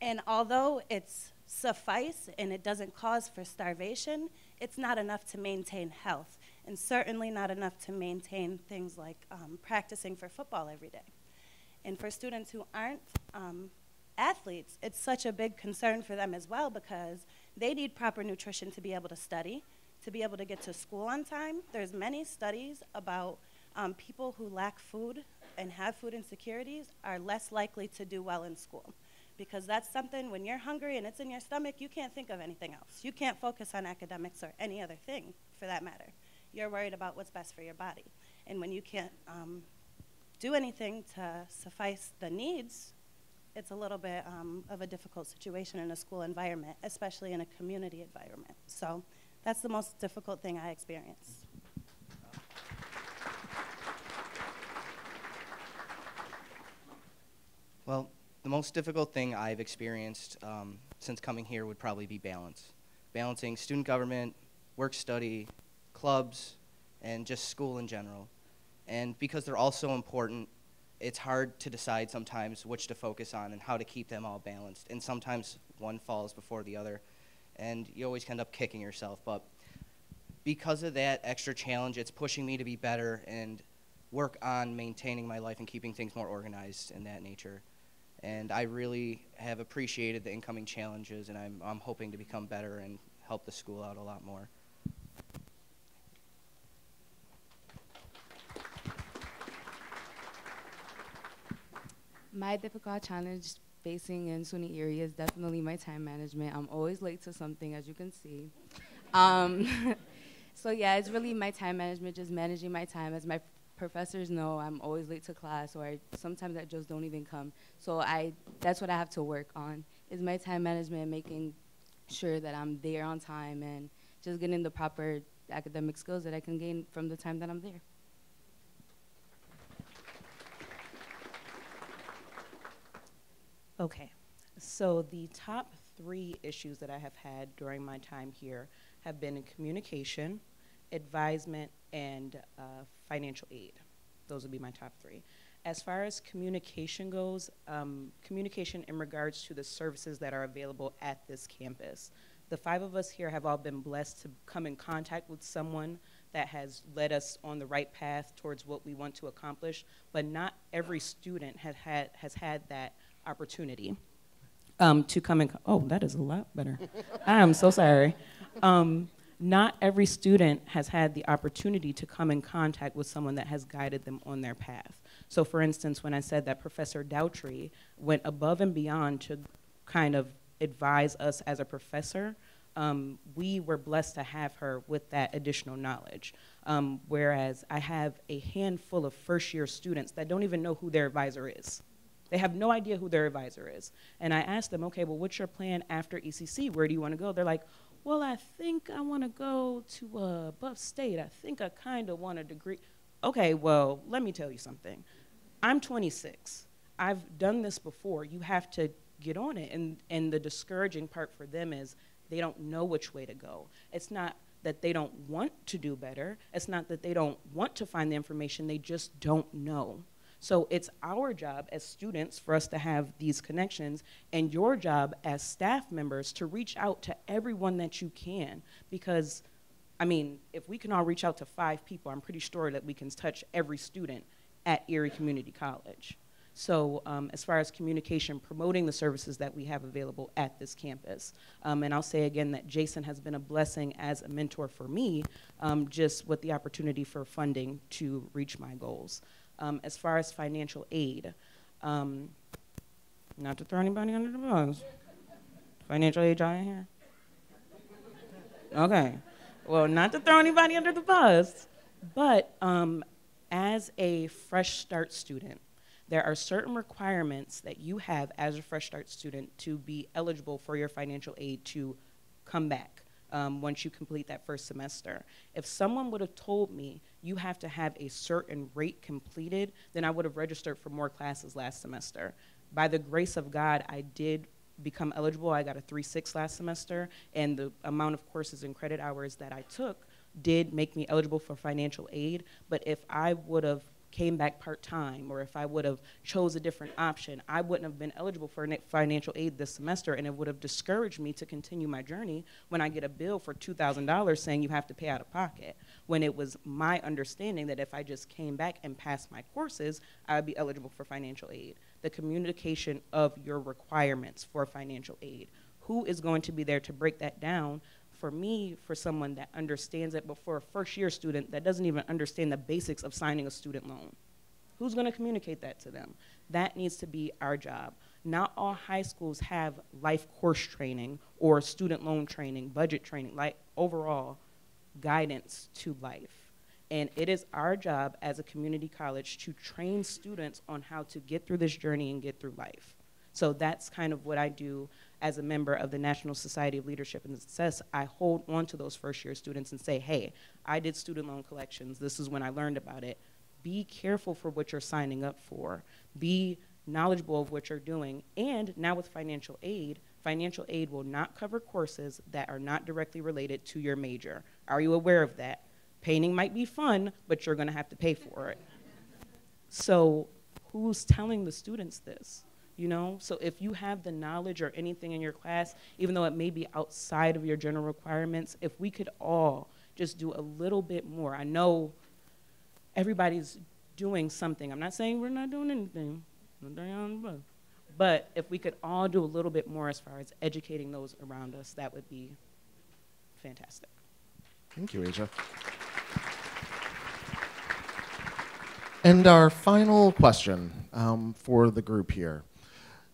And although it's suffice and it doesn't cause for starvation, it's not enough to maintain health, and certainly not enough to maintain things like practicing for football every day. And for students who aren't athletes, it's such a big concern for them as well, because they need proper nutrition to be able to study, to be able to get to school on time. There's many studies about people who lack food and have food insecurities are less likely to do well in school, because that's something, when you're hungry and it's in your stomach, you can't think of anything else. You can't focus on academics or any other thing for that matter. You're worried about what's best for your body. And when you can't do anything to suffice the needs, it's a little bit of a difficult situation in a school environment, especially in a community environment. So that's the most difficult thing I experienced. Well, the most difficult thing I've experienced since coming here would probably be balance. Balancing student government, work study, clubs, and just school in general. And because they're all so important, it's hard to decide sometimes which to focus on and how to keep them all balanced. And sometimes one falls before the other, and you always end up kicking yourself. But because of that extra challenge, it's pushing me to be better and work on maintaining my life and keeping things more organized in that nature. And I really have appreciated the incoming challenges, and I'm hoping to become better and help the school out a lot more. My difficult challenge facing in SUNY Erie is definitely my time management. I'm always late to something, as you can see. So yeah, it's really my time management, just managing my time. As my professors know, I'm always late to class, or sometimes I just don't even come. So that's what I have to work on, is my time management, making sure that I'm there on time and just getting the proper academic skills that I can gain from the time that I'm there. Okay, so the top 3 issues that I have had during my time here have been in communication, advisement, and financial aid. Those would be my top 3. As far as communication goes, communication in regards to the services that are available at this campus. The 5 of us here have all been blessed to come in contact with someone that has led us on the right path towards what we want to accomplish, but not every student has had that opportunity to come and, oh, that is a lot better. I am so sorry. Not every student has had the opportunity to come in contact with someone that has guided them on their path. So for instance, when I said that Professor Doutry went above and beyond to kind of advise us as a professor, we were blessed to have her with that additional knowledge. Whereas I have a handful of first-year students that don't even know who their advisor is. They have no idea who their advisor is. And I asked them, okay, well, what's your plan after ECC? Where do you want to go? They're like, well, I think I want to go to Buff State. I think I kind of want a degree. Okay, well, let me tell you something. I'm 26. I've done this before. You have to get on it. And the discouraging part for them is they don't know which way to go. It's not that they don't want to do better. It's not that they don't want to find the information. They just don't know. So it's our job as students for us to have these connections, and your job as staff members to reach out to everyone that you can. Because, I mean, if we can all reach out to 5 people, I'm pretty sure that we can touch every student at Erie Community College. So as far as communication, promoting the services that we have available at this campus. And I'll say again that Jason has been a blessing as a mentor for me, just with the opportunity for funding to reach my goals. As far as financial aid, not to throw anybody under the bus. Financial aid, y'all in here? Okay. Well, not to throw anybody under the bus, but as a Fresh Start student, there are certain requirements that you have as a Fresh Start student to be eligible for your financial aid to come back once you complete that first semester. If someone would have told me you have to have a certain rate completed, then I would have registered for more classes last semester. By the grace of God, I did become eligible. I got a 3.6 last semester, and the amount of courses and credit hours that I took did make me eligible for financial aid. But if I would have came back part-time, or if I would have chose a different option, I wouldn't have been eligible for financial aid this semester, and it would have discouraged me to continue my journey when I get a bill for $2,000 saying you have to pay out of pocket, when it was my understanding that if I just came back and passed my courses, I would be eligible for financial aid. The communication of your requirements for financial aid. Who is going to be there to break that down? For me, for someone that understands it, but for a first-year student that doesn't even understand the basics of signing a student loan. Who's going to communicate that to them? That needs to be our job. Not all high schools have life course training or student loan training, budget training, like overall guidance to life. And it is our job as a community college to train students on how to get through this journey and get through life. So that's kind of what I do as a member of the National Society of Leadership and Success. I hold on to those first-year students and say, hey, I did student loan collections. This is when I learned about it. Be careful for what you're signing up for. Be knowledgeable of what you're doing. And now with financial aid will not cover courses that are not directly related to your major. Are you aware of that? Painting might be fun, but you're going to have to pay for it. So who's telling the students this? You know, so if you have the knowledge or anything in your class, even though it may be outside of your general requirements, if we could all just do a little bit more. I know everybody's doing something. I'm not saying we're not doing anything, but if we could all do a little bit more as far as educating those around us, that would be fantastic. Thank you, Asia. And our final question for the group here.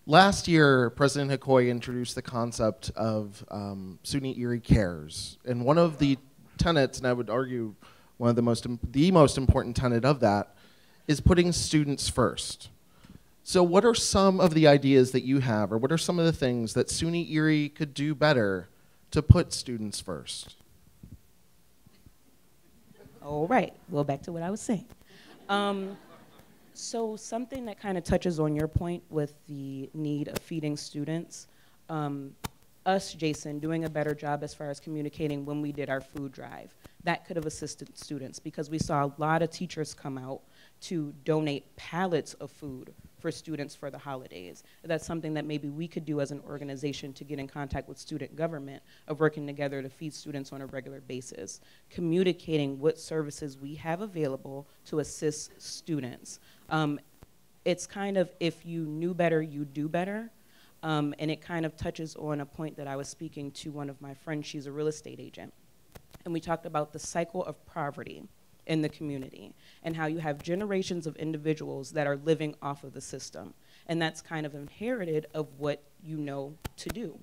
Last year, President Hikoy introduced the concept of SUNY Erie Cares. And one of the tenets, and I would argue one of the most important tenet of that, is putting students first. So what are some of the ideas that you have, or what are some of the things that SUNY Erie could do better to put students first? All right, well, back to what I was saying. So something that kind of touches on your point with the need of feeding students, us, Jason, doing a better job as far as communicating when we did our food drive. that could have assisted students, because we saw a lot of teachers come out to donate pallets of food for students for the holidays. That's something that maybe we could do as an organization to get in contact with student government, of working together to feed students on a regular basis, communicating what services we have available to assist students. It's kind of, if you knew better, you do better. And it kind of touches on a point that I was speaking to one of my friends. She's a real estate agent. And we talked about the cycle of poverty in the community, and how you have generations of individuals that are living off of the system. And that's kind of inherited of what you know to do.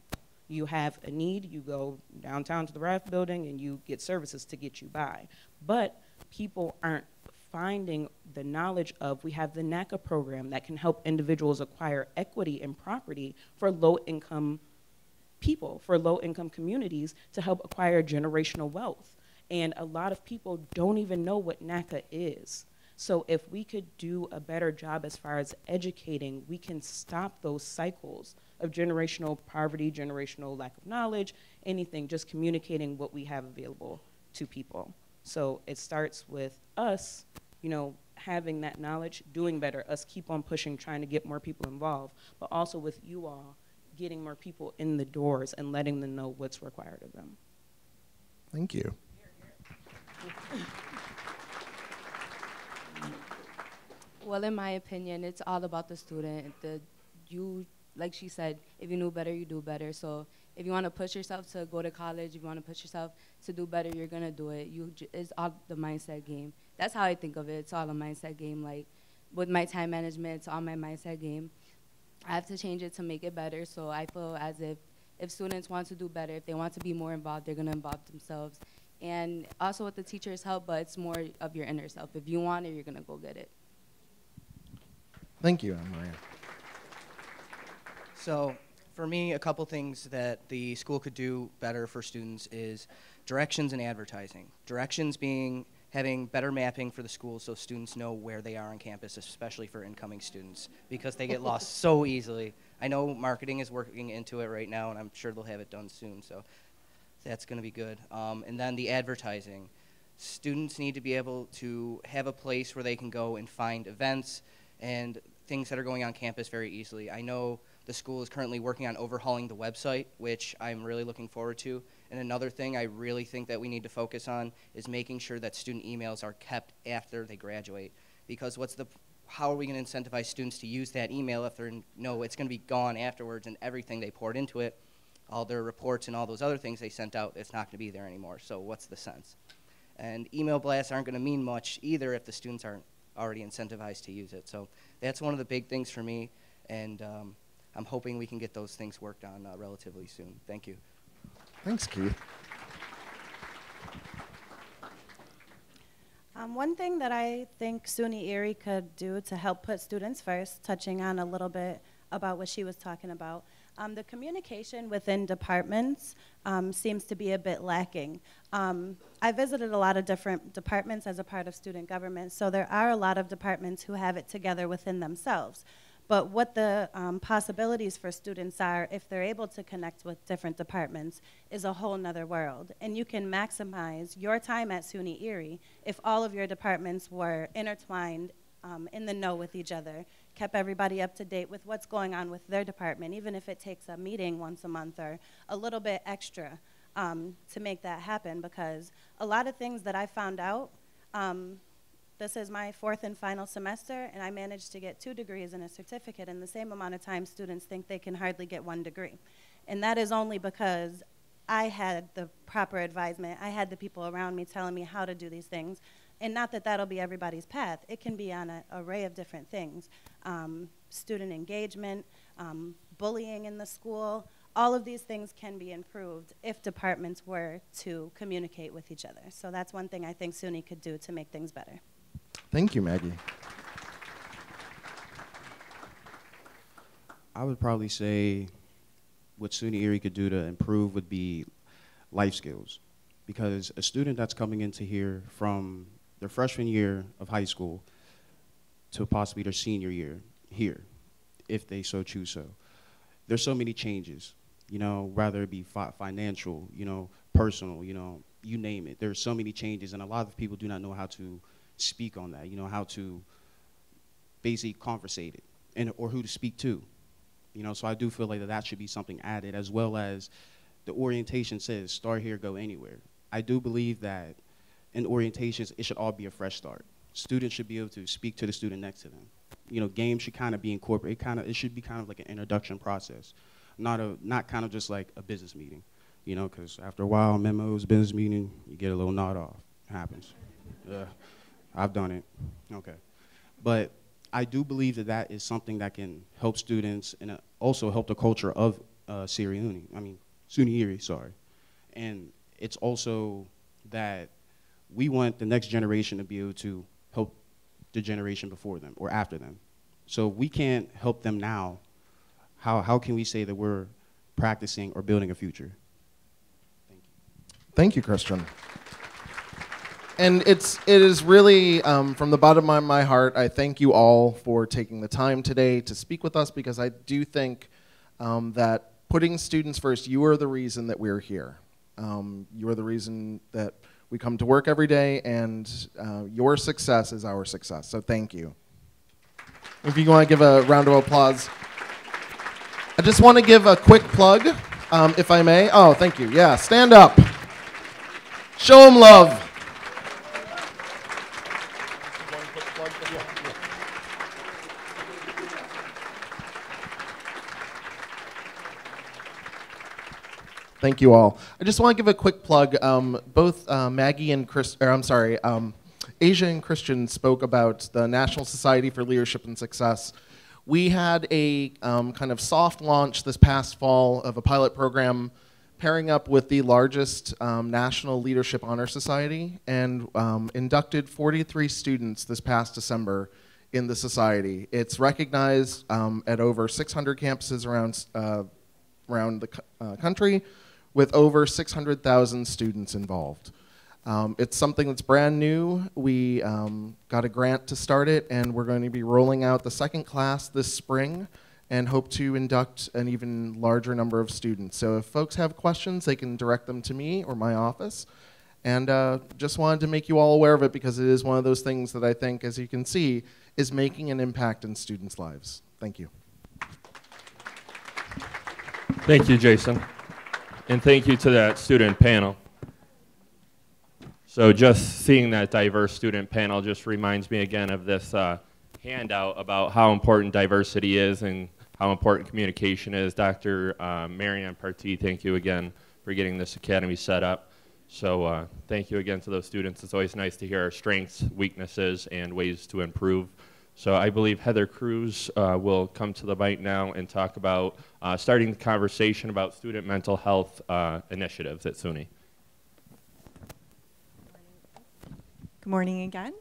You have a need, you go downtown to the Raft building and you get services to get you by. But people aren't finding the knowledge of, we have the NACA program that can help individuals acquire equity in property for low-income people, for low-income communities, to help acquire generational wealth. And a lot of people don't even know what NACA is. So if we could do a better job as far as educating, we can stop those cycles of generational poverty, generational lack of knowledge, anything, just communicating what we have available to people. So it starts with us, you know, having that knowledge, doing better, us keep on pushing, trying to get more people involved, but also with you all getting more people in the doors and letting them know what's required of them. Thank you. Well, in my opinion, it's all about the student. Like she said, if you knew better, you do better. So if you want to push yourself to go to college, if you want to push yourself to do better, you're going to do it. It's all the mindset game. That's how I think of it. It's all a mindset game. Like with my time management, it's all my mindset game. I have to change it to make it better. So I feel as if students want to do better, if they want to be more involved, they're going to involve themselves. And also with the teacher's help, but it's more of your inner self. If you want it, you're going to go get it. Thank you, Anne-Maria. So for me, a couple things that the school could do better for students is directions and advertising. Directions being having better mapping for the school so students know where they are on campus, especially for incoming students, because they get lost so easily. I know marketing is working into it right now, and I'm sure they'll have it done soon, so that's going to be good. And then the advertising. Students need to be able to have a place where they can go and find events and things that are going on campus very easily. I know the school is currently working on overhauling the website, which I'm really looking forward to. And another thing I really think that we need to focus on is making sure that student emails are kept after they graduate. Because how are we going to incentivize students to use that email if it's going to be gone afterwards, and everything they poured into it, all their reports and all those other things they sent out, it's not going to be there anymore. So what's the sense? And email blasts aren't going to mean much either if the students aren't already incentivized to use it. So that's one of the big things for me, and I'm hoping we can get those things worked on relatively soon. Thank you. Thanks, Keith. One thing that I think SUNY Erie could do to help put students first, touching on a little bit about what she was talking about, the communication within departments seems to be a bit lacking. I visited a lot of different departments as a part of student government, so there are a lot of departments who have it together within themselves. But what the possibilities for students are, if they're able to connect with different departments, is a whole nother world. And you can maximize your time at SUNY Erie if all of your departments were intertwined in the know with each other, kept everybody up to date with what's going on with their department, even if it takes a meeting once a month or a little bit extra to make that happen. Because a lot of things that I found out, this is my 4th and final semester, and I managed to get 2 degrees and a certificate in the same amount of time students think they can hardly get 1 degree. And that is only because I had the proper advisement. I had the people around me telling me how to do these things. And not that that'll be everybody's path. It can be on an array of different things. Student engagement, bullying in the school, all of these things can be improved if departments were to communicate with each other. So that's one thing I think SUNY could do to make things better. Thank you, Maggie. I would probably say what SUNY Erie could do to improve would be life skills. Because a student that's coming into here from their freshman year of high school to possibly their senior year here, if they so choose so, there's so many changes, you know, whether it be financial, you know, personal, you know, you name it. There's so many changes, and a lot of people do not know how to speak on that, how to basically conversate it, or who to speak to. So I do feel like that should be something added, as well as the orientation says, start here, go anywhere. I do believe that in orientations, it should all be a fresh start. Students should be able to speak to the student next to them. Games should kind of be incorporated. It should be kind of like an introduction process, not kind of just like a business meeting, because after a while, memos, business meeting, you get a little nod off. It happens. I've done it. Okay. But I do believe that is something that can help students and also help the culture of SUNY Erie, sorry. And it's also that we want the next generation to be able to help the generation before them or after them. So if we can't help them now, how can we say that we're practicing or building a future? Thank you, Christian. And it is really, from the bottom of my heart, I thank you all for taking the time today to speak with us, because I do think that putting students first, you are the reason that we're here. You are the reason that we come to work every day, and your success is our success. So thank you. If you want to give a round of applause. I just want to give a quick plug, if I may. Oh, thank you. Yeah, stand up. Show them love. Thank you all. I just want to give a quick plug. Both Maggie and Asia and Christian spoke about the National Society for Leadership and Success. We had a kind of soft launch this past fall of a pilot program pairing up with the largest National Leadership Honor Society, and inducted 43 students this past December in the society. It's recognized at over 600 campuses around the country, with over 600,000 students involved. It's something that's brand new. We got a grant to start it, and we're going to be rolling out the second class this spring and hope to induct an even larger number of students. So if folks have questions, they can direct them to me or my office. And just wanted to make you all aware of it, because it is one of those things that I think, as you can see, is making an impact in students' lives. Thank you. Thank you, Jason. And thank you to that student panel. So just seeing that diverse student panel just reminds me again of this handout about how important diversity is and how important communication is. Dr. Marianne Partee, thank you again for getting this academy set up. So thank you again to those students. It's always nice to hear our strengths, weaknesses, and ways to improve. So I believe Heather Cruz will come to the mic now and talk about starting the conversation about student mental health initiatives at SUNY. Good morning again.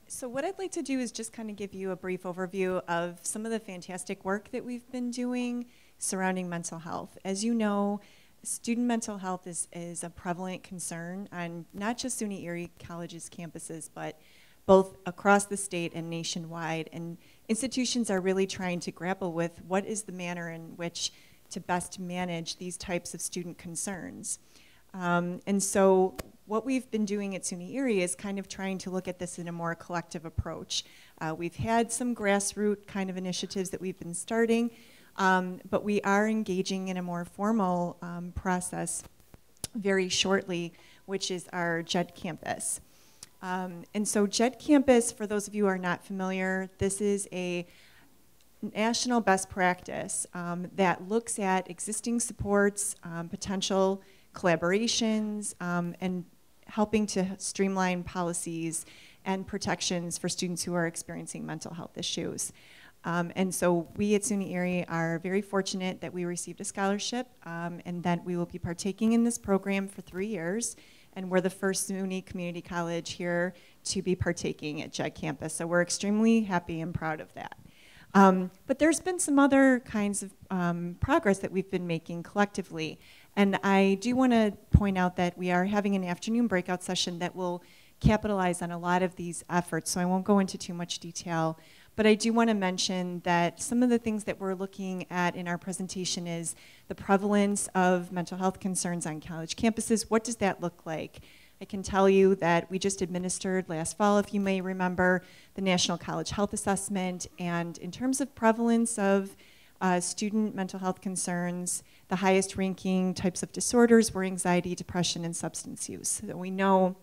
So what I'd like to do is just kind of give you a brief overview of some of the fantastic work that we've been doing surrounding mental health. As you know, student mental health is a prevalent concern on not just SUNY Erie College's campuses, but both across the state and nationwide. And institutions are really trying to grapple with what is the manner in which to best manage these types of student concerns. And so what we've been doing at SUNY Erie is kind of trying to look at this in a more collective approach. We've had some grassroots kind of initiatives that we've been starting, but we are engaging in a more formal process very shortly, which is our JED campus. And so JED campus, for those of you who are not familiar, this is a national best practice that looks at existing supports, potential collaborations, and helping to streamline policies and protections for students who are experiencing mental health issues. And so we at SUNY Erie are very fortunate that we received a scholarship and that we will be partaking in this program for 3 years. And we're the first SUNY community college here to be partaking at JED campus. So we're extremely happy and proud of that. But there's been some other kinds of progress that we've been making collectively. And I do want to point out that we are having an afternoon breakout session that will capitalize on a lot of these efforts. So I won't go into too much detail. But I do want to mention that some of the things that we're looking at in our presentation is the prevalence of mental health concerns on college campuses. What does that look like? I can tell you that we just administered last fall, if you may remember, the National College Health Assessment. And in terms of prevalence of student mental health concerns, the highest ranking types of disorders were anxiety, depression, and substance use. So we know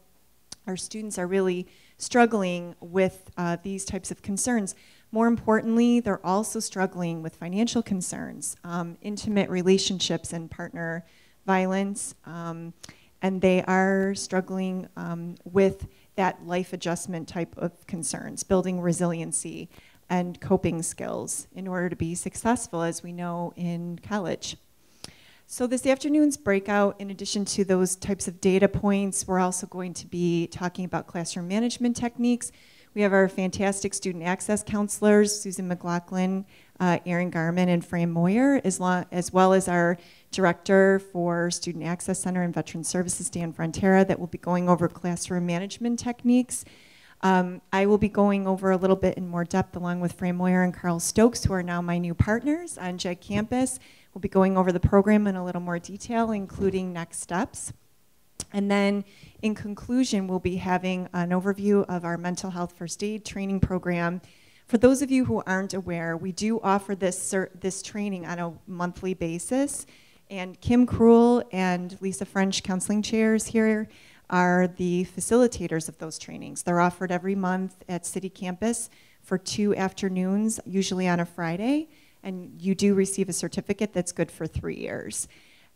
our students are really struggling with these types of concerns. More importantly, they're also struggling with financial concerns, intimate relationships and partner violence, and they are struggling with that life adjustment type of concerns, building resiliency and coping skills in order to be successful, as we know, in college. So this afternoon's breakout, in addition to those types of data points, we're also going to be talking about classroom management techniques. We have our fantastic student access counselors, Susan McLaughlin, Erin Garman, and Fran Moyer, as well as our Director for Student Access Center and Veteran Services, Dan Frontera, that will be going over classroom management techniques. I will be going over a little bit in more depth along with Fran Moyer and Carl Stokes, who are now my new partners on JEG Campus. We'll be going over the program in a little more detail, including next steps. And then in conclusion, we'll be having an overview of our mental health first aid training program. For those of you who aren't aware, we do offer this training on a monthly basis. And Kim Krull and Lisa French, counseling chairs here, are the facilitators of those trainings. They're offered every month at City Campus for 2 afternoons, usually on a Friday. And you do receive a certificate that's good for 3 years.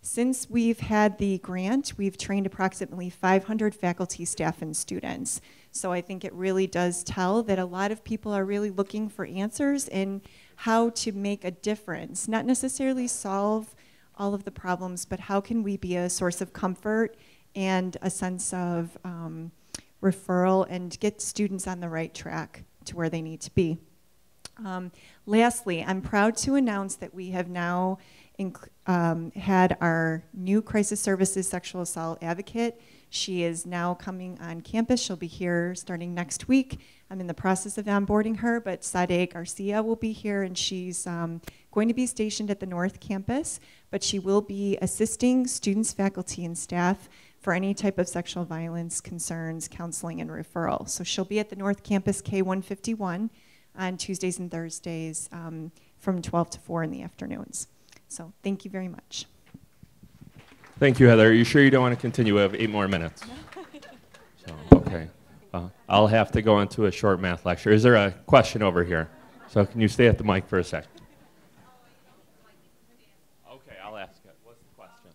Since we've had the grant, we've trained approximately 500 faculty, staff, and students. So I think it really does tell that a lot of people are really looking for answers in how to make a difference, not necessarily solve all of the problems, but how can we be a source of comfort and a sense of referral and get students on the right track to where they need to be. Lastly, I'm proud to announce that we have now had our new crisis services sexual assault advocate. She is now coming on campus. She'll be here starting next week. I'm in the process of onboarding her, but Sade Garcia will be here, and she's going to be stationed at the North Campus, but she will be assisting students, faculty, and staff for any type of sexual violence concerns, counseling, and referral. So she'll be at the North Campus K151 on Tuesdays and Thursdays from 12 to 4 in the afternoons. So thank you very much. Thank you, Heather. Are you sure you don't want to continue? We have 8 more minutes. So, okay. I'll have to go into a short math lecture. Is there a question over here? So can you stay at the mic for a sec? Okay, I'll ask it. What's the question?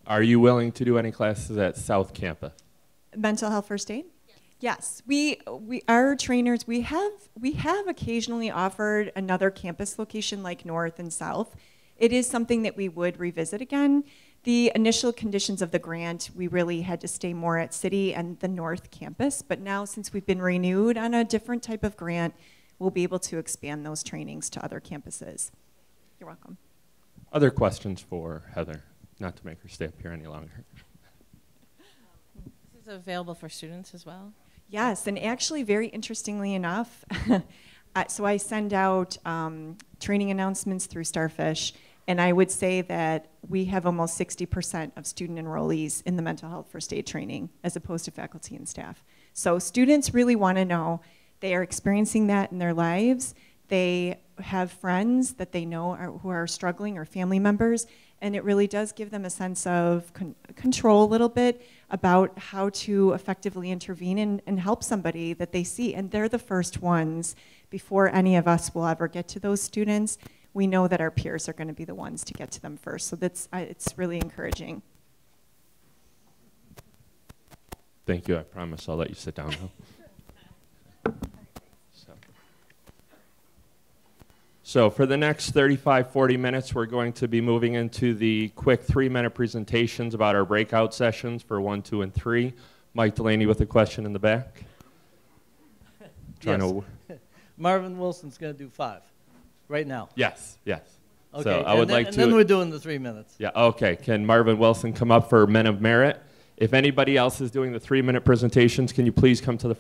Are you willing to do any classes at South Campus? Mental health first aid? Yes, we are trainers. We have occasionally offered another campus location like North and South. It is something that we would revisit again. The initial conditions of the grant, we really had to stay more at City and the North Campus, but now since we've been renewed on a different type of grant, we'll be able to expand those trainings to other campuses. You're welcome. Other questions for Heather? Not to make her stay up here any longer. This is available for students as well? Yes, and actually, very interestingly enough, so I send out training announcements through Starfish, and I would say that we have almost 60% of student enrollees in the mental health first aid training as opposed to faculty and staff. So students really want to know. They are experiencing that in their lives. They have friends that they know who are struggling or family members, and it really does give them a sense of control a little bit about how to effectively intervene and help somebody that they see. And they're the first ones, before any of us will ever get to those students, we know that our peers are going to be the ones to get to them first. So that's it's really encouraging. Thank you. I promise I'll let you sit down now. So for the next 35, 40 minutes, we're going to be moving into the quick 3-minute presentations about our breakout sessions for 1, 2, and 3. Mike Delaney with a question in the back. Yes. Marvin Wilson's going to do 5 right now. Yes, yes. Okay, so I would like to. And then we're doing the 3 minutes. Yeah, okay. Can Marvin Wilson come up for Men of Merit? If anybody else is doing the 3-minute presentations, can you please come to the